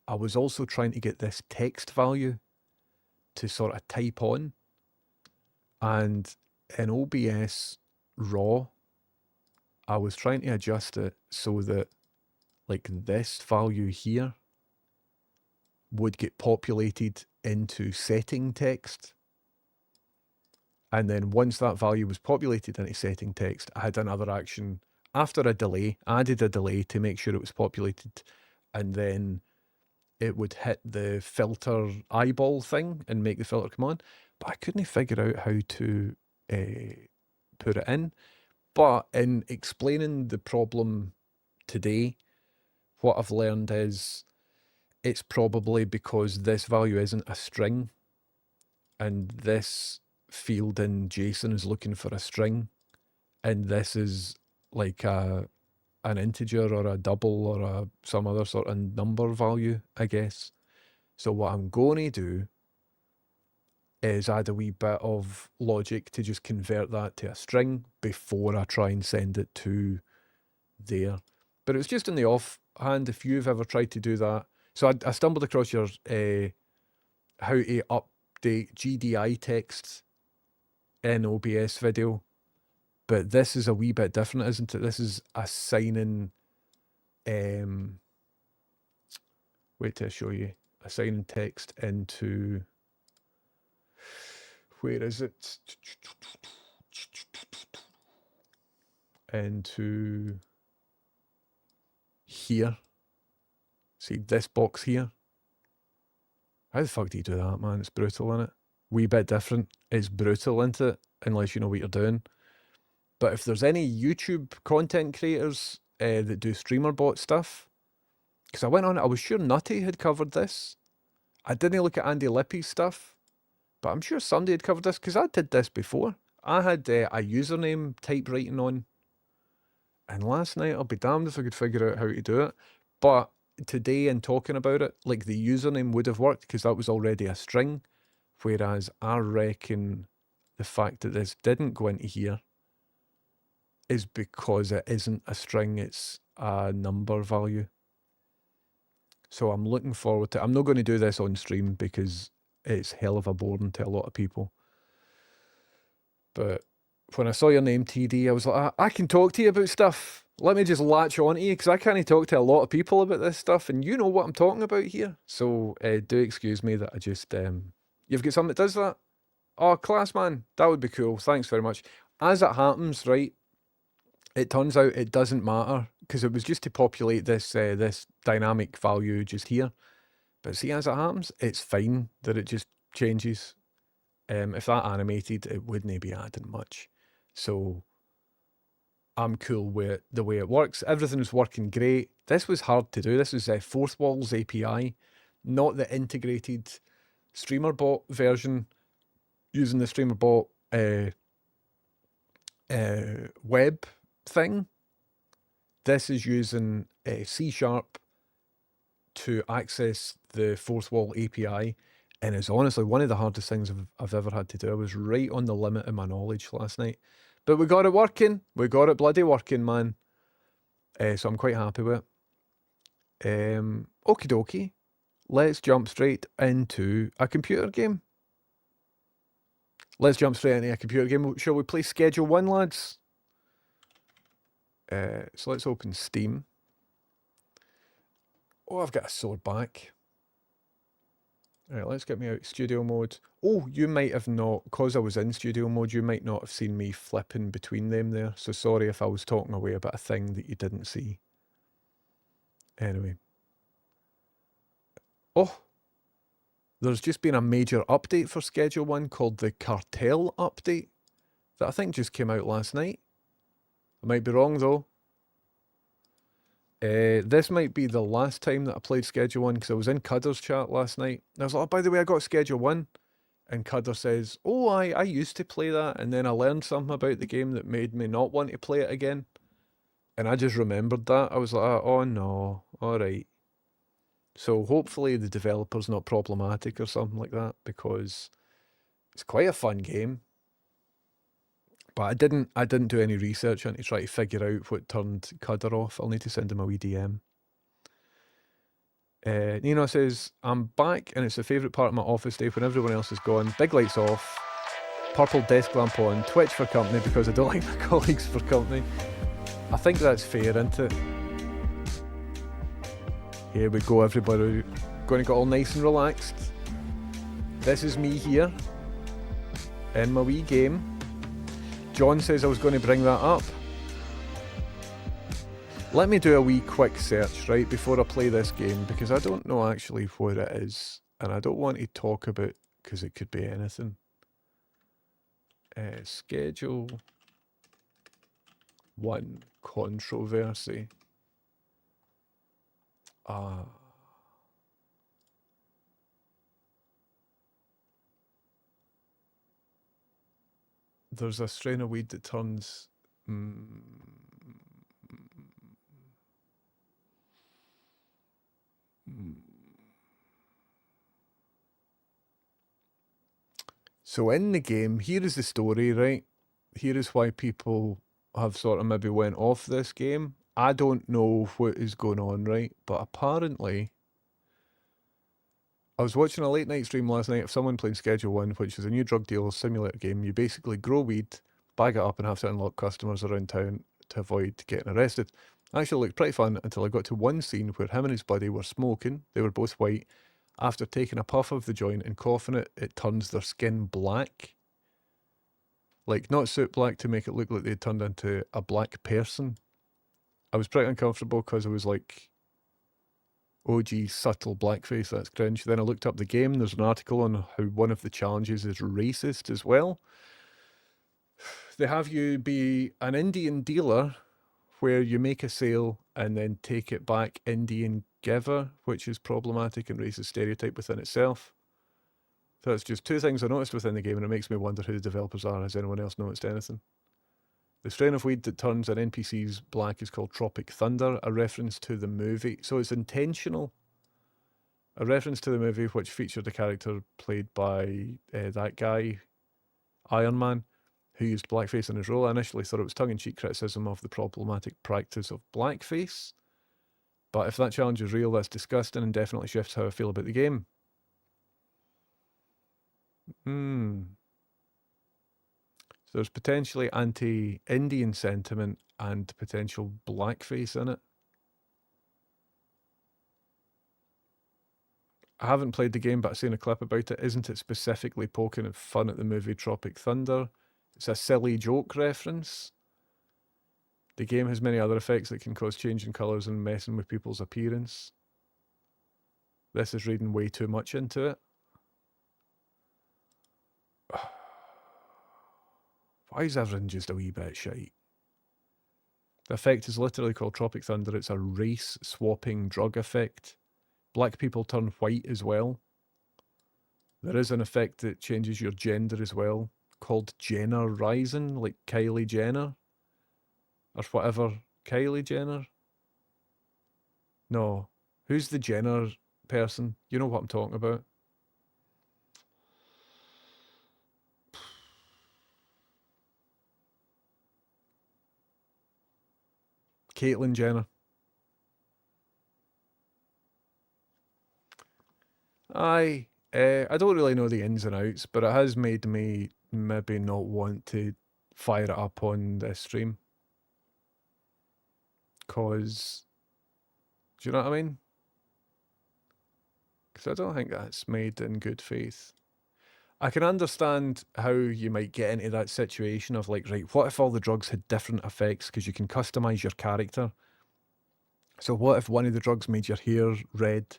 Speaker 1: I was also trying to get this text value to sort of type on, and in OBS Raw, I was trying to adjust it so that like this value here would get populated into setting text. And then once that value was populated into setting text, I had another action after a delay, added a delay to make sure it was populated, and then it would hit the filter eyeball thing and make the filter come on. But I couldn't figure out how to put it in. But in explaining the problem today, what I've learned is it's probably because this value isn't a string, and this field in JSON is looking for a string, and this is like an integer or a double or some other sort of number value, I guess. So what I'm going to do is add a wee bit of logic to just convert that to a string before I try and send it to there. But it's just in the offhand, if you've ever tried to do that. So I stumbled across your how to update GDI text in OBS video. But this is a wee bit different, isn't it? This is assigning, wait till I show you, assigning text into, where is it? Into here. See this box here? How the fuck do you do that, man? It's brutal, innit? Wee bit different. It's brutal, isn't it? Unless you know what you're doing. But if there's any YouTube content creators that do streamer bot stuff, because I went on, I was sure Nutty had covered this. I didn't look at Andy Lippy's stuff, but I'm sure somebody had covered this because I did this before. I had a username typewriting on, and last night I'll be damned if I could figure out how to do it. But today, in talking about it, like the username would have worked because that was already a string, whereas I reckon the fact that this didn't go into here is because it isn't a string, it's a number value. So I'm looking forward to it. I'm not going to do this on stream because it's hell of a boring to a lot of people. But when I saw your name, TD, I was like, I can talk to you about stuff. Let me just latch on to you because I can't talk to a lot of people about this stuff, and you know what I'm talking about here. So do excuse me that I just... you've got something that does that? Oh, class, man. That would be cool. Thanks very much. As it happens, right, it turns out it doesn't matter because it was just to populate this this dynamic value just here. But see, as it happens, it's fine that it just changes. If that animated, it wouldn't be adding much. So I'm cool with the way it works. Everything's working great. This was hard to do. This was Fourth Wall's API, not the integrated StreamerBot version using the StreamerBot web thing. This is using C# to access the Fourth Wall API, and it's honestly one of the hardest things I've ever had to do. I was right on the limit of my knowledge last night, but we got it working. We got it bloody working, man. So I'm quite happy with it. Okie dokie. Let's jump straight into a computer game. Let's jump straight into a computer game. Shall we play Schedule 1, lads? So let's open Steam. Oh, I've got a sore back. Alright, let's get me out studio mode. Oh, you might have not, because I was in studio mode, you might not have seen me flipping between them there. So sorry if I was talking away about a thing that you didn't see. Anyway. Oh, there's just been a major update for Schedule 1 called the Cartel Update that I think just came out last night. I might be wrong though. This might be the last time that I played Schedule 1 because I was in Cudder's chat last night. And I was like, oh, by the way, I got Schedule 1. And Cudder says, oh, I used to play that. And then I learned something about the game that made me not want to play it again. And I just remembered that. I was like, oh no, alright. So hopefully the developer's not problematic or something like that because it's quite a fun game. But I didn't do any research on to try to figure out what turned Cudder off. I'll need to send him a wee DM. Nino says, I'm back and it's the favourite part of my office day when everyone else is gone. Big lights off, purple desk lamp on, Twitch for company because I don't like my colleagues for company. I think that's fair, isn't it? Here we go, everybody. Going to get all nice and relaxed. This is me here in my wee game. John says I was going to bring that up. Let me do a wee quick search, right, before I play this game, because I don't know actually what it is, and I don't want to talk about, because it could be anything. Schedule 1 controversy. There's a strain of weed that turns... So in the game, here is the story, right? Here is why people have sort of maybe went off this game. I don't know what is going on, right? But apparently... I was watching a late night stream last night of someone playing Schedule 1, which is a new drug dealer simulator game. You basically grow weed, bag it up and have to unlock customers around town to avoid getting arrested. Actually looked pretty fun until I got to one scene where him and his buddy were smoking. They were both white. After taking a puff of the joint and coughing it, it turns their skin black. Like, not soot black to make it look like they'd turned into a black person. I was pretty uncomfortable because I was like... oh gee, subtle blackface, that's cringe. Then I looked up the game, there's an article on how one of the challenges is racist as well. They have you be an Indian dealer where you make a sale and then take it back Indian giver, which is problematic and raises stereotype within itself. So it's just two things I noticed within the game, and it makes me wonder who the developers are. Has anyone else noticed anything? The strain of weed that turns an NPC's black is called Tropic Thunder, a reference to the movie. So it's intentional. A reference to the movie which featured a character played by that guy, Iron Man, who used blackface in his role. I initially thought it was tongue-in-cheek criticism of the problematic practice of blackface. But if that challenge is real, that's disgusting and definitely shifts how I feel about the game. So there's potentially anti-Indian sentiment and potential blackface in it. I haven't played the game, but I've seen a clip about it. Isn't it specifically poking fun at the movie Tropic Thunder? It's a silly joke reference. The game has many other effects that can cause changing colours and messing with people's appearance. This is reading way too much into it. Why is everything just a wee bit shite? The effect is literally called Tropic Thunder. It's a race-swapping drug effect. Black people turn white as well. There is an effect that changes your gender as well, called Jenner Rising, like Kylie Jenner. Or whatever. Kylie Jenner? No. Who's the Jenner person? You know what I'm talking about. Caitlyn Jenner. I don't really know the ins and outs, but it has made me maybe not want to fire it up on this stream. Cause, do you know what I mean? Because I don't think that's made in good faith. I can understand how you might get into that situation of like, right, what if all the drugs had different effects? Because you can customize your character. So what if one of the drugs made your hair red?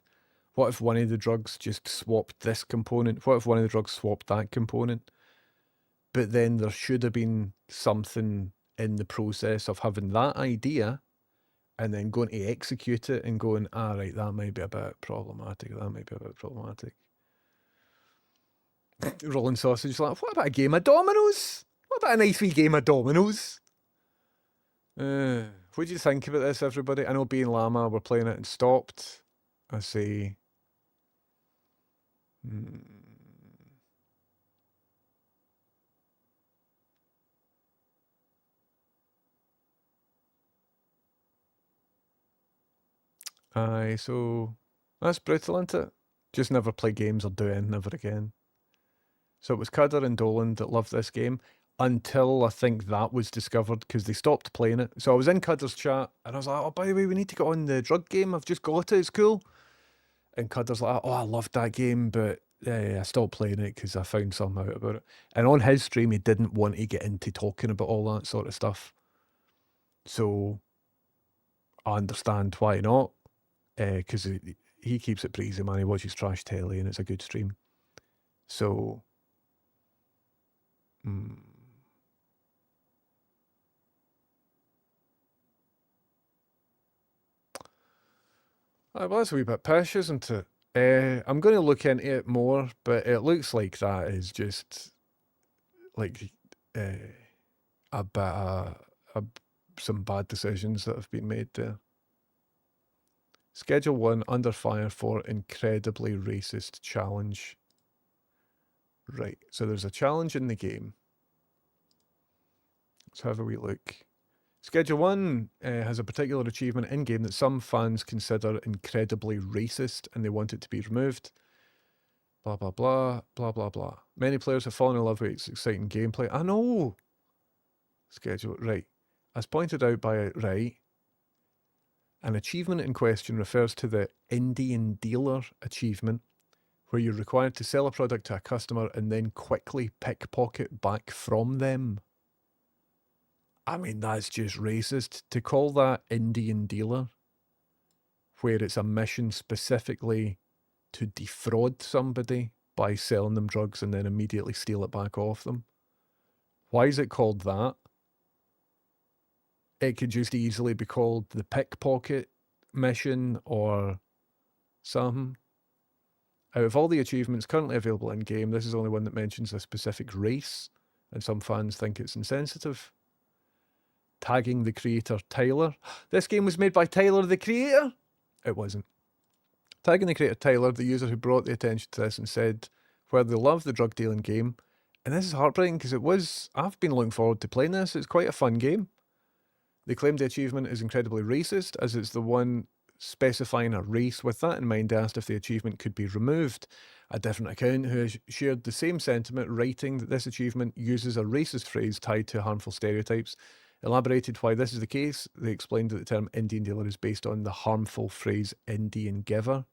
Speaker 1: What if one of the drugs just swapped this component? What if one of the drugs swapped that component? But then there should have been something in the process of having that idea and then going to execute it and going, right, that might be a bit problematic. That might be a bit problematic. Rolling Sausage like, what about a game of dominoes? What about a nice wee game of dominoes? What do you think about this, everybody? I know B and Llama were playing it and stopped. I say... Aye, so that's brutal, isn't it? Just never play games or do anything ever again. So it was Cudder and Dolan that loved this game until I think that was discovered because they stopped playing it. So I was in Cudder's chat and I was like, oh, by the way, we need to get on the drug game. I've just got it. It's cool. And Cudder's like, oh, I loved that game, but I stopped playing it because I found something out about it. And on his stream, he didn't want to get into talking about all that sort of stuff. So I understand why not. Because he keeps it pretty easy, man. He watches trash telly and it's a good stream. So... Well, that's a wee bit pish, isn't it? I'm going to look into it more, but it looks like that is just like a bit some bad decisions that have been made there. Schedule 1 under fire for incredibly racist challenge. Right, so there's a challenge in the game. Let's have a wee look. Schedule 1 has a particular achievement in-game that some fans consider incredibly racist and they want it to be removed. Blah, blah, blah, blah, blah, blah. Many players have fallen in love with its exciting gameplay. I know! Schedule, right. As pointed out by Right, an achievement in question refers to the Indian Dealer achievement, where you're required to sell a product to a customer and then quickly pickpocket back from them. I mean, that's just racist. To call that Indian Dealer, where it's a mission specifically to defraud somebody by selling them drugs and then immediately steal it back off them. Why is it called that? It could just easily be called the pickpocket mission or something. Out of all the achievements currently available in-game, this is the only one that mentions a specific race, and some fans think it's insensitive. Tagging the creator Tyler. This game was made by Tyler the creator? It wasn't. Tagging the creator Tyler, the user who brought the attention to this and said, where they love the drug dealing game, and this is heartbreaking because I've been looking forward to playing this, it's quite a fun game. They claimed the achievement is incredibly racist, as it's the one specifying a race. With that in mind, asked if the achievement could be removed. A different account who has shared the same sentiment, writing that this achievement uses a racist phrase tied to harmful stereotypes, elaborated why this is the case. They explained that the term Indian dealer is based on the harmful phrase Indian giver.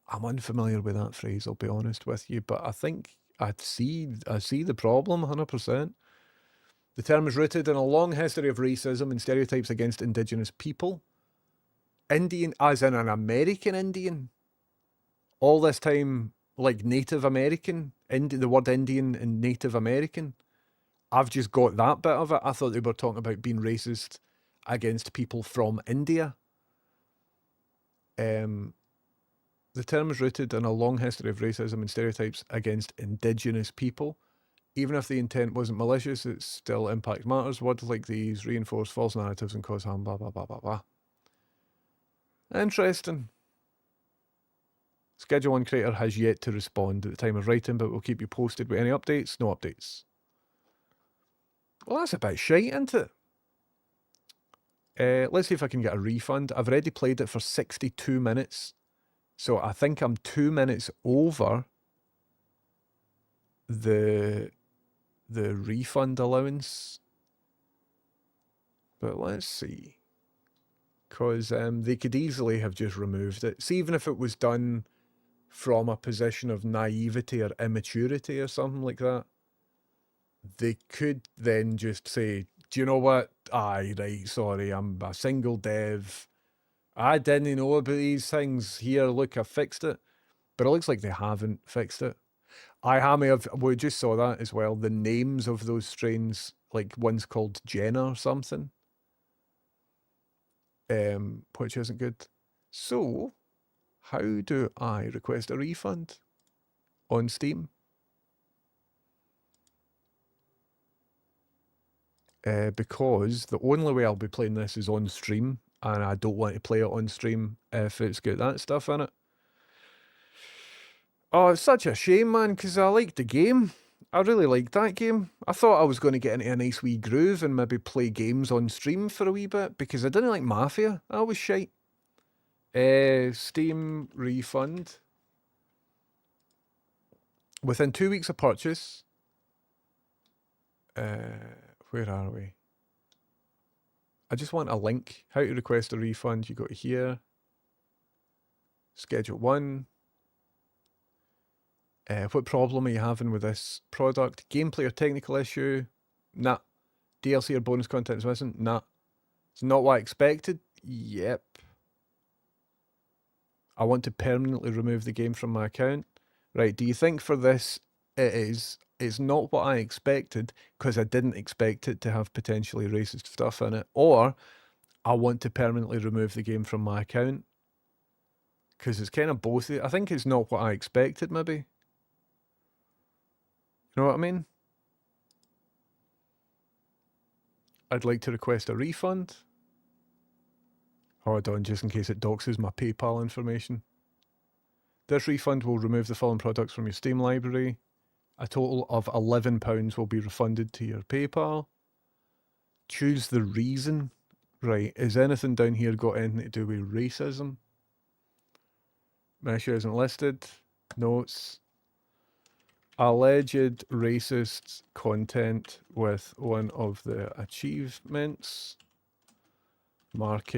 Speaker 1: I'm unfamiliar with that phrase, I'll be honest with you, but I think I see the problem 100%. The term is rooted in a long history of racism and stereotypes against Indigenous people. Indian, as in an American Indian. All this time, like Native American, the word Indian and Native American. I've just got that bit of it. I thought they were talking about being racist against people from India. The term is rooted in a long history of racism and stereotypes against Indigenous people. Even if the intent wasn't malicious, it still impact matters. Words like these reinforce false narratives and cause harm, blah, blah, blah, blah, blah. Interesting. Schedule 1 creator has yet to respond at the time of writing, but we'll keep you posted with any updates. No updates. Well, that's a bit shite, isn't it? Let's see if I can get a refund. I've already played it for 62 minutes. So I think I'm 2 minutes over the refund allowance. But let's see. Because they could easily have just removed it. See, even if it was done from a position of naivety or immaturity or something like that, they could then just say, do you know what? Aye, right, sorry, I'm a single dev. I didn't know about these things. Here, look, I fixed it. But it looks like they haven't fixed it. We just saw that as well. The names of those strains, like one's called Jenna or something. Which isn't good. So, how do I request a refund on Steam? Because the only way I'll be playing this is on stream, and I don't want to play it on stream if it's got that stuff in it. Oh, it's such a shame, man, because I liked the game. I really liked that game. I thought I was going to get into a nice wee groove and maybe play games on stream for a wee bit, because I didn't like Mafia. That was shite. Steam refund. Within 2 weeks of purchase. Where are we? I just want a link. How to request a refund. You go to here. Schedule 1. What problem are you having with this product? Gameplay or technical issue? Nah. DLC or bonus content is missing? Nah. It's not what I expected? Yep. I want to permanently remove the game from my account. Right, do you think for this it's not what I expected because I didn't expect it to have potentially racist stuff in it, or I want to permanently remove the game from my account? Because it's kind of both. I think it's not what I expected, maybe. You know what I mean? I'd like to request a refund. Hold on, just in case it doxes my PayPal information. This refund will remove the following products from your Steam library. A total of £11 will be refunded to your PayPal. Choose the reason. Right, is anything down here got anything to do with racism? Measure isn't listed. Notes. Alleged racist content with one of the achievements. Not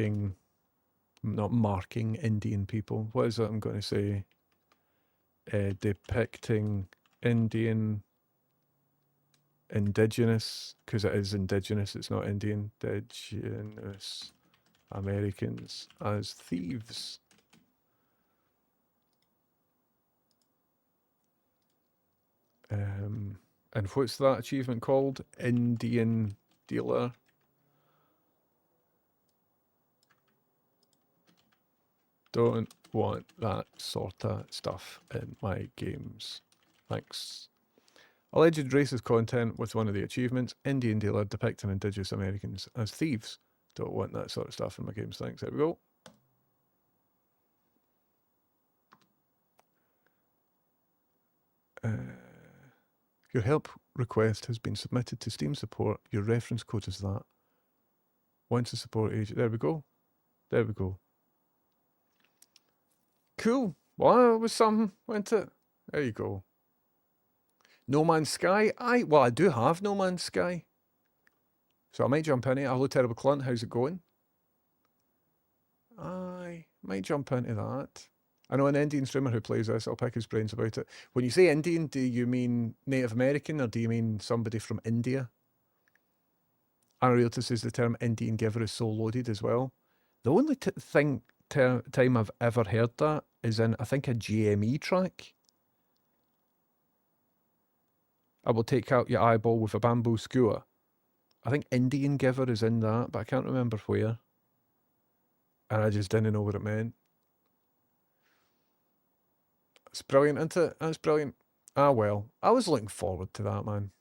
Speaker 1: marking Indian people. What is that I'm going to say? Depicting Indigenous, because it is Indigenous, it's not Indian. Indigenous Americans as thieves. And what's that achievement called? Indian dealer. Don't want that sort of stuff in my games. Thanks. Alleged racist content with one of the achievements. Indian dealer depicting Indigenous Americans as thieves. Don't want that sort of stuff in my games. Thanks. There we go. Your help request has been submitted to Steam support. Your reference code is that. Once the support agent. There we go. There we go. Cool. Well, that was something, wasn't it? There you go. No Man's Sky. I do have No Man's Sky. So I might jump in it. Hello, Terrible Clunt. How's it going? I might jump into that. I know an Indian streamer who plays this. I'll pick his brains about it. When you say Indian, do you mean Native American or do you mean somebody from India? Unreality says the term Indian giver is so loaded as well. The only time I've ever heard that is in, I think, a GME track. I will take out your eyeball with a bamboo skewer. I think Indian giver is in that, but I can't remember where. And I just didn't know what it meant. It's brilliant, isn't it? That's brilliant. Ah, well. I was looking forward to that, man.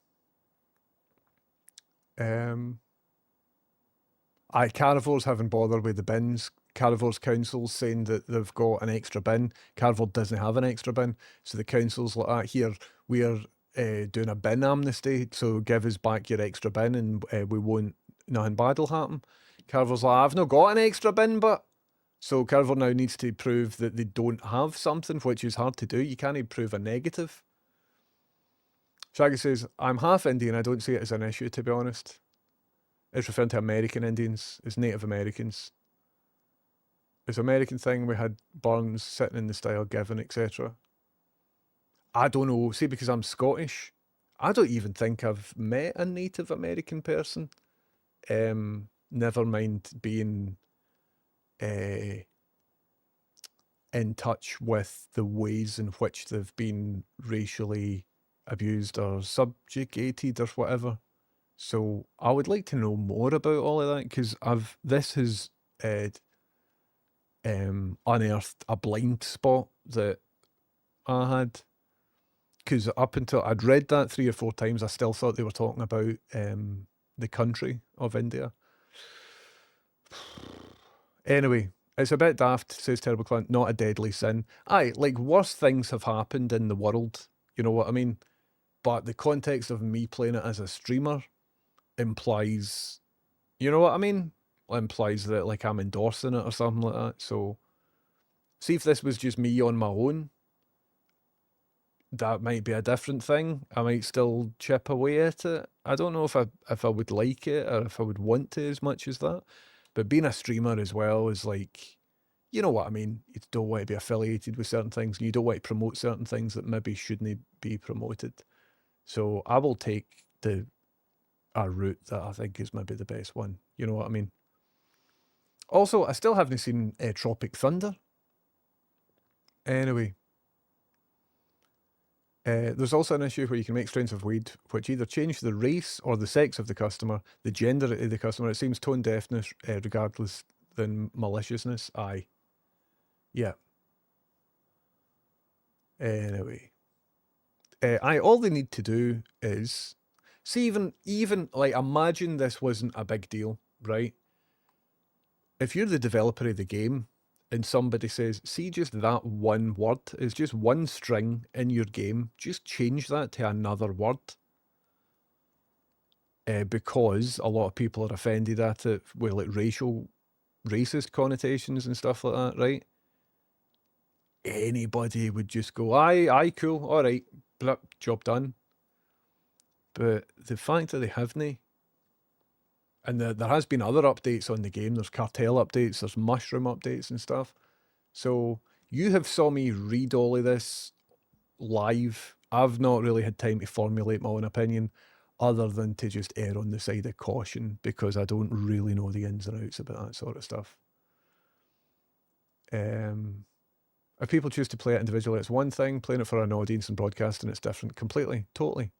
Speaker 1: Carnivore's having bother with the bins. Carnivore's council's saying that they've got an extra bin. Carnivore doesn't have an extra bin. So the council's like, here, we're doing a bin amnesty, so give us back your extra bin and we won't, nothing bad will happen. Carnivore's like, I've not got an extra bin, but... So Carnivore now needs to prove that they don't have something, which is hard to do. You can't prove a negative. Shaggy says, I'm half Indian, I don't see it as an issue, to be honest. It's referring to American Indians, it's Native Americans. It's an American thing, we had Burns sitting in the style given, etc. I don't know, see, because I'm Scottish, I don't even think I've met a Native American person. Never mind being in touch with the ways in which they've been racially abused or subjugated or whatever. So I would like to know more about all of that, because this has unearthed a blind spot that I had. Because up until I'd read that 3 or 4 times, I still thought they were talking about the country of India. Anyway, it's a bit daft, says Terrible Clint, not a deadly sin. Aye, like, worse things have happened in the world, you know what I mean? But the context of me playing it as a streamer implies, you know what I mean? Implies that, like, I'm endorsing it or something like that. So, see if this was just me on my own, that might be a different thing. I might still chip away at it. I don't know if I would like it or if I would want to as much as that. But being a streamer as well is like, you know what I mean? You don't want to be affiliated with certain things. You don't want to promote certain things that maybe shouldn't be promoted. So I will take a route that I think is maybe the best one. You know what I mean? Also, I still haven't seen Tropic Thunder. Anyway. There's also an issue where you can make strains of weed which either change the race or the sex of the customer, the gender of the customer. It seems tone deafness regardless than maliciousness. Aye. Yeah. Anyway. All they need to do is... See, even like, imagine this wasn't a big deal, right? If you're the developer of the game, and somebody says, see, just that one word is just one string in your game, just change that to another word. Because a lot of people are offended at it with like racist connotations and stuff like that, right? Anybody would just go, aye, cool, all right, blip, job done. But the fact that they haven't, and there has been other updates on the game. There's cartel updates, there's mushroom updates and stuff. So you have saw me read all of this live. I've not really had time to formulate my own opinion other than to just err on the side of caution because I don't really know the ins and outs about that sort of stuff. If people choose to play it individually, it's one thing. Playing it for an audience and broadcasting, it's different. Completely, totally.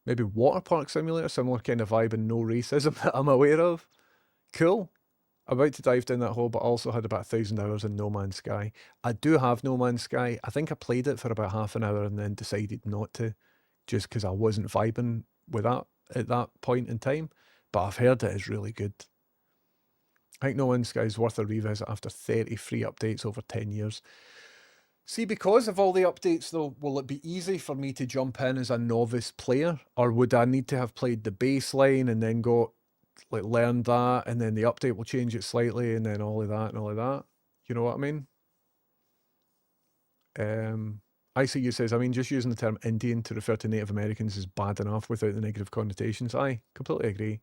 Speaker 1: Maybe Water Park Simulator, similar kind of vibe and no racism that I'm aware of. Cool. About to dive down that hole, but also had about 1,000 hours in No Man's Sky. I do have No Man's Sky. I think I played it for about half an hour and then decided not to, just because I wasn't vibing with that at that point in time. But I've heard it is really good. I think No Man's Sky is worth a revisit after 30 free updates over 10 years. See, because of all the updates, though, will it be easy for me to jump in as a novice player? Or would I need to have played the baseline and then go, like, learn that, and then the update will change it slightly, and then all of that and all of that? You know what I mean? ICU says, I mean, just using the term Indian to refer to Native Americans is bad enough without the negative connotations. I completely agree.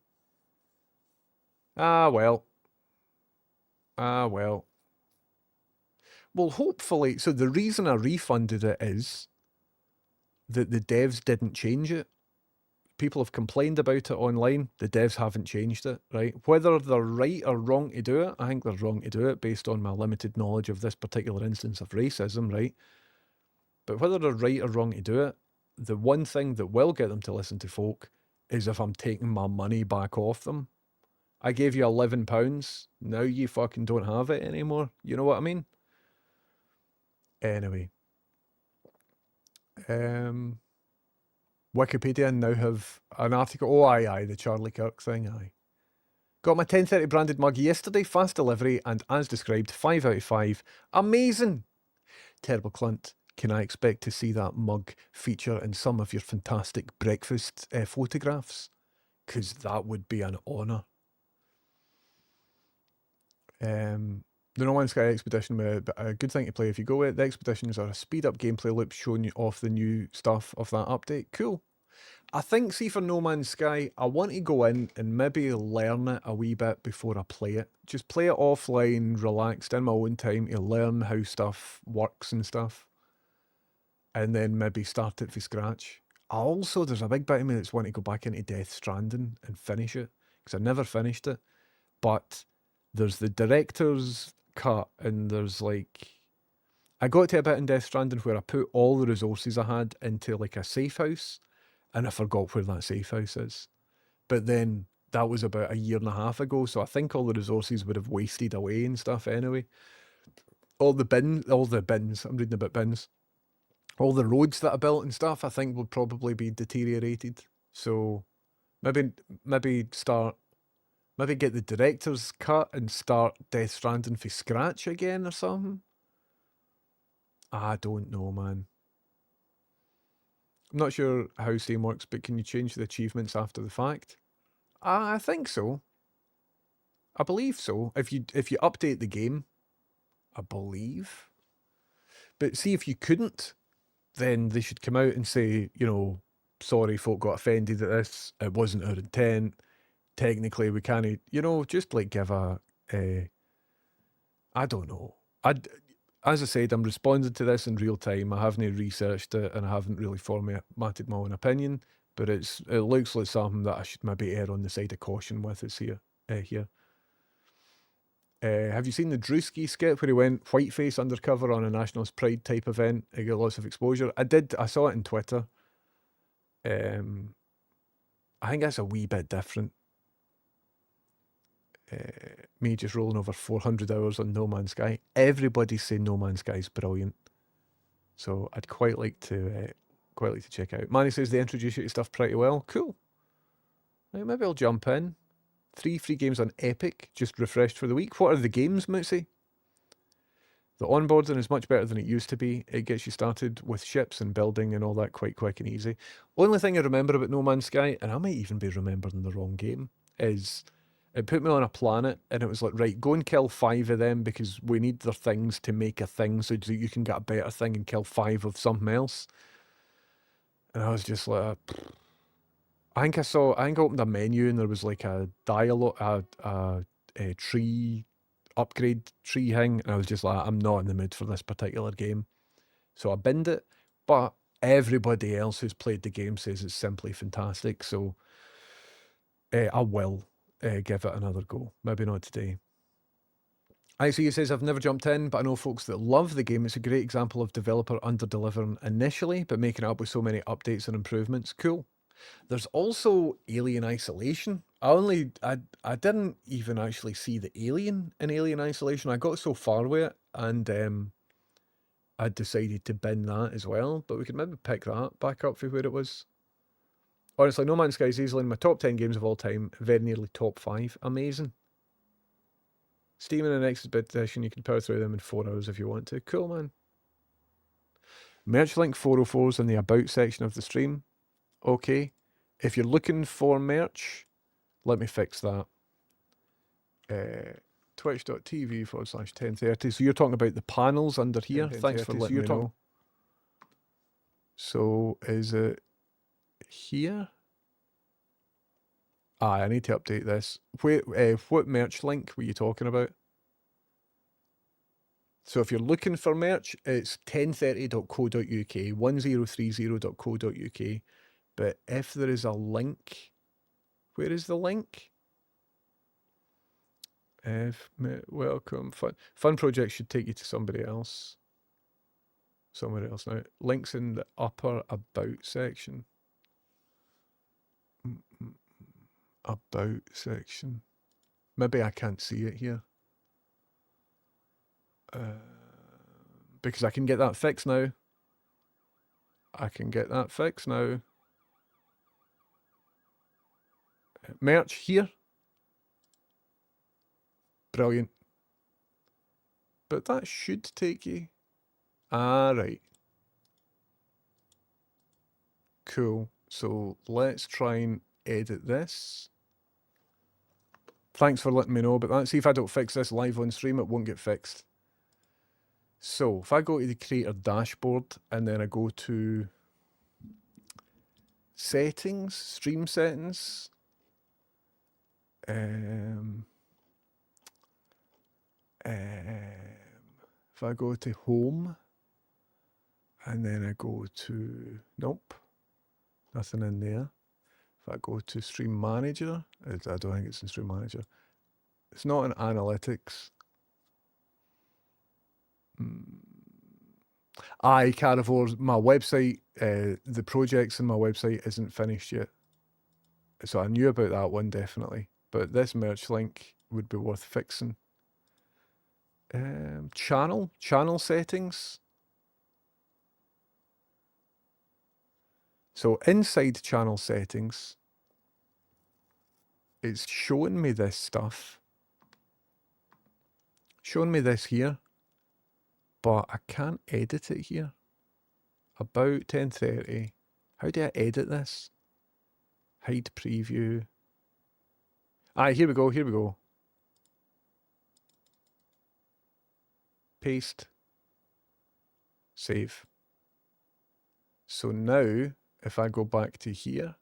Speaker 1: Ah, well. Ah, well. Well, hopefully, so the reason I refunded it is that the devs didn't change it. People have complained about it online. The devs haven't changed it, right? Whether they're right or wrong to do it, I think they're wrong to do it based on my limited knowledge of this particular instance of racism, right? But whether they're right or wrong to do it, the one thing that will get them to listen to folk is if I'm taking my money back off them. I gave you £11. Now you fucking don't have it anymore. You know what I mean? Anyway. Wikipedia now have an article. Oh, aye, the Charlie Kirk thing, aye. Got my 1030 branded mug yesterday, fast delivery, and as described, 5 out of 5. Amazing! Terrible Clint, can I expect to see that mug feature in some of your fantastic breakfast photographs? Because that would be an honour. The No Man's Sky Expedition, a good thing to play if you go with. The expeditions are a speed-up gameplay loop showing you off the new stuff of that update. Cool. I think, see, for No Man's Sky, I want to go in and maybe learn it a wee bit before I play it. Just play it offline, relaxed, in my own time, to learn how stuff works and stuff. And then maybe start it from scratch. There's a big bit of me that's wanting to go back into Death Stranding and finish it, because I never finished it. But there's the director's cut, and there's like, I got to a bit in Death Stranding where I put all the resources I had into like a safe house, and I forgot where that safe house is. But then that was about a year and a half ago, so I think all the resources would have wasted away and stuff anyway. All the bins, I'm reading about bins. All the roads that I built and stuff, I think would probably be deteriorated. So maybe get the director's cut and start Death Stranding from scratch again or something. I don't know, man. I'm not sure how Steam works, but can you change the achievements after the fact? I think so. I believe so. If you update the game, I believe. But see, if you couldn't, then they should come out and say, you know, sorry, folk got offended at this. It wasn't our intent. Technically, we can't, you know, just like give I don't know. As I said, I'm responding to this in real time. I haven't researched it and I haven't really formatted my own opinion, but it looks like something that I should maybe err on the side of caution with. It's here. Have you seen the Drewski skit where he went whiteface undercover on a Nationalist Pride type event? He got lots of exposure. I did. I saw it on Twitter. I think that's a wee bit different. Me just rolling over 400 hours on No Man's Sky. Everybody's saying No Man's Sky is brilliant, so I'd quite like to check it out. Manny says they introduce you to stuff pretty well. Cool. Right, maybe I'll jump in. 3 free games on Epic, just refreshed for the week. What are the games, Mootsy? The onboarding is much better than it used to be. It gets you started with ships and building and all that quite quick and easy. Only thing I remember about No Man's Sky, and I might even be remembering the wrong game, is it put me on a planet and it was like, right, go and kill 5 of them because we need their things to make a thing so that you can get a better thing and kill 5 of something else. And I was just like, I think I opened a menu and there was like a dialogue, a tree upgrade tree thing, and I was just like, I'm not in the mood for this particular game. So I binned it, but everybody else who's played the game says it's simply fantastic, so I will give it another go. Maybe not today. ICU says, I've never jumped in, but I know folks that love the game. It's a great example of developer under-delivering initially, but making it up with so many updates and improvements. Cool. There's also Alien Isolation. I didn't even actually see the alien in Alien Isolation. I got so far with it, and I decided to bin that as well. But we could maybe pick that back up for where it was. Honestly, No Man's Sky is easily in my top 10 games of all time. Very nearly top 5. Amazing. Steam in the next edition, you can power through them in 4 hours if you want to. Cool, man. Merch link 404's in the About section of the stream. Okay. If you're looking for merch, let me fix that. Twitch.tv/1030. So you're talking about the panels under here. Thanks for letting me know. So is it here? I need to update this. What merch link were you talking about? So if you're looking for merch, it's 1030.co.uk, 1030.co.uk. But if there is a link, where is the link? Welcome. Fun project should take you to somebody else. Somewhere else now. Links in the upper About section. About section. Maybe I can't see it here. Because I can get that fixed now. I can get that fixed now. Merch here. Brilliant. But that should take you. Right. Cool. So let's try and edit this. Thanks for letting me know about that. See, if I don't fix this live on stream, it won't get fixed. So if I go to the creator dashboard and then I go to settings, stream settings, if I go to home and then I go to, nope, nothing in there. If I go to stream manager, I don't think it's in stream manager. It's not in analytics. Carivore, my website, the projects in my website isn't finished yet. So I knew about that one definitely. But this merch link would be worth fixing. Channel settings. So inside channel settings, it's showing me this stuff. Showing me this here. But I can't edit it here. About 1030. How do I edit this? Hide preview. Here we go. Paste. Save. So now, if I go back to here,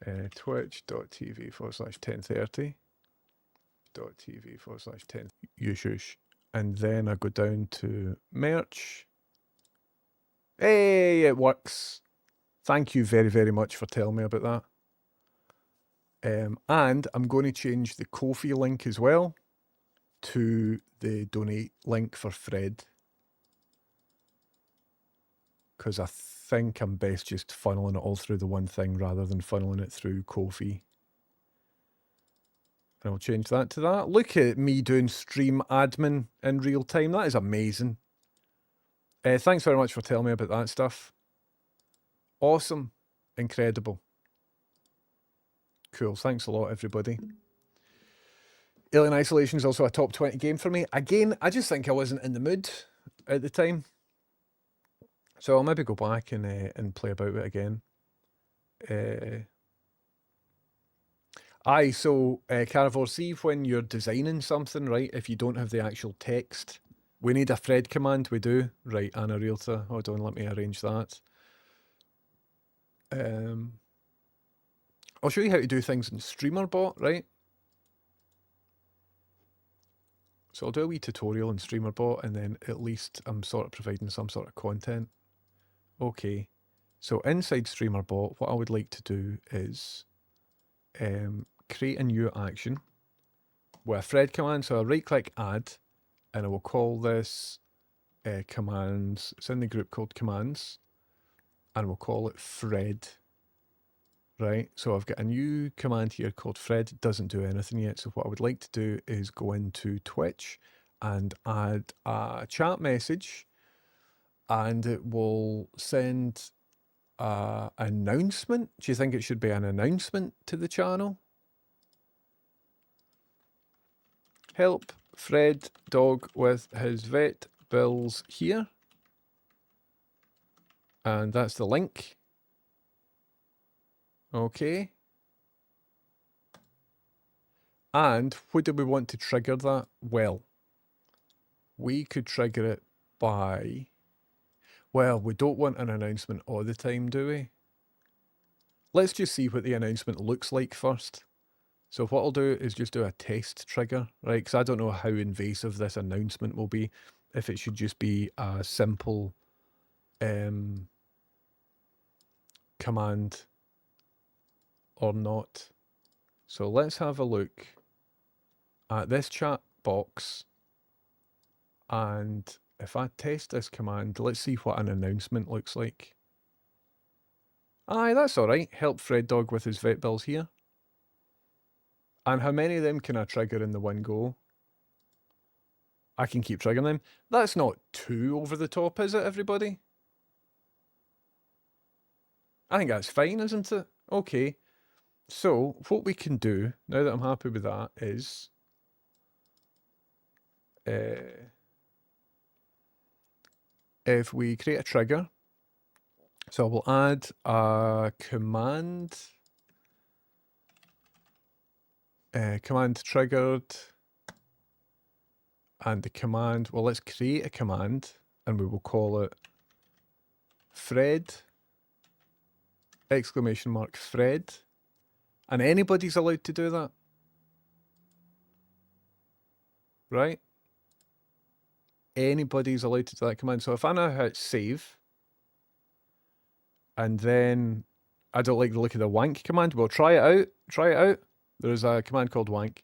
Speaker 1: twitch.tv/1030.tv/10 Yushush. And then I go down to merch. Hey, it works. Thank you very, very much for telling me about that. And I'm going to change the Ko-fi link as well to the donate link for Fred. Because I think I'm best just funneling it all through the one thing rather than funneling it through Ko-fi. And I'll change that to that. Look at me doing stream admin in real time. That is amazing. Thanks very much for telling me about that stuff. Awesome. Incredible. Cool. Thanks a lot, everybody. Alien Isolation is also a top 20 game for me. Again, I just think I wasn't in the mood at the time. So I'll maybe go back and play about it again. Carivore, see when you're designing something, right, if you don't have the actual text, we need a Fred command, we do. Right, Anna Realtor, hold on, let me arrange that. I'll show you how to do things in StreamerBot, right? So I'll do a wee tutorial in StreamerBot and then at least I'm sort of providing some sort of content. Okay, so inside StreamerBot, what I would like to do is create a new action with a Fred command. So I'll right click add and I will call this commands. It's in the group called commands and we'll call it Fred. right? So I've got a new command here called Fred. It doesn't do anything yet. So what I would like to do is go into Twitch and add a chat message, and it will send an announcement. Do you think it should be an announcement to the channel? Help Fred dog with his vet bills here. And that's the link. Okay. And what do we want to trigger that? Well, we could trigger it by... Well, we don't want an announcement all the time, do we? Let's just see what the announcement looks like first. So what I'll do is just do a test trigger, right? Because I don't know how invasive this announcement will be. If it should just be a simple command or not. So let's have a look at this chat box, and if I test this command, let's see what an announcement looks like. Aye, that's all right. Help Fred dog with his vet bills here. And how many of them can I trigger in the one go? I can keep triggering them. That's not too over the top, is it, everybody? I think that's fine, isn't it? Okay. So what we can do, now that I'm happy with that, is if we create a trigger, so we'll add a command, command triggered, and the command, well, let's create a command, and we will call it Fred, exclamation mark Fred, and anybody's allowed to do that, right? Anybody's allowed to do that command. So if I now hit save, and then I don't like the look of the wank command, well, try it out. Try it out. There's a command called wank.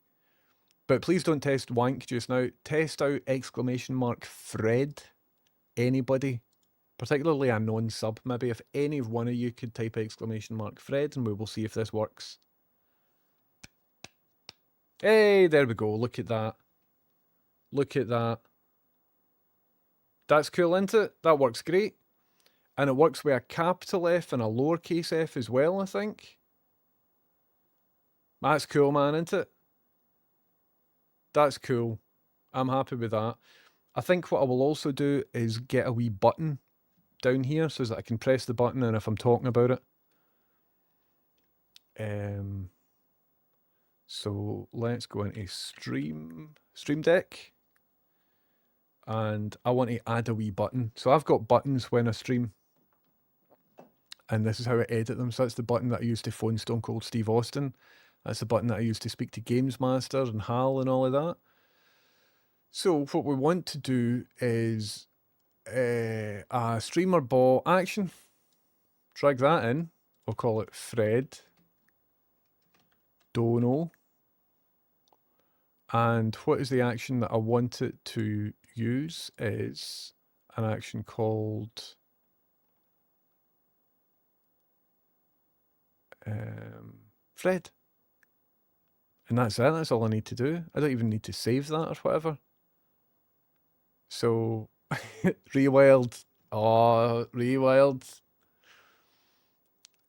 Speaker 1: But please don't test wank just now. Test out exclamation mark Fred. Anybody, particularly a non-sub, maybe if any one of you could type exclamation mark Fred, and we will see if this works. Hey, there we go. Look at that. Look at that. That's cool, isn't it? That works great. And it works with a capital F and a lowercase f as well, I think. That's cool, man, isn't it? That's cool. I'm happy with that. I think what I will also do is get a wee button down here so that I can press the button and if I'm talking about it. So let's go into Stream Deck. And I want to add a wee button. So I've got buttons when I stream. And this is how I edit them. So that's the button that I use to phone Stone Cold Steve Austin. That's the button that I use to speak to Games Master and Hal and all of that. So what we want to do is a streamer bot action. Drag that in. We'll call it Fred Dono. And what is the action that I want it to use is an action called Fred. And that's it. That's all I need to do. I don't even need to save that or whatever. So, Rewild. Oh, Rewild.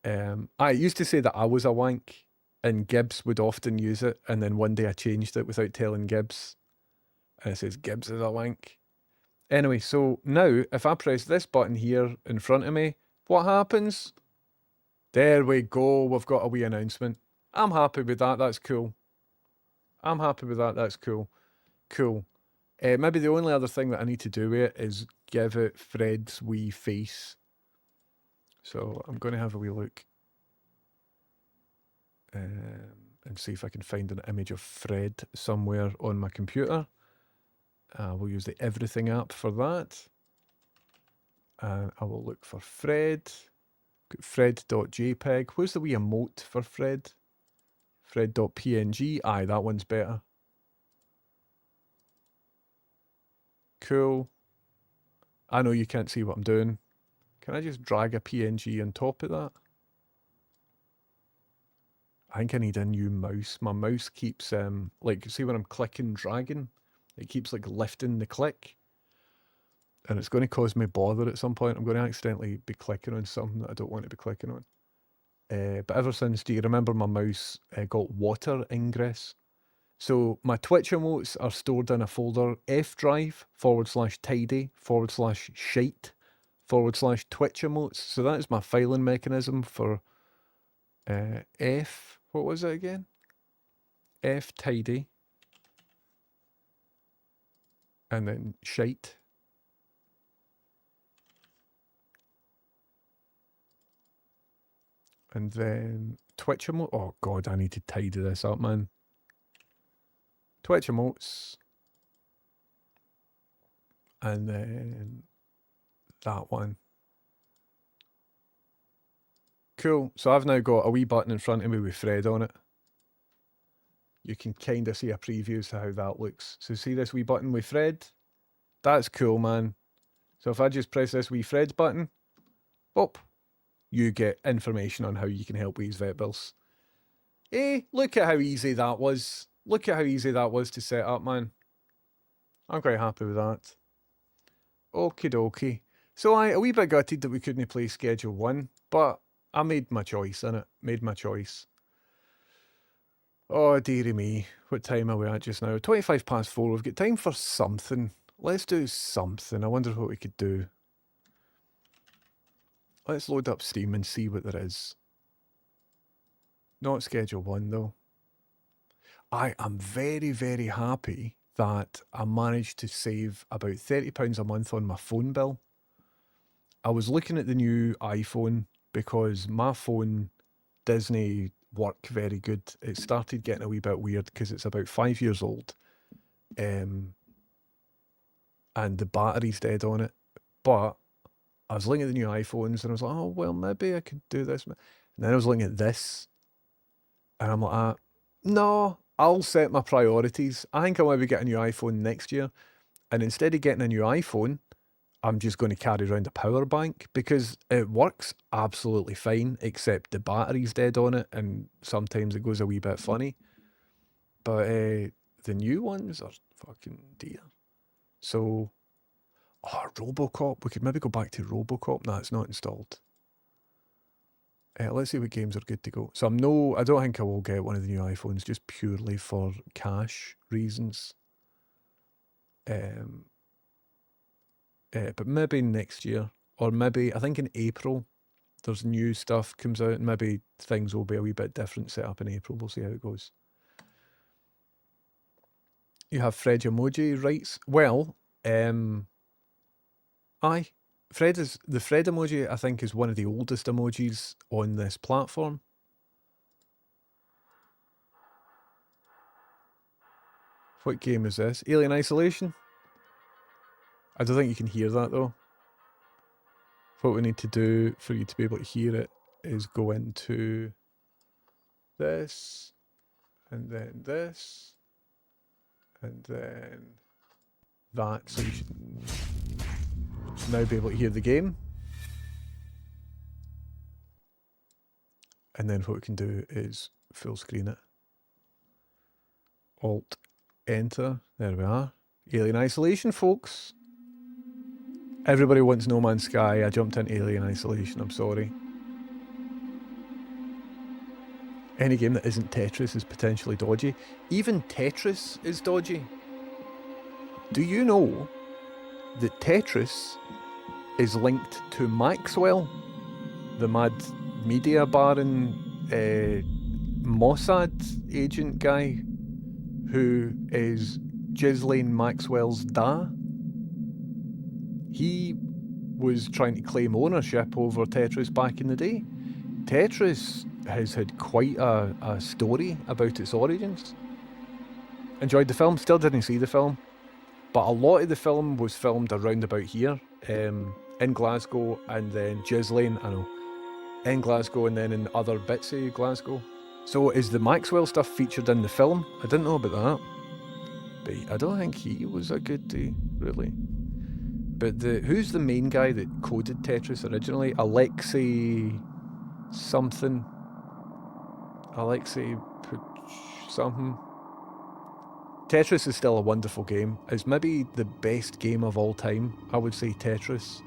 Speaker 1: I used to say that I was a wank, and Gibbs would often use it, and then one day I changed it without telling Gibbs. And it says Gibbs is a wank. Anyway, so now, if I press this button here in front of me, what happens? There we go. We've got a wee announcement. I'm happy with that. That's cool. I'm happy with that. That's cool. Cool. Maybe the only other thing that I need to do with it is give it Fred's wee face. So I'm going to have a wee look and see if I can find an image of Fred somewhere on my computer. We'll use the Everything app for that. And I will look for Fred. Fred.jpg. Where's the wee emote for Fred? Fred.png. Aye, that one's better. Cool. I know you can't see what I'm doing. Can I just drag a PNG on top of that? I think I need a new mouse. My mouse keeps like, see when I'm clicking and dragging, it keeps like lifting the click, and it's going to cause me bother at some point. I'm going to accidentally be clicking on something that I don't want to be clicking on. But ever since, do you remember my mouse got water ingress? So my Twitch emotes are stored in a folder fdrive/tidy/shite/Twitch emotes. So that is my filing mechanism for what was it again? Tidy. And then shite. And then Twitch emote. Oh god, I need to tidy this up, man. Twitch emotes. And then that one. Cool. So I've now got a wee button in front of me with Fred on it. You can kind of see a preview as to how that looks. So see this wee button with Fred? That's cool, man. So if I just press this wee Fred button, boop, you get information on how you can help with these vet bills. Look at how easy that was. Look at how easy that was to set up, man. I'm quite happy with that. Okie dokie. So a wee bit gutted that we couldn't play Schedule 1, but I made my choice, innit? Made my choice. Oh, dearie me. What time are we at just now? 4:25. We've got time for something. Let's do something. I wonder what we could do. Let's load up Steam and see what there is. Not Schedule 1, though. I am very, very happy that I managed to save about £30 a month on my phone bill. I was looking at the new iPhone because my phone doesn't work very good. It started getting a wee bit weird because it's about 5 years old. And the battery's dead on it. But I was looking at the new iPhones and I was like, oh, well, maybe I could do this. And then I was looking at this and I'm like, no, I'll set my priorities. I think I'll maybe get a new iPhone next year. And instead of getting a new iPhone, I'm just going to carry around a power bank because it works absolutely fine, except the battery's dead on it and sometimes it goes a wee bit funny. But the new ones are fucking dear. So, Robocop. We could maybe go back to Robocop. No, it's not installed. Let's see what games are good to go. So I don't think I will get one of the new iPhones just purely for cash reasons. But maybe next year, or maybe, I think in April, there's new stuff comes out, and maybe things will be a wee bit different set up in April. We'll see how it goes. You have Fred emoji rights. Well, aye. The Fred emoji, I think, is one of the oldest emojis on this platform. What game is this? Alien Isolation? I don't think you can hear that though. What we need to do for you to be able to hear it is go into this, and then this, and then that, so you should now be able to hear the game. And then what we can do is full screen it. Alt, enter, there we are. Alien Isolation, folks. Everybody wants No Man's Sky. I jumped into Alien Isolation, I'm sorry. Any game that isn't Tetris is potentially dodgy. Even Tetris is dodgy. Do you know that Tetris is linked to Maxwell, the mad media baron, Mossad agent guy, who is Ghislaine Maxwell's da? He was trying to claim ownership over Tetris back in the day. Tetris has had quite a story about its origins. Enjoyed the film, still didn't see the film, but a lot of the film was filmed around about here, in Glasgow, and then Ghislaine, in Glasgow, and then in other bits of Glasgow. So is the Maxwell stuff featured in the film? I didn't know about that. But I don't think he was a good day, really. But who's the main guy that coded Tetris originally? Alexei something. Alexei something. Tetris is still a wonderful game. It's maybe the best game of all time. I would say Tetris.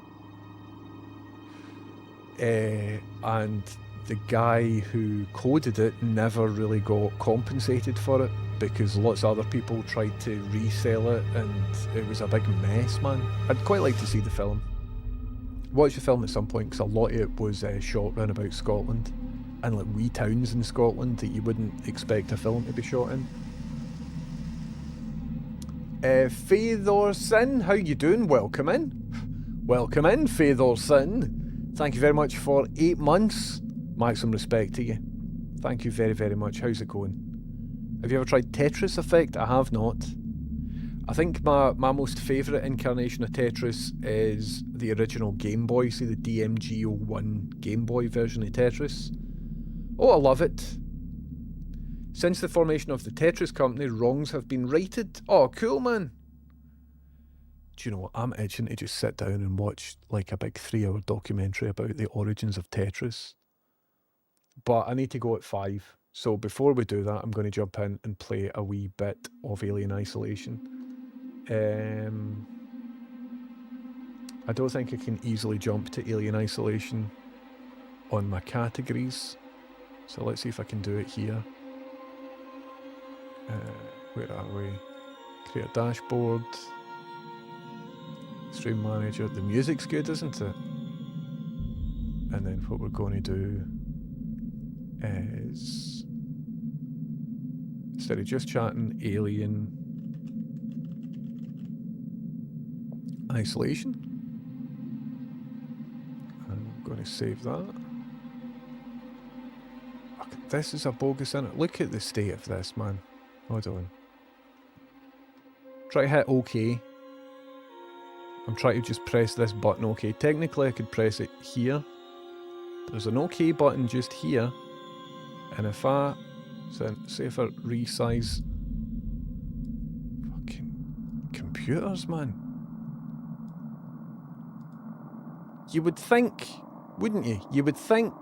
Speaker 1: And the guy who coded it never really got compensated for it because lots of other people tried to resell it and it was a big mess, man. I'd quite like to see the film. Watch the film at some point because a lot of it was shot round about Scotland and like wee towns in Scotland that you wouldn't expect a film to be shot in. Faithorson, how you doing? Welcome in. Welcome in, Faithorson. Thank you very much for 8 months. Maximum respect to you. Thank you very, very much. How's it going? Have you ever tried Tetris Effect? I have not. I think my most favourite incarnation of Tetris is the original Game Boy, see the DMG01 Game Boy version of Tetris. Oh, I love it. Since the formation of the Tetris company, wrongs have been righted. Oh, cool, man. Do you know what? I'm itching to just sit down and watch like a big 3-hour documentary about the origins of Tetris. But I need to go at 5. So before we do that, I'm going to jump in and play a wee bit of Alien Isolation. I don't think I can easily jump to Alien Isolation on my categories. So let's see if I can do it here. Where are we? Create a dashboard. Stream manager. The music's good, isn't it? And then what we're going to do is, instead of just chatting, Alien Isolation. I'm going to save that. Fuck, this is a bogus in it. Look at the state of this, man. Hold on. Try to hit OK. I'm trying to just press this button OK. Technically I could press it here. There's an OK button just here. And if I say if I resize fucking computers, man. You would think, wouldn't you? You would think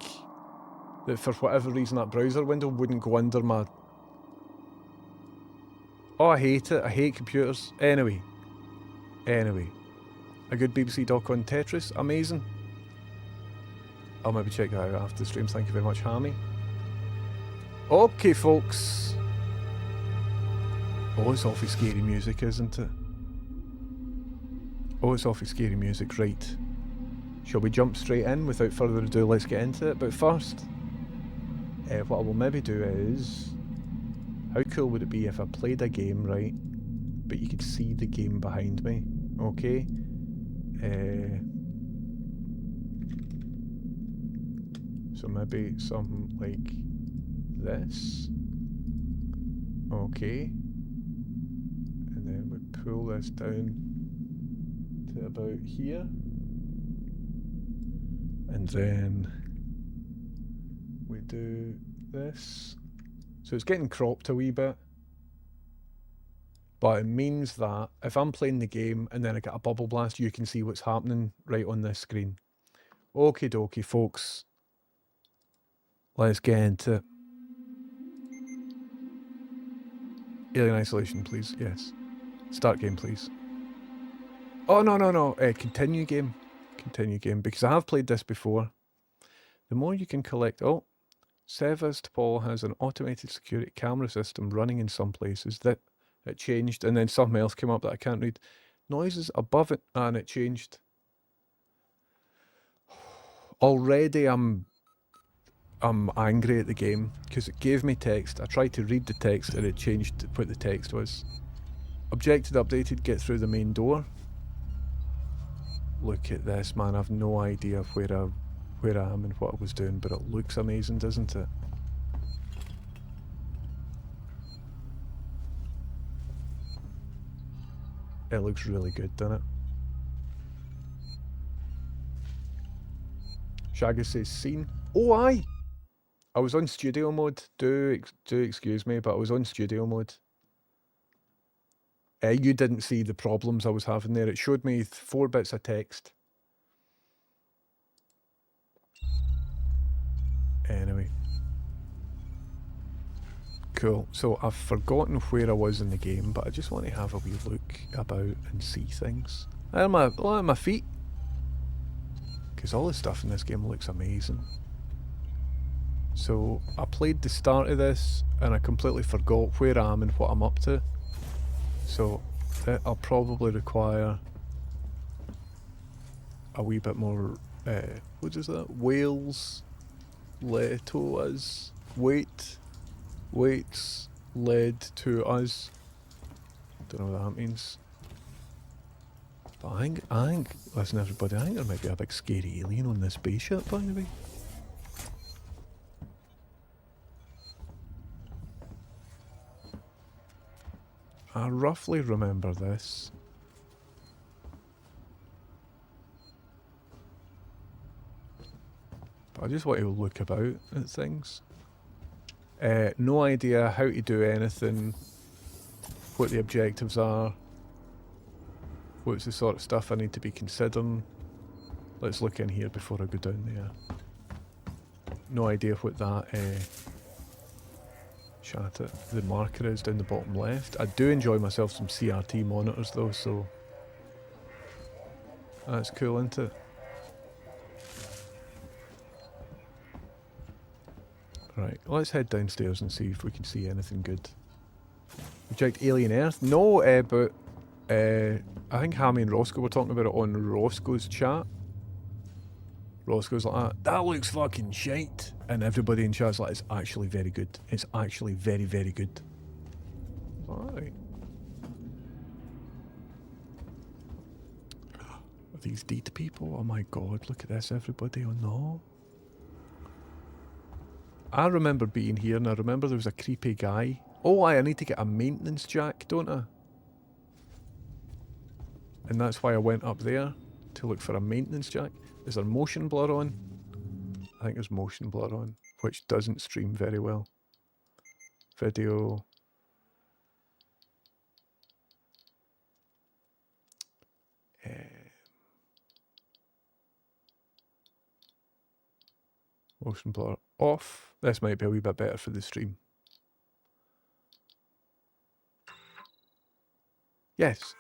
Speaker 1: that for whatever reason that browser window wouldn't go under my... Oh, I hate it. I hate computers. Anyway. A good BBC doc on Tetris. Amazing. I'll maybe check that out after the stream. Thank you very much, Hammy. Okay, folks. Oh, it's awfully scary music, isn't it? Oh, it's awfully scary music. Right. Shall we jump straight in? Without further ado, let's get into it. But first, what I will maybe do is... How cool would it be if I played a game, right? But you could see the game behind me. Okay? So maybe something like this. Okay. And then we pull this down to about here. And then we do this. So it's getting cropped a wee bit. But it means that if I'm playing the game and then I get a bubble blast, you can see what's happening right on this screen. Okie dokie, folks. Let's get into it. Alien Isolation, please. Yes. Start game, please. Oh, no. Continue game. Continue game. Because I have played this before. The more you can collect... Oh. Sevastopol has an automated security camera system running in some places. That it changed, and then something else came up that I can't read. Noises above it, and it changed. Already I'm angry at the game because it gave me text. I tried to read the text and it changed what the text was. Objected, updated, get through the main door. Look at this, man. I've no idea where I am and what I was doing, but it looks amazing, doesn't it? It looks really good, doesn't it? Shaggy says scene. Oh, aye! I was on studio mode. Do excuse me, but I was on studio mode. You didn't see the problems I was having there. It showed me 4 bits of text. Anyway. Cool. So I've forgotten where I was in the game, but I just want to have a wee look about and see things. Look at my feet. Because all the stuff in this game looks amazing. So I played the start of this and I completely forgot where I am and what I'm up to. So I'll probably require a wee bit more, what is that? Wales, led to us, weights led to us. Don't know what that means. But I think, listen everybody, I think there might be a big scary alien on this spaceship by the way. I roughly remember this. But I just want to look about at things. No idea how to do anything, what the objectives are, what's the sort of stuff I need to be considering. Let's look in here before I go down there. No idea what that the marker is down the bottom left. I do enjoy myself some CRT monitors though, so that's cool, isn't it? Right, let's head downstairs and see if we can see anything good. We checked Alien Earth. No, but I think Hammy and Roscoe were talking about it on Roscoe's chat. Roscoe's like, that looks fucking shite. And everybody in chat's like, it's actually very good. It's actually very, very good. Alright. Are these deed people? Oh my god, look at this, everybody. Oh no. I remember being here and I remember there was a creepy guy. Oh, I need to get a maintenance jack, don't I? And that's why I went up there to look for a maintenance jack. Is there motion blur on? I think there's motion blur on, which doesn't stream very well. Video. Motion blur off. This might be a wee bit better for the stream. Yes.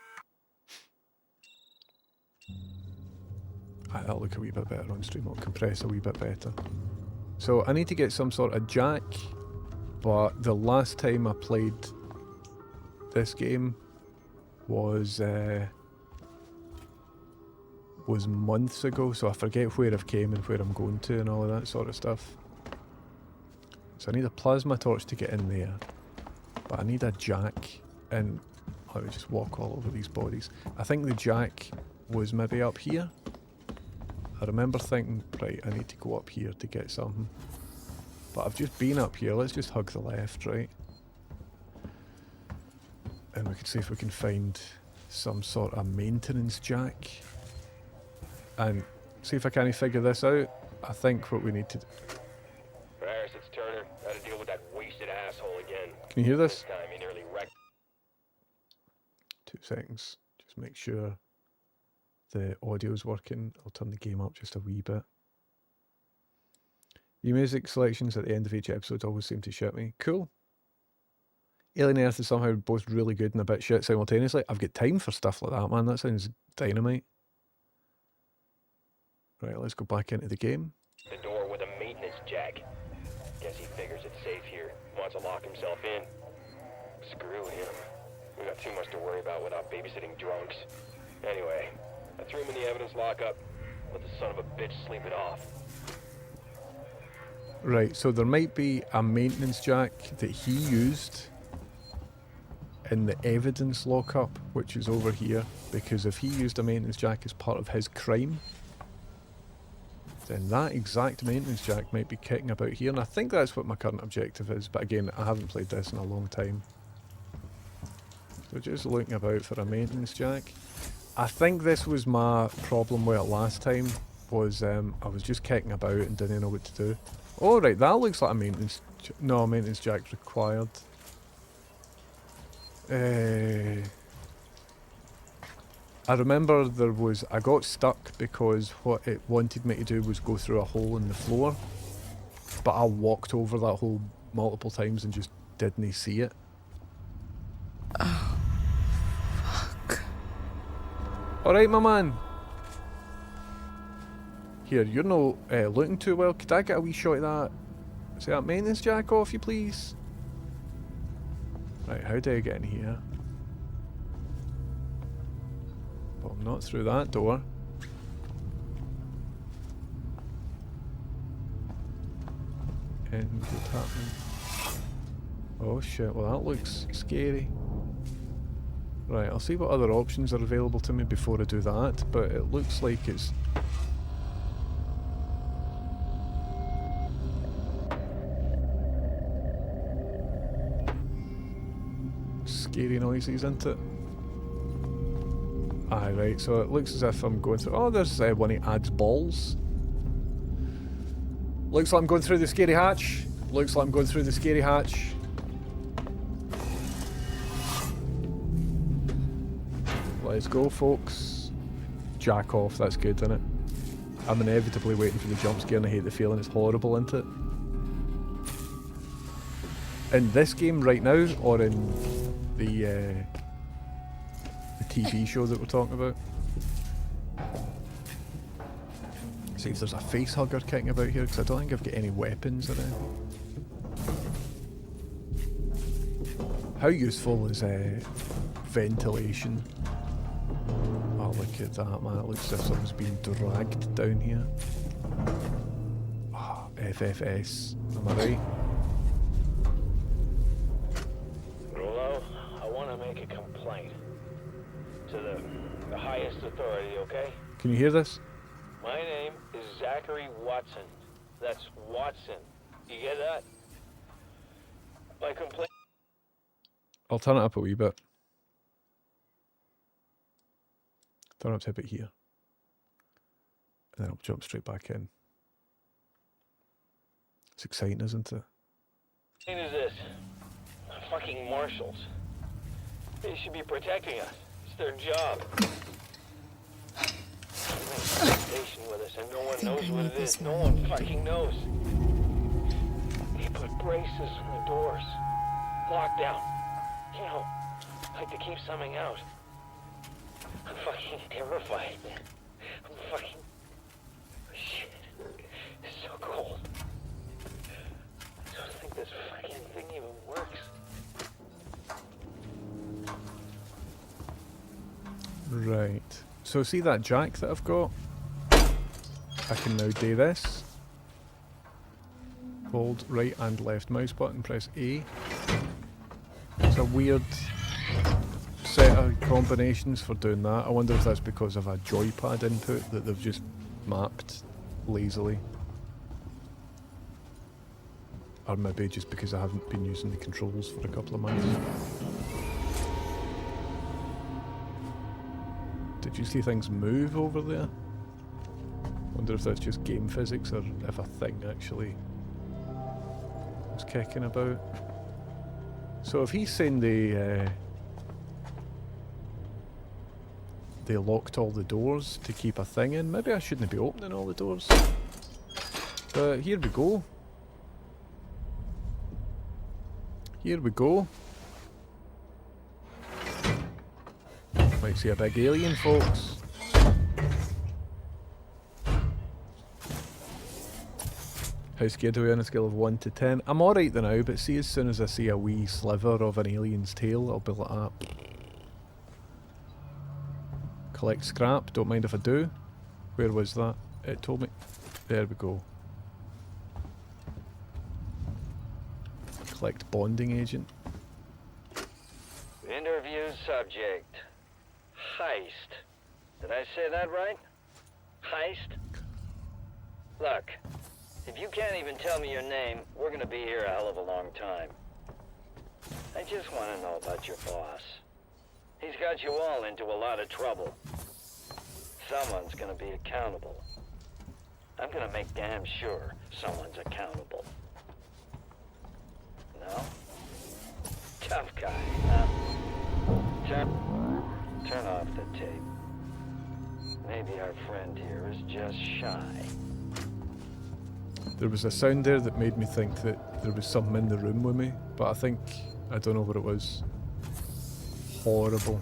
Speaker 1: That'll look a wee bit better on stream. It'll compress a wee bit better. So I need to get some sort of jack, but the last time I played this game was months ago, so I forget where I've came and where I'm going to and all of that sort of stuff. So I need a plasma torch to get in there, but I need a jack, and let me just walk all over these bodies. I think the jack was maybe up here. I remember thinking, right, I need to go up here to get something. But I've just been up here, let's just hug the left, right? And we can see if we can find some sort of maintenance jack. And see if I can figure this out. I think what we need to do...
Speaker 8: Harris, it's Turner. Gotta deal with that wasted asshole again.
Speaker 1: Can you hear this?
Speaker 8: This time he nearly wrecked.
Speaker 1: 2 seconds. Just make sure the audio's working. I'll turn the game up just a wee bit. Your music selections at the end of each episode always seem to shit me. Cool. Alien Earth is somehow both really good and a bit shit simultaneously. I've got time for stuff like that, man. That sounds dynamite. Right, let's go back into the game.
Speaker 8: The door with a maintenance jack. Guess he figures it's safe here. Wants to lock himself in. Screw him. We got too much to worry about without babysitting drunks. Anyway, I threw him in the evidence lockup. Let the son of a bitch sleep it off.
Speaker 1: Right, so there might be a maintenance jack that he used in the evidence lockup, which is over here, because if he used a maintenance jack as part of his crime, then that exact maintenance jack might be kicking about here, and I think that's what my current objective is, but again, I haven't played this in a long time. So just looking about for a maintenance jack. I think this was my problem with it last time, was I was just kicking about and didn't know what to do. Oh right, that looks like a maintenance... No, maintenance jack required. I remember I got stuck because what it wanted me to do was go through a hole in the floor, but I walked over that hole multiple times and just didn't see it.
Speaker 9: Oh, fuck.
Speaker 1: Alright, my man. Here, you're not looking too well. Could I get a wee shot of that? Is that maintenance jack off you, please? Right, how do I get in here? Well, not through that door. And what's happening? Oh shit, well that looks scary. Right, I'll see what other options are available to me before I do that, but it looks like it's... scary noises, isn't it? Aye, right, so it looks as if I'm going through... Oh, there's one of Ad's balls. Looks like I'm going through the scary hatch. Looks like I'm going through the scary hatch. Let's go, folks. Jack off, that's good, isn't it? I'm inevitably waiting for the jump scare and I hate the feeling. It's horrible, isn't it? In this game right now, or in the TV show that we're talking about? See if there's a face hugger kicking about here, because I don't think I've got any weapons or anything. How useful is ventilation? Oh, look at that, man. It looks as if someone's being dragged down here. Oh, FFS. Am I right?
Speaker 8: Rolo, I want to make a complaint to the highest authority, okay?
Speaker 1: Can you hear this?
Speaker 8: My name is Zachary Watson. That's Watson. You get that? My complaint...
Speaker 1: I'll turn it up a wee bit. Turn it up to a bit here. And then I'll jump straight back in. It's exciting, isn't it?
Speaker 8: What is this? Fucking marshals. They should be protecting us. It's their job. They're in a station with us and no one knows what it is. No one fucking knows. They put braces on the doors. Locked down. You know, like to keep something out. I'm fucking terrified, man. I'm fucking... Shit. It's so cold. I don't think this fucking thing even works.
Speaker 1: Right. So see that jack that I've got? I can now do this. Hold right and left mouse button, press A. It's a weird set of combinations for doing that. I wonder if that's because of a joypad input that they've just mapped lazily. Or maybe just because I haven't been using the controls for a couple of months. Did you see things move over there? Wonder if that's just game physics or if a thing actually was kicking about. So if he's saying they locked all the doors to keep a thing in, maybe I shouldn't be opening all the doors. But here we go. Here we go. Might see a big alien, folks. How scared are we on a scale of 1 to 10? I'm alright now, but see, as soon as I see a wee sliver of an alien's tail, I'll be like that. Collect scrap, don't mind if I do. Where was that? It told me. There we go. Collect bonding agent.
Speaker 8: Interview subject. Heist. Did I say that right? Heist? Look, if you can't even tell me your name, we're gonna be here a hell of a long time. I just want to know about your boss. He's got you all into a lot of trouble. Someone's gonna be accountable. I'm gonna make damn sure someone's accountable. No? Tough guy, huh? Turn off the tape. Maybe our friend here is just shy.
Speaker 1: There was a sound there that made me think that there was something in the room with me, but I don't know what it was. Horrible.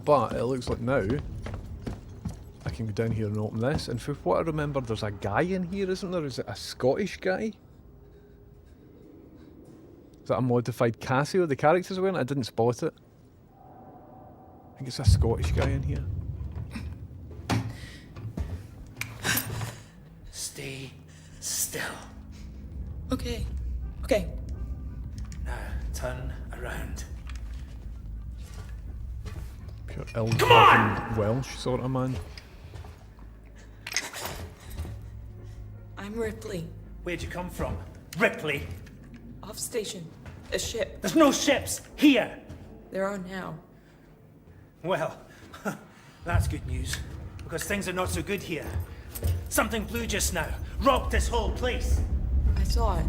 Speaker 1: But it looks like now I can go down here and open this, and for what I remember there's a guy in here, isn't there? Is it a Scottish guy? Is that a modified Casio the characters are wearing? I didn't spot it. I think it's a Scottish guy in here.
Speaker 10: Stay still.
Speaker 9: Okay. Okay.
Speaker 10: Now, turn around.
Speaker 1: Pure ill-fucking Welsh sort of man.
Speaker 9: I'm Ripley.
Speaker 10: Where'd you come from? Ripley?
Speaker 9: Off station. A ship.
Speaker 10: There's no ships here!
Speaker 9: There are now.
Speaker 10: Well, that's good news, because things are not so good here. Something blue just now. Rocked this whole place.
Speaker 9: I saw it.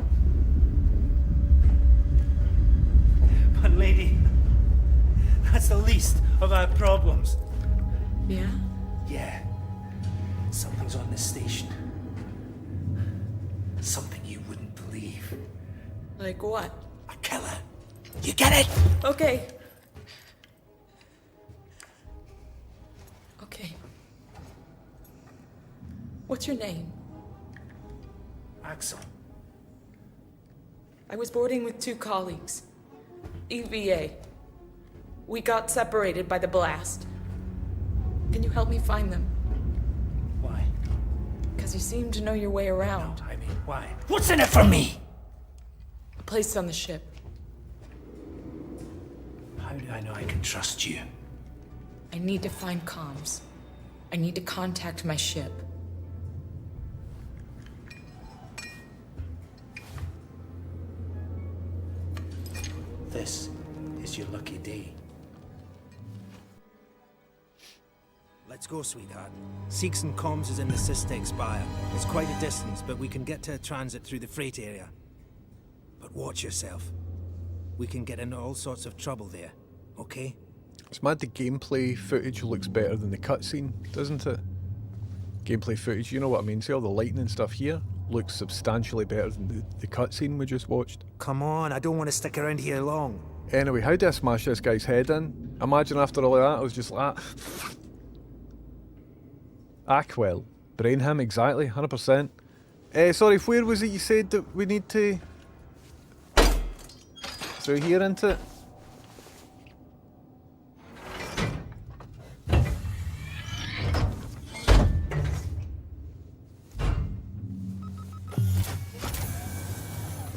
Speaker 10: But lady, that's the least of our problems.
Speaker 9: Yeah?
Speaker 10: Yeah. Something's on this station. Something you wouldn't believe.
Speaker 9: Like what?
Speaker 10: A killer. You get it?
Speaker 9: Okay. Okay. What's your name?
Speaker 10: Axel.
Speaker 9: I was boarding with 2 colleagues. EVA. We got separated by the blast. Can you help me find them?
Speaker 10: Why?
Speaker 9: Because you seem to know your way around.
Speaker 10: I mean, why? What's in it for me?
Speaker 9: A place on the ship.
Speaker 10: How do I know I can trust you?
Speaker 9: I need to find comms. I need to contact my ship.
Speaker 10: This is your lucky day.
Speaker 11: Let's go, sweetheart. Seeks and Comms is in the Systech Spire. It's quite a distance, but we can get to a transit through the freight area. But watch yourself. We can get into all sorts of trouble there, okay?
Speaker 1: It's mad the gameplay footage looks better than the cutscene, doesn't it? Gameplay footage, you know what I mean? See all the lighting and stuff here? Looks substantially better than the cutscene we just watched.
Speaker 11: Come on, I don't want to stick around here long.
Speaker 1: Anyway, how do I smash this guy's head in? Imagine after all of that, I was just like that. Ackwell. Brain him, exactly, 100%. Sorry, where was it you said that we need to... Through here, into it?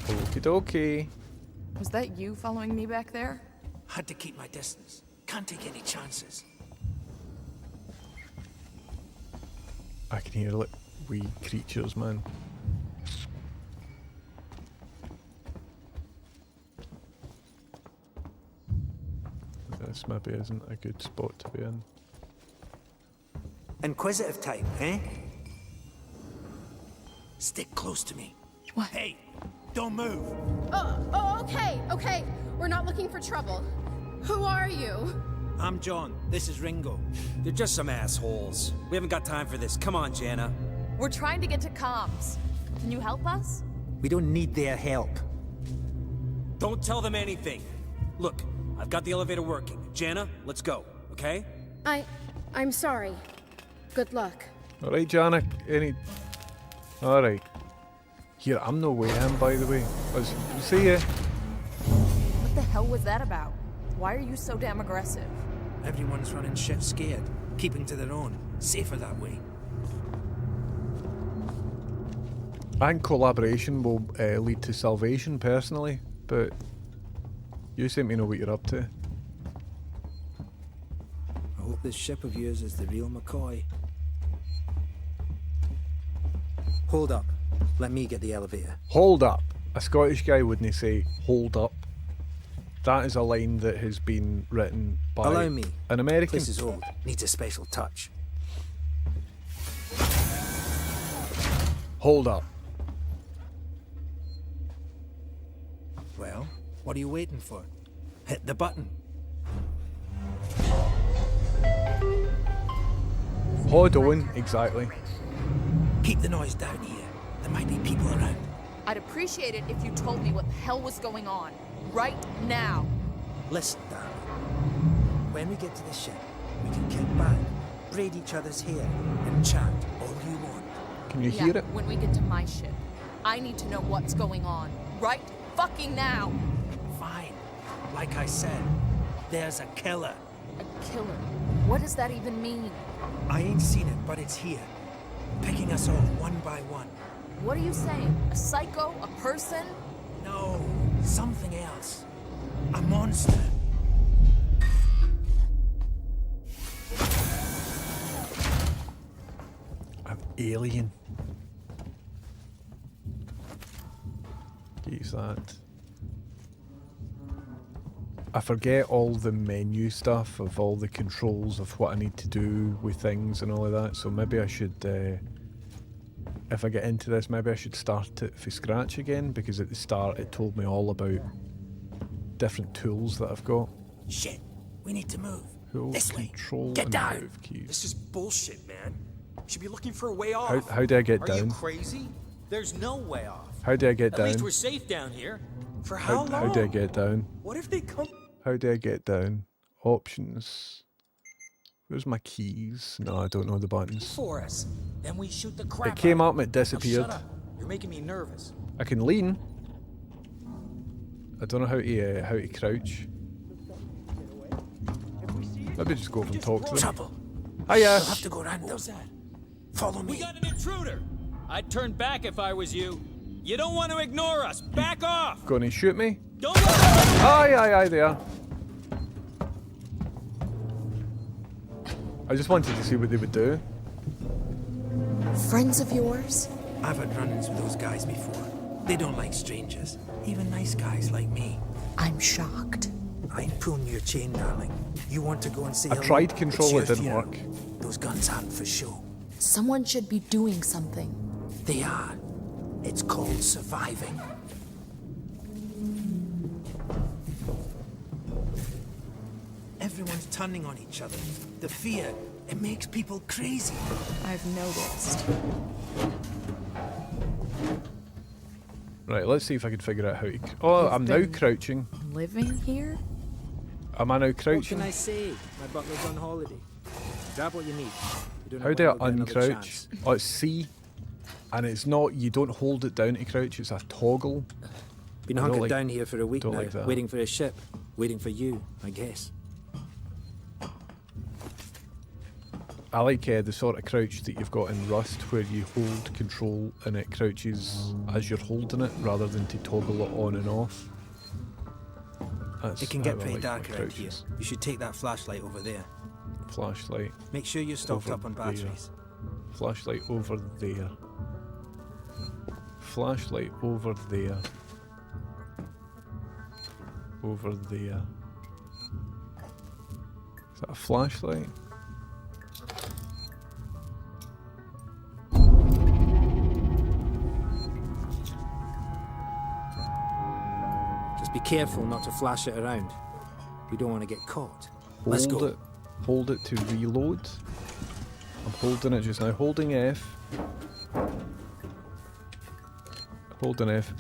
Speaker 1: Okie dokie.
Speaker 12: Was that you following me back there?
Speaker 11: Had to keep my distance. Can't take any chances.
Speaker 1: I can hear like wee creatures, man. This maybe isn't a good spot to be in.
Speaker 11: Inquisitive time, eh? Stick close to me.
Speaker 12: What?
Speaker 11: Hey, don't move.
Speaker 12: Okay. We're not looking for trouble. Who are you?
Speaker 11: I'm John. This is Ringo. They're just some assholes. We haven't got time for this. Come on, Jana.
Speaker 12: We're trying to get to comms. Can you help us?
Speaker 11: We don't need their help. Don't tell them anything. Look, I've got the elevator working. Jana, let's go, okay?
Speaker 12: I'm sorry. Good luck.
Speaker 1: Alright, Jana, Alright. Here, I'm no way in, by the way. Let's see ya.
Speaker 12: What the hell was that about? Why are you so damn aggressive?
Speaker 11: Everyone's running shit scared, keeping to their own. Safer that way.
Speaker 1: I think collaboration will lead to salvation, personally, but you seem to know what you're up to.
Speaker 11: I hope this ship of yours is the real McCoy. Hold up. Let me get the elevator.
Speaker 1: Hold up. A Scottish guy wouldn't say, hold up. That is a line that has been written by
Speaker 11: Allow me.
Speaker 1: an American.
Speaker 11: This is old. Needs a special touch.
Speaker 1: Hold up.
Speaker 11: Well, what are you waiting for? Hit the button.
Speaker 1: Hold on, exactly.
Speaker 11: Keep the noise down here. The There might be people around.
Speaker 13: I'd appreciate it if you told me what the hell was going on. Right now.
Speaker 11: Listen, darling. When we get to the ship, we can kick back, braid each other's hair, and chat all you want.
Speaker 1: Can you
Speaker 13: Yeah,
Speaker 1: hear it?
Speaker 13: when we get to my ship. I need to know what's going on. Right fucking now.
Speaker 11: Fine. Like I said, there's a killer.
Speaker 13: A killer. What does that even mean?
Speaker 11: I ain't seen it, but it's here. Picking us off one by one.
Speaker 13: What are you saying? A psycho? A person?
Speaker 11: No, something else. A monster.
Speaker 1: An alien. Use that. I forget all the menu stuff of all the controls of what I need to do with things and all of that, so maybe I should, if I get into this, maybe I should start it from scratch again, because at the start it told me all about different tools that I've got.
Speaker 11: Shit, we need to move.
Speaker 1: Hold,
Speaker 11: This way.
Speaker 1: control,
Speaker 11: Get
Speaker 1: and
Speaker 11: down.
Speaker 1: move keys.
Speaker 7: This is bullshit, man. You should be looking for a way off.
Speaker 1: How do I get
Speaker 7: Are
Speaker 1: down?
Speaker 7: you crazy? There's no way off.
Speaker 1: How do I get
Speaker 7: At
Speaker 1: down?
Speaker 7: least we're safe down here. For how long?
Speaker 1: How do I get down?
Speaker 7: What if they come?
Speaker 1: How do I get down? Options. Where's my keys? No, I don't know the buttons.
Speaker 7: For us? Then we shoot the crap.
Speaker 1: It came
Speaker 7: out
Speaker 1: up and it
Speaker 7: of
Speaker 1: disappeared.
Speaker 7: Now shut up. You're making me nervous.
Speaker 1: I can lean. I don't know how to crouch. Maybe just go over and talk to them.
Speaker 11: Trouble.
Speaker 1: Hiya.
Speaker 11: You'll have to go around them.
Speaker 7: that?
Speaker 11: Follow
Speaker 7: We
Speaker 11: me.
Speaker 7: got an intruder. I'd turn back if I was you. You don't want to ignore us. Back off.
Speaker 1: Going to shoot me?
Speaker 7: Don't let them.
Speaker 1: Aye, they are. I just wanted to see what they would do.
Speaker 9: Friends of yours?
Speaker 11: I've had run-ins with those guys before. They don't like strangers. Even nice guys like me.
Speaker 9: I'm shocked.
Speaker 11: I ain't pulling your chain, darling. You want to go and say
Speaker 1: I
Speaker 11: hello?
Speaker 1: tried control,
Speaker 11: It's your
Speaker 1: it didn't
Speaker 11: funeral.
Speaker 1: work.
Speaker 11: Those guns aren't for show.
Speaker 9: Someone should be doing something.
Speaker 11: They are. It's called surviving. Everyone's turning on each other. The fear, it makes people crazy.
Speaker 9: I've noticed.
Speaker 1: Right, let's see if I can figure out how to... Oh, I'm now crouching.
Speaker 9: Living here?
Speaker 1: Am I now
Speaker 11: What
Speaker 1: crouching?
Speaker 11: can I say? My butler's on holiday. Grab what you need. You don't
Speaker 1: How
Speaker 11: have
Speaker 1: do I
Speaker 11: one more, get another
Speaker 1: uncrouch?
Speaker 11: chance.
Speaker 1: Oh, it's C. And it's not, you don't hold it down to crouch, it's a toggle.
Speaker 11: Been
Speaker 1: I don't
Speaker 11: hunkered
Speaker 1: like-
Speaker 11: down here for a week
Speaker 1: don't
Speaker 11: now,
Speaker 1: like that.
Speaker 11: waiting for a ship. Waiting for you, I guess.
Speaker 1: I like the sort of crouch that you've got in Rust, where you hold control and it crouches as you're holding it, rather than to toggle it on and off. That's
Speaker 11: It can
Speaker 1: how
Speaker 11: get
Speaker 1: I
Speaker 11: pretty
Speaker 1: like my
Speaker 11: dark around here.
Speaker 1: crouches.
Speaker 11: You should take that flashlight over there.
Speaker 1: Flashlight.
Speaker 11: Make sure you're stocked
Speaker 1: Over
Speaker 11: up on
Speaker 1: there.
Speaker 11: batteries.
Speaker 1: Flashlight over there. Flashlight over there. Over there. Is that a flashlight?
Speaker 11: Just be careful not to flash it around. We don't want to get caught. Let's
Speaker 1: Hold
Speaker 11: go.
Speaker 1: it. Hold it to reload. I'm holding it just now. Holding F. Holding F.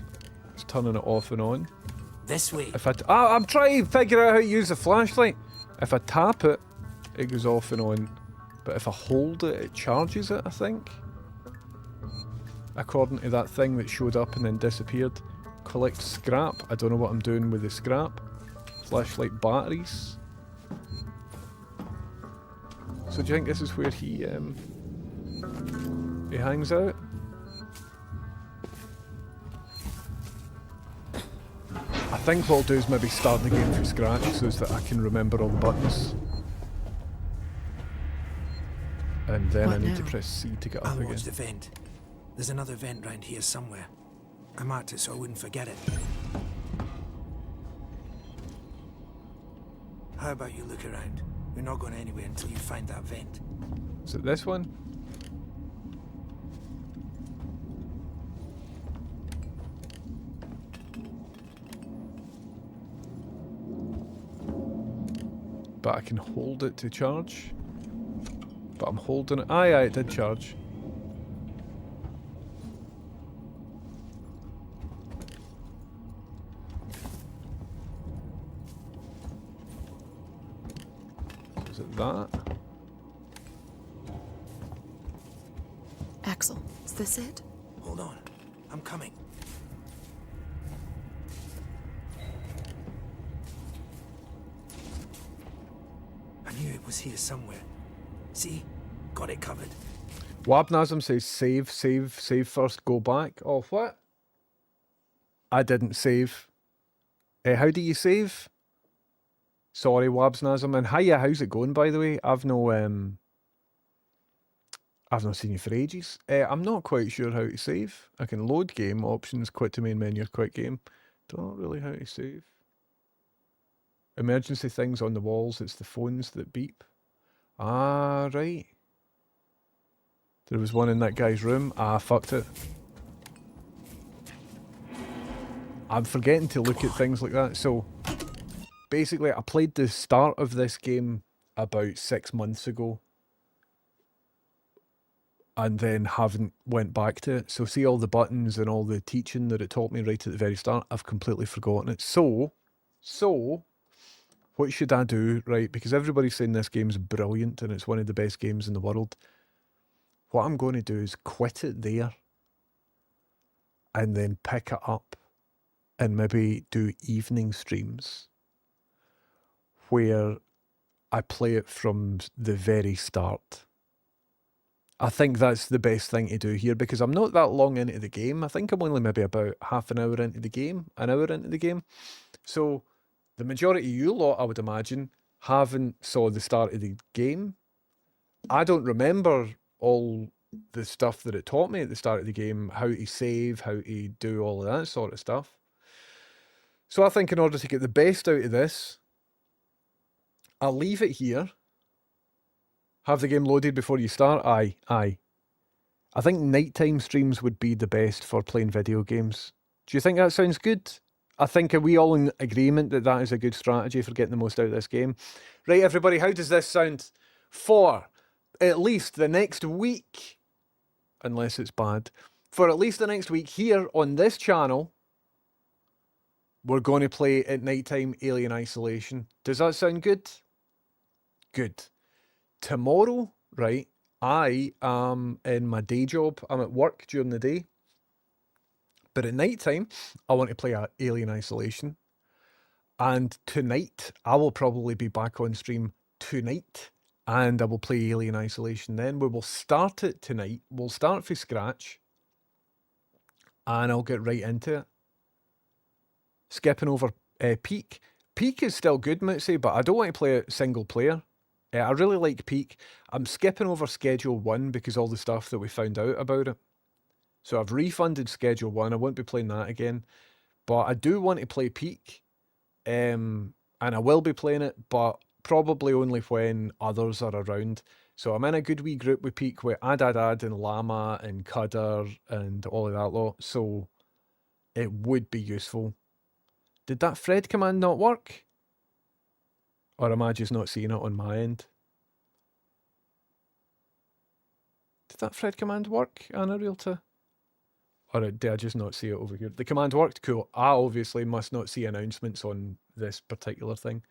Speaker 1: It's turning it off and on.
Speaker 11: This way.
Speaker 1: If I'm trying to figure out how to use the flashlight. If I tap it, it goes off and on. But if I hold it, it charges it, I think. According to that thing that showed up and then disappeared. Collect scrap. I don't know what I'm doing with the scrap. Flashlight batteries. So do you think this is where he hangs out? I think what I'll do is maybe start the game from scratch so that I can remember all the buttons. And then I need to press C to get up
Speaker 11: I'll
Speaker 1: again.
Speaker 11: watch the vent. There's another vent round here somewhere. I marked it so I wouldn't forget it. How about you look around? We're not going anywhere until you find that vent.
Speaker 1: Is it this one? But I can hold it to charge. But I'm holding it. Aye, it did charge. it that?
Speaker 13: Axel, is this it?
Speaker 11: Hold on. I'm coming. I knew it was here somewhere. See? Got it covered.
Speaker 1: Wabnasm says save first, go back. Oh, what? I didn't save. How do you save? Sorry, Wabsnasm. And hiya, how's it going, by the way? I've not seen you for ages. I'm not quite sure how to save. I can load game, options, quit to main menu, quit game. Don't know really how to save. Emergency things on the walls, it's the phones that beep. Ah, right. There was one in that guy's room. Ah, fucked it. I'm forgetting to look at things like that. So, basically, I played the start of this game about 6 months ago. And then haven't went back to it. So see all the buttons and all the teaching that it taught me right at the very start? I've completely forgotten it. So, what should I do, right? Because everybody's saying this game's brilliant and it's one of the best games in the world. What I'm going to do is quit it there and then pick it up and maybe do evening streams where I play it from the very start. I think that's the best thing to do here because I'm not that long into the game. I think I'm only maybe about half an hour into the game, an hour into the game. So the majority of you lot, I would imagine, haven't saw the start of the game. I don't remember all the stuff that it taught me at the start of the game, how to save, how to do all of that sort of stuff. So I think in order to get the best out of this, I'll leave it here. Have the game loaded before you start? Aye. I think nighttime streams would be the best for playing video games. Do you think that sounds good? I think, are we all in agreement that that is a good strategy for getting the most out of this game? Right, everybody, how does this sound? For at least the next week, unless it's bad, for at least the next week here on this channel, we're going to play at nighttime Alien Isolation. Does that sound good? Good. Tomorrow, right, I am in my day job. I'm at work during the day. But at night time, I want to play Alien Isolation. And tonight, I will probably be back on stream tonight. And I will play Alien Isolation then. We will start it tonight. We'll start from scratch. And I'll get right into it. Skipping over Peak. Peak is still good, might say, but I don't want to play it single player. I really like Peak. I'm skipping over Schedule 1 because all the stuff that we found out about it. So I've refunded Schedule 1. I won't be playing that again. But I do want to play Peak. And I will be playing it, but probably only when others are around. So I'm in a good wee group with Peak with Adadad and Llama and Cutter and all of that lot. So it would be useful. Did that Fred command not work? Or am I just not seeing it on my end? Did that Fred command work, Anna Realtor? Or did I just not see it over here? The command worked? Cool. I obviously must not see announcements on this particular thing.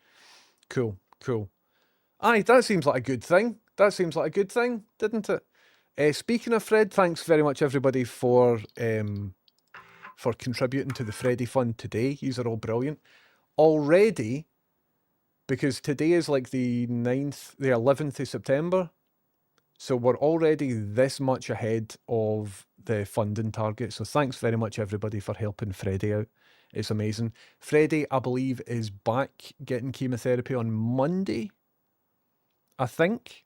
Speaker 1: Cool, cool. Aye, that seems like a good thing. That seems like a good thing, didn't it? Speaking of Fred, thanks very much everybody for contributing to the Freddy Fund today. These are all brilliant. Already, because today is like the 11th of September, so we're already this much ahead of the funding target. So thanks very much everybody for helping Freddy out. It's amazing. Freddy, I believe, is back getting chemotherapy on Monday, I think.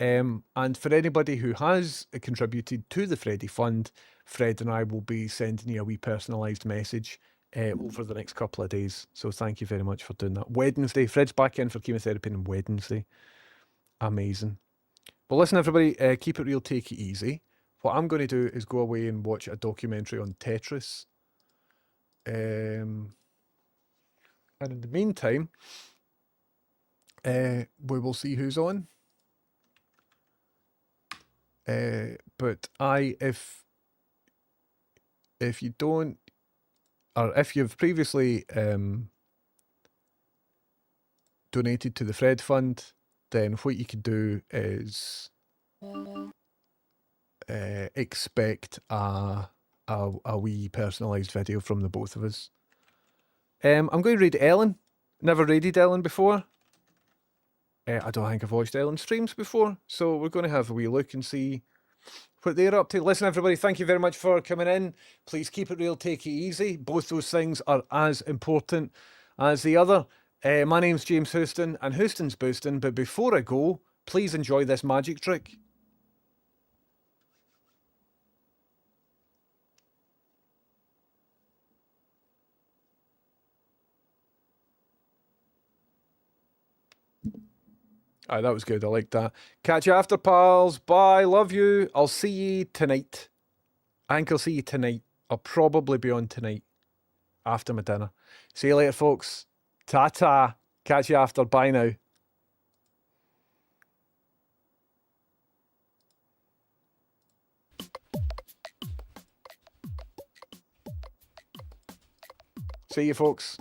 Speaker 1: And for anybody who has contributed to the Freddy Fund, Fred and I will be sending you a wee personalised message over the next couple of days. So thank you very much for doing that. Wednesday, Fred's back in for chemotherapy on Wednesday. Amazing. Well, listen, everybody, keep it real, take it easy. What I'm going to do is go away and watch a documentary on Tetris. And in the meantime, we will see who's on. But if you don't, or if you've previously donated to the Fred Fund, then what you could do is expect a wee personalised video from the both of us. I'm going to raid Ellen. Never raided Ellen before. I don't think I've watched Ellen streams before, so we're going to have a wee look and see what they're up to. Listen, everybody, thank you very much for coming in. Please keep it real, take it easy. Both those things are as important as the other. My name's James Houston, and Houston's boosting, but before I go, please enjoy this magic trick. Aye, that was good. I like that. Catch you after, pals. Bye. Love you. I'll see you tonight. I think I'll see you tonight. I'll probably be on tonight after my dinner. See you later, folks. Ta-ta. Catch you after. Bye now. See you, folks.